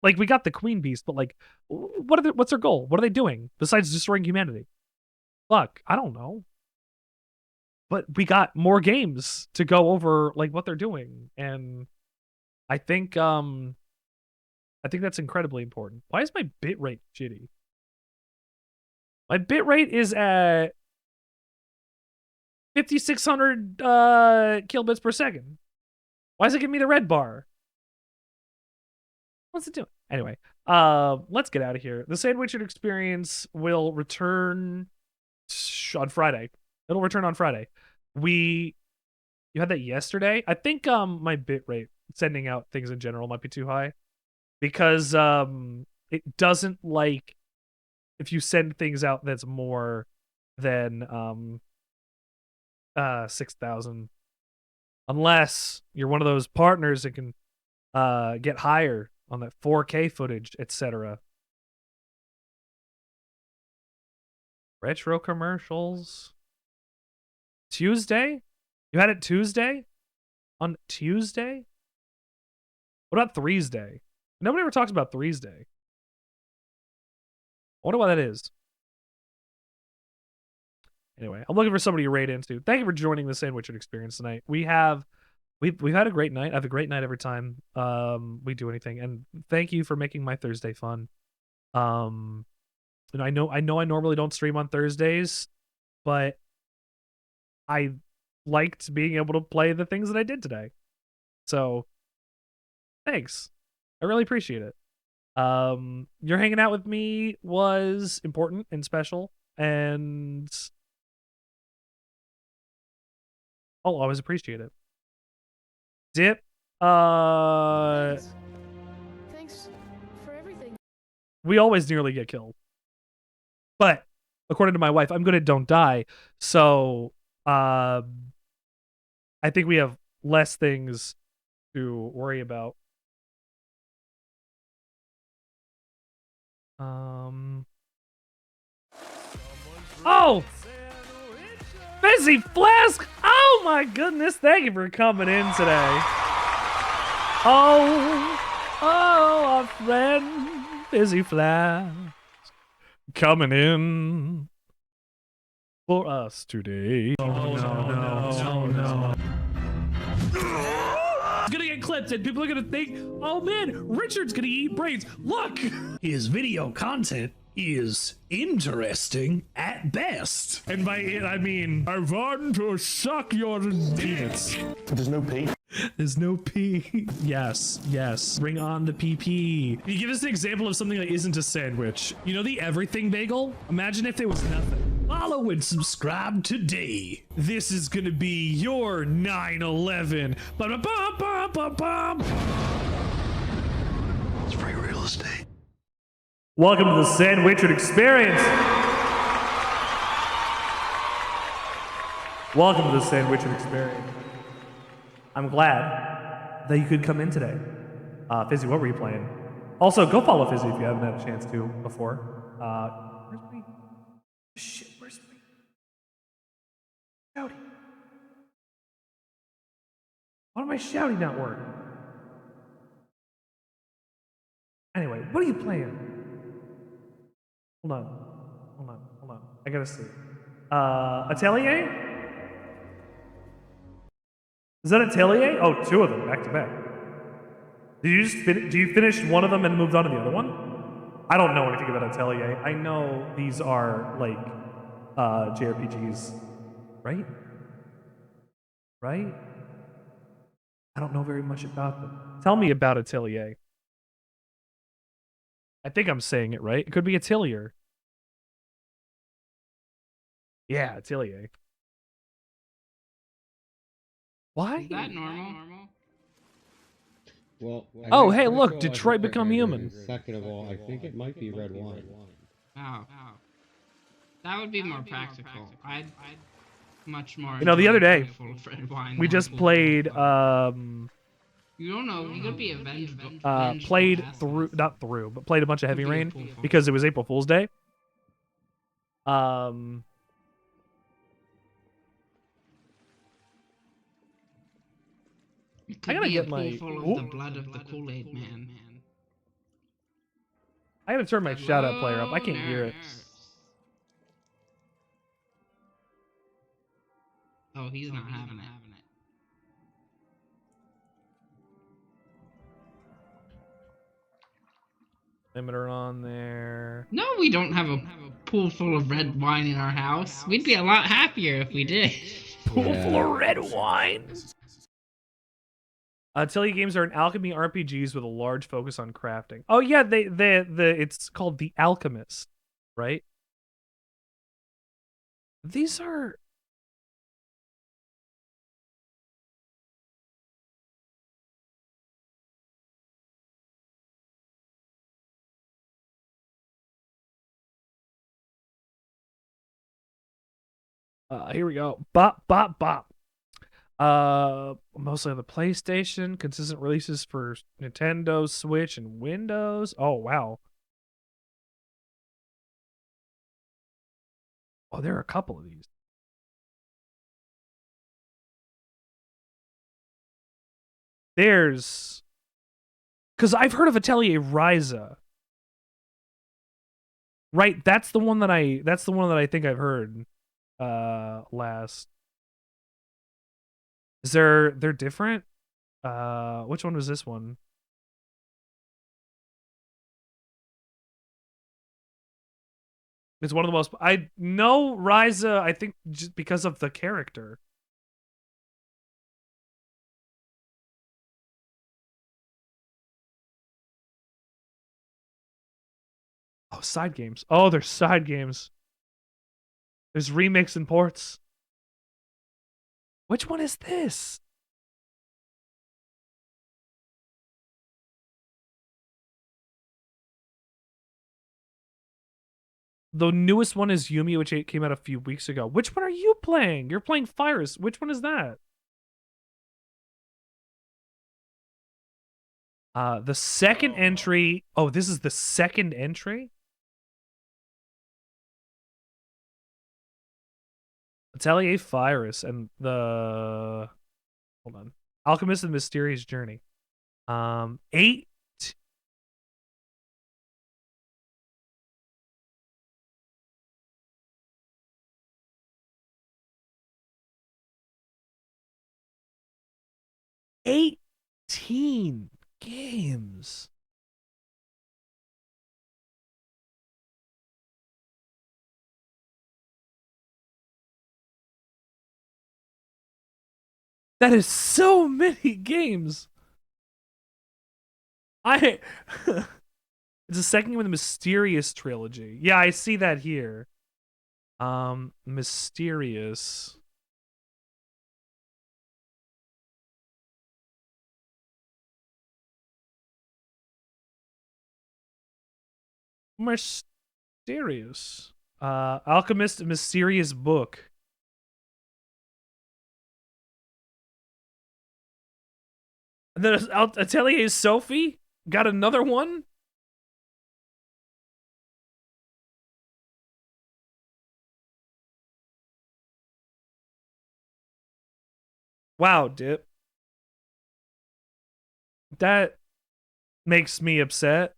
Like, we got the Queen Beast, but like, what's their goal? What are they doing besides destroying humanity? Fuck, I don't know. But we got more games to go over, like, what they're doing, and I think that's incredibly important. Why is my bitrate shitty? My bitrate is at 5,600 kilobits per second. Why is it giving me the red bar? What's it doing? Anyway, let's get out of here. The Sandwichard experience will return on Friday. It'll return on Friday. You had that yesterday? I think my bitrate sending out things in general might be too high, because it doesn't like if you send things out that's more than 6,000, unless you're one of those partners that can get higher on that 4K footage, etc. Retro commercials. Tuesday? You had it Tuesday? On Tuesday? What about Thursday? Nobody ever talks about Thursday. I wonder why that is. Anyway, I'm looking for somebody to raid into. Thank you for joining the Sandwichard experience tonight. We've had a great night. I have a great night every time we do anything, and thank you for making my Thursday fun. And I know I normally don't stream on Thursdays, but I liked being able to play the things that I did today. So thanks. I really appreciate it. Your hanging out with me was important and special, and I'll always appreciate it. Dip. Thanks for everything. We always nearly get killed. But according to my wife, I'm good at don't die. So I think we have less things to worry about. Oh! Fizzy Flask! Oh my goodness, thank you for coming in today. Oh, our friend Fizzy Flask coming in for us today. No. It's gonna get clipped and people are gonna think, oh man, Richard's gonna eat brains. Look! His video content is interesting at best. And by it, I mean, I want to suck your penis. There's no P. There's no P. Yes. Bring on the PP. You give us an example of something that isn't a sandwich. You know the everything bagel? Imagine if there was nothing. Follow and subscribe today. This is gonna be your 9/11. Ba-ba-bum-bum-bum-bum. It's free real estate. Welcome to the Sandwichard experience. Welcome to the Sandwichard experience. I'm glad that you could come in today. Fizzy, what were you playing? Also, go follow Fizzy if you haven't had a chance to before. Where's my... Shit, where's my... Shouty. Why did my shouty not work? Anyway, what are you playing? Hold on. I gotta see. Atelier? Is that Atelier? Oh, two of them back to back. Did you just do you finish one of them and moved on to the other one? I don't know anything about Atelier. I know these are like JRPGs, right? Right? I don't know very much about them. Tell me about Atelier. I think I'm saying it right. It could be Atelier. Yeah, Atelier. Why? Is that normal? Well, oh, hey, look, Detroit Become Human. Second of all, I think it might be red wine. Oh. That would be more practical. I'd much more. You know, the other day, red wine we just played, You don't know, you could be avenged. Played through, not through, but played a bunch of Heavy Rain because it was April Fool's Day. I gotta get my. Full of the blood of the Kool-Aid man. I gotta turn my shout out player up. I can't hear it. Oh, he's not having it. Limiter on there. No, we don't have a pool full of red wine in our house. We'd be a lot happier if we did. Pool full of red wine. Atelier games are an alchemy RPGs with a large focus on crafting. Oh yeah, it's called The Alchemist, right? These are Here we go. Bop, bop, bop. Mostly on the PlayStation. Consistent releases for Nintendo, Switch, and Windows. Oh, wow. Oh, there are a couple of these. There's... Because I've heard of Atelier Ryza. Right, that's the one that I think I've heard last. Is they're different? Which one was this one? It's one of the most I know Ryza, I think just because of the character. Oh, side games. Oh, there's side games. There's remakes and ports. Which one is this? The newest one is Yumi, which came out a few weeks ago. Which one are you playing? You're playing Fires. Which one is that? The second entry. Oh, this is the second entry? Atelier Virus and the... Hold on. Alchemist and Mysterious Journey. 8... 18 games. That is so many games. It's the second game in the Mysterious trilogy. Yeah, I see that here. Mysterious. Mysterious. Alchemist Mysterious Book. And then Atelier Sophie got another one. Wow, Dip. That makes me upset.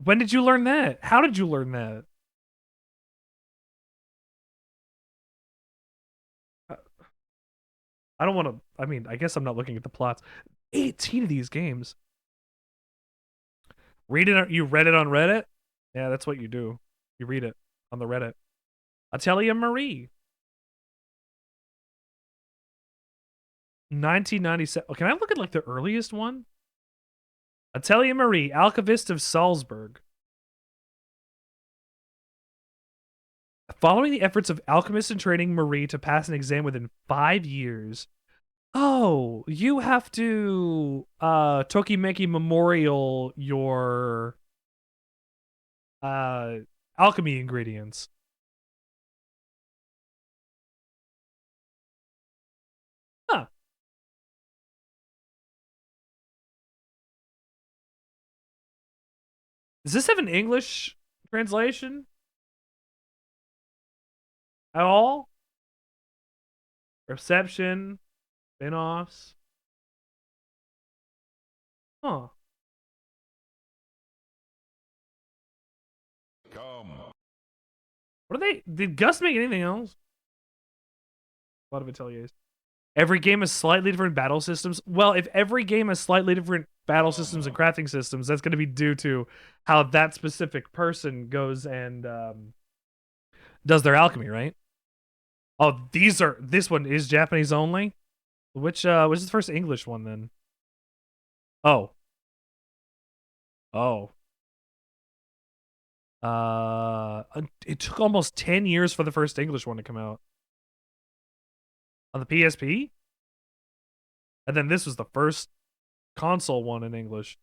When did you learn that? How did you learn that? I don't want to... I mean, I guess I'm not looking at the plots. 18 of these games. Read it. You read it on Reddit? Yeah, that's what you do. You read it on the Reddit. Atelier Marie. 1997. Oh, can I look at like the earliest one? Atelier Marie, Alchemist of Salzburg. Following the efforts of alchemists in training Marie to pass an exam within 5 years. Oh, you have to Tokimeki Memorial your alchemy ingredients. Huh. Does this have an English translation? At all? Reception, spin-offs. Huh. Come. What are they? Did Gus make anything else? A lot of ateliers. Every game has slightly different battle systems. Well, if every game has slightly different battle systems and crafting systems, that's going to be due to how that specific person goes and does their alchemy, right? Oh, this one is Japanese only? Which is the first English one then? Oh. Oh. It took almost 10 years for the first English one to come out. On the PSP? And then this was the first console one in English.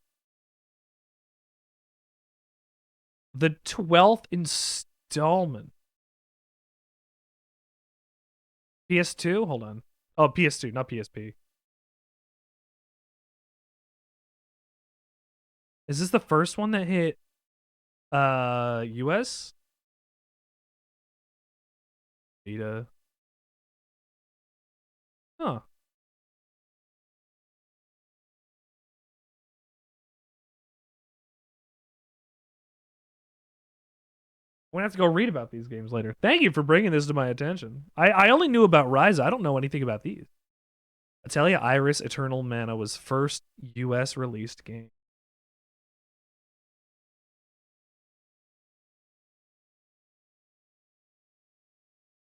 The 12th installment. PS2? Hold on. Oh, PS2, not PSP. Is this the first one that hit US? Vita. Huh. I'm gonna have to go read about these games later. Thank you for bringing this to my attention. I only knew about Ryza. I don't know anything about these. Atelier Iris Eternal Mana was first US released game.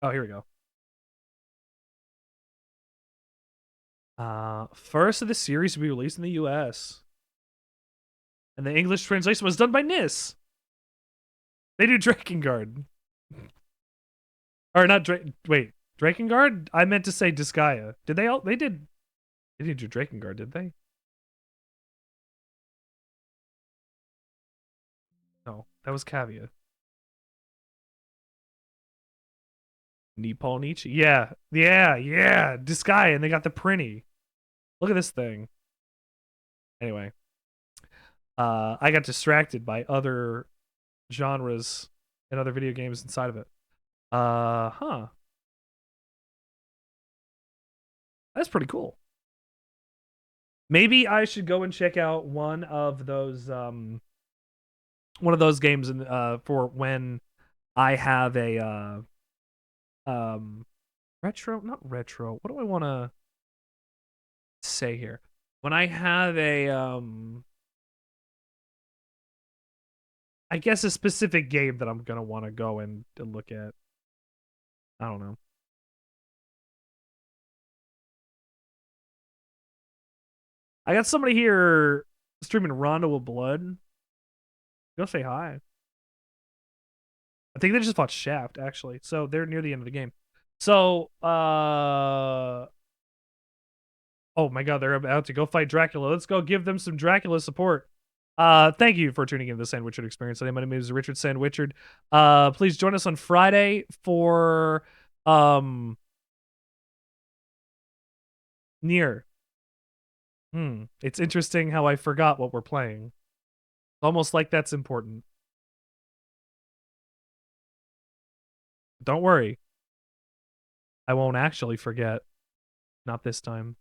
Oh, here we go. First of the series to be released in the US. And the English translation was done by NIS. They do Drakengard. Or not wait, Drakengard? I meant to say Disgaea. Did they all they didn't do Drakengard, did they? No, that was Cavia. Nipponichi? Yeah. Disgaea, and they got the Prinny. Look at this thing. Anyway. I got distracted by other genres and other video games inside of it. Huh. That's pretty cool. Maybe I should go and check out one of those games in, for when I have a retro, not retro. What do I want to say here? When I have a I guess a specific game that I'm gonna want to go and look at. I don't know. I got somebody here streaming Rondo with Blood. Go say hi. I think they just fought Shaft, actually. So they're near the end of the game. So, oh my god, they're about to go fight Dracula. Let's go give them some Dracula support. Thank you for tuning in to the Sandwichard experience today. My name is Richard Sandwichard. Please join us on Friday for Nier. It's interesting how I forgot what we're playing. Almost like that's important. Don't worry. I won't actually forget. Not this time.